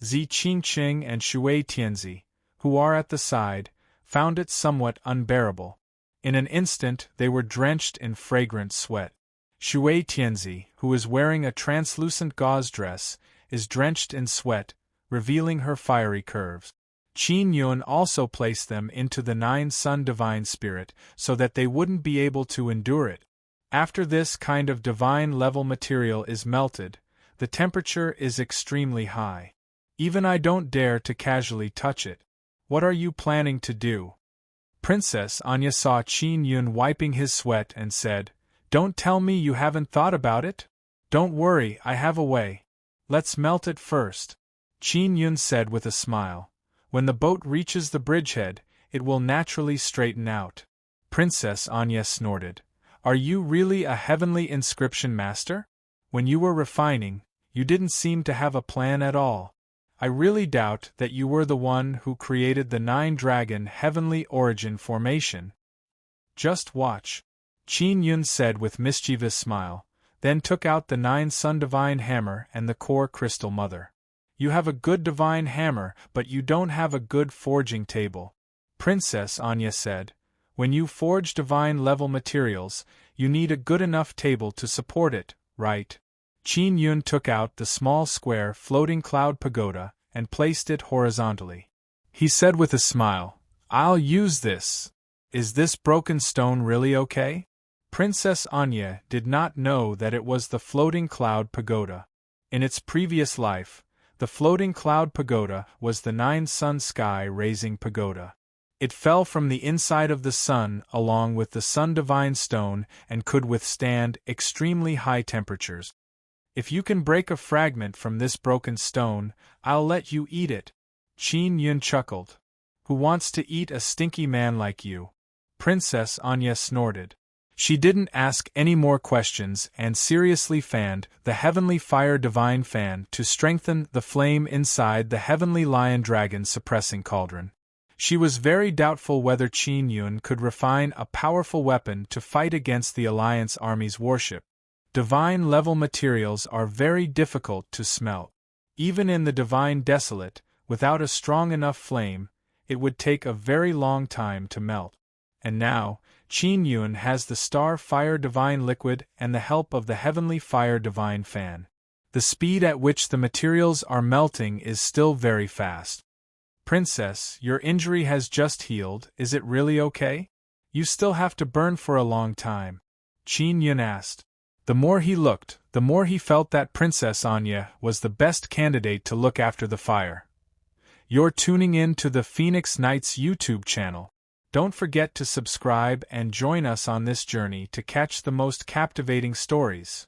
S1: Zi Qingqing and Shui Tianzi, who are at the side, found it somewhat unbearable. In an instant they were drenched in fragrant sweat. Shui Tianzi, who is wearing a translucent gauze dress, is drenched in sweat, revealing her fiery curves. Qin Yun also placed them into the 9-sun divine spirit so that they wouldn't be able to endure it. After this kind of divine level material is melted, the temperature is extremely high. Even I don't dare to casually touch it. What are you planning to do? Princess Anya saw Qin Yun wiping his sweat and said, "Don't tell me you haven't thought about it? Don't worry, I have a way. Let's melt it first." Qin Yun said with a smile, "When the boat reaches the bridgehead, it will naturally straighten out." Princess Anya snorted. "Are you really a heavenly inscription master? When you were refining, you didn't seem to have a plan at all. I really doubt that you were the one who created the 9-dragon heavenly origin formation." "Just watch," Qin Yun said with mischievous smile, then took out the 9-sun divine hammer and the core crystal mother. "You have a good divine hammer, but you don't have a good forging table," Princess Anya said. "When you forge divine level materials, you need a good enough table to support it, right?" Qin Yun took out the small square floating cloud pagoda and placed it horizontally. He said with a smile, "I'll use this. Is this broken stone really okay?" Princess Anya did not know that it was the floating cloud pagoda. In its previous life, the floating cloud pagoda was the 9-sun sky raising pagoda. It fell from the inside of the sun along with the sun divine stone and could withstand extremely high temperatures. "If you can break a fragment from this broken stone, I'll let you eat it." Qin Yun chuckled. "Who wants to eat a stinky man like you?" Princess Anya snorted. She didn't ask any more questions and seriously fanned the heavenly fire divine fan to strengthen the flame inside the heavenly lion dragon suppressing cauldron. She was very doubtful whether Qin Yun could refine a powerful weapon to fight against the Alliance army's warship. Divine level materials are very difficult to smelt. Even in the divine desolate, without a strong enough flame, it would take a very long time to melt. And now, Qin Yun has the star fire divine liquid and the help of the heavenly fire divine fan. The speed at which the materials are melting is still very fast. "Princess, your injury has just healed, is it really okay? You still have to burn for a long time?" Qin Yun asked. The more he looked, the more he felt that Princess Anya was the best candidate to look after the fire. You're tuning in to the Phoenix Knights YouTube channel. Don't forget to subscribe and join us on this journey to catch the most captivating stories.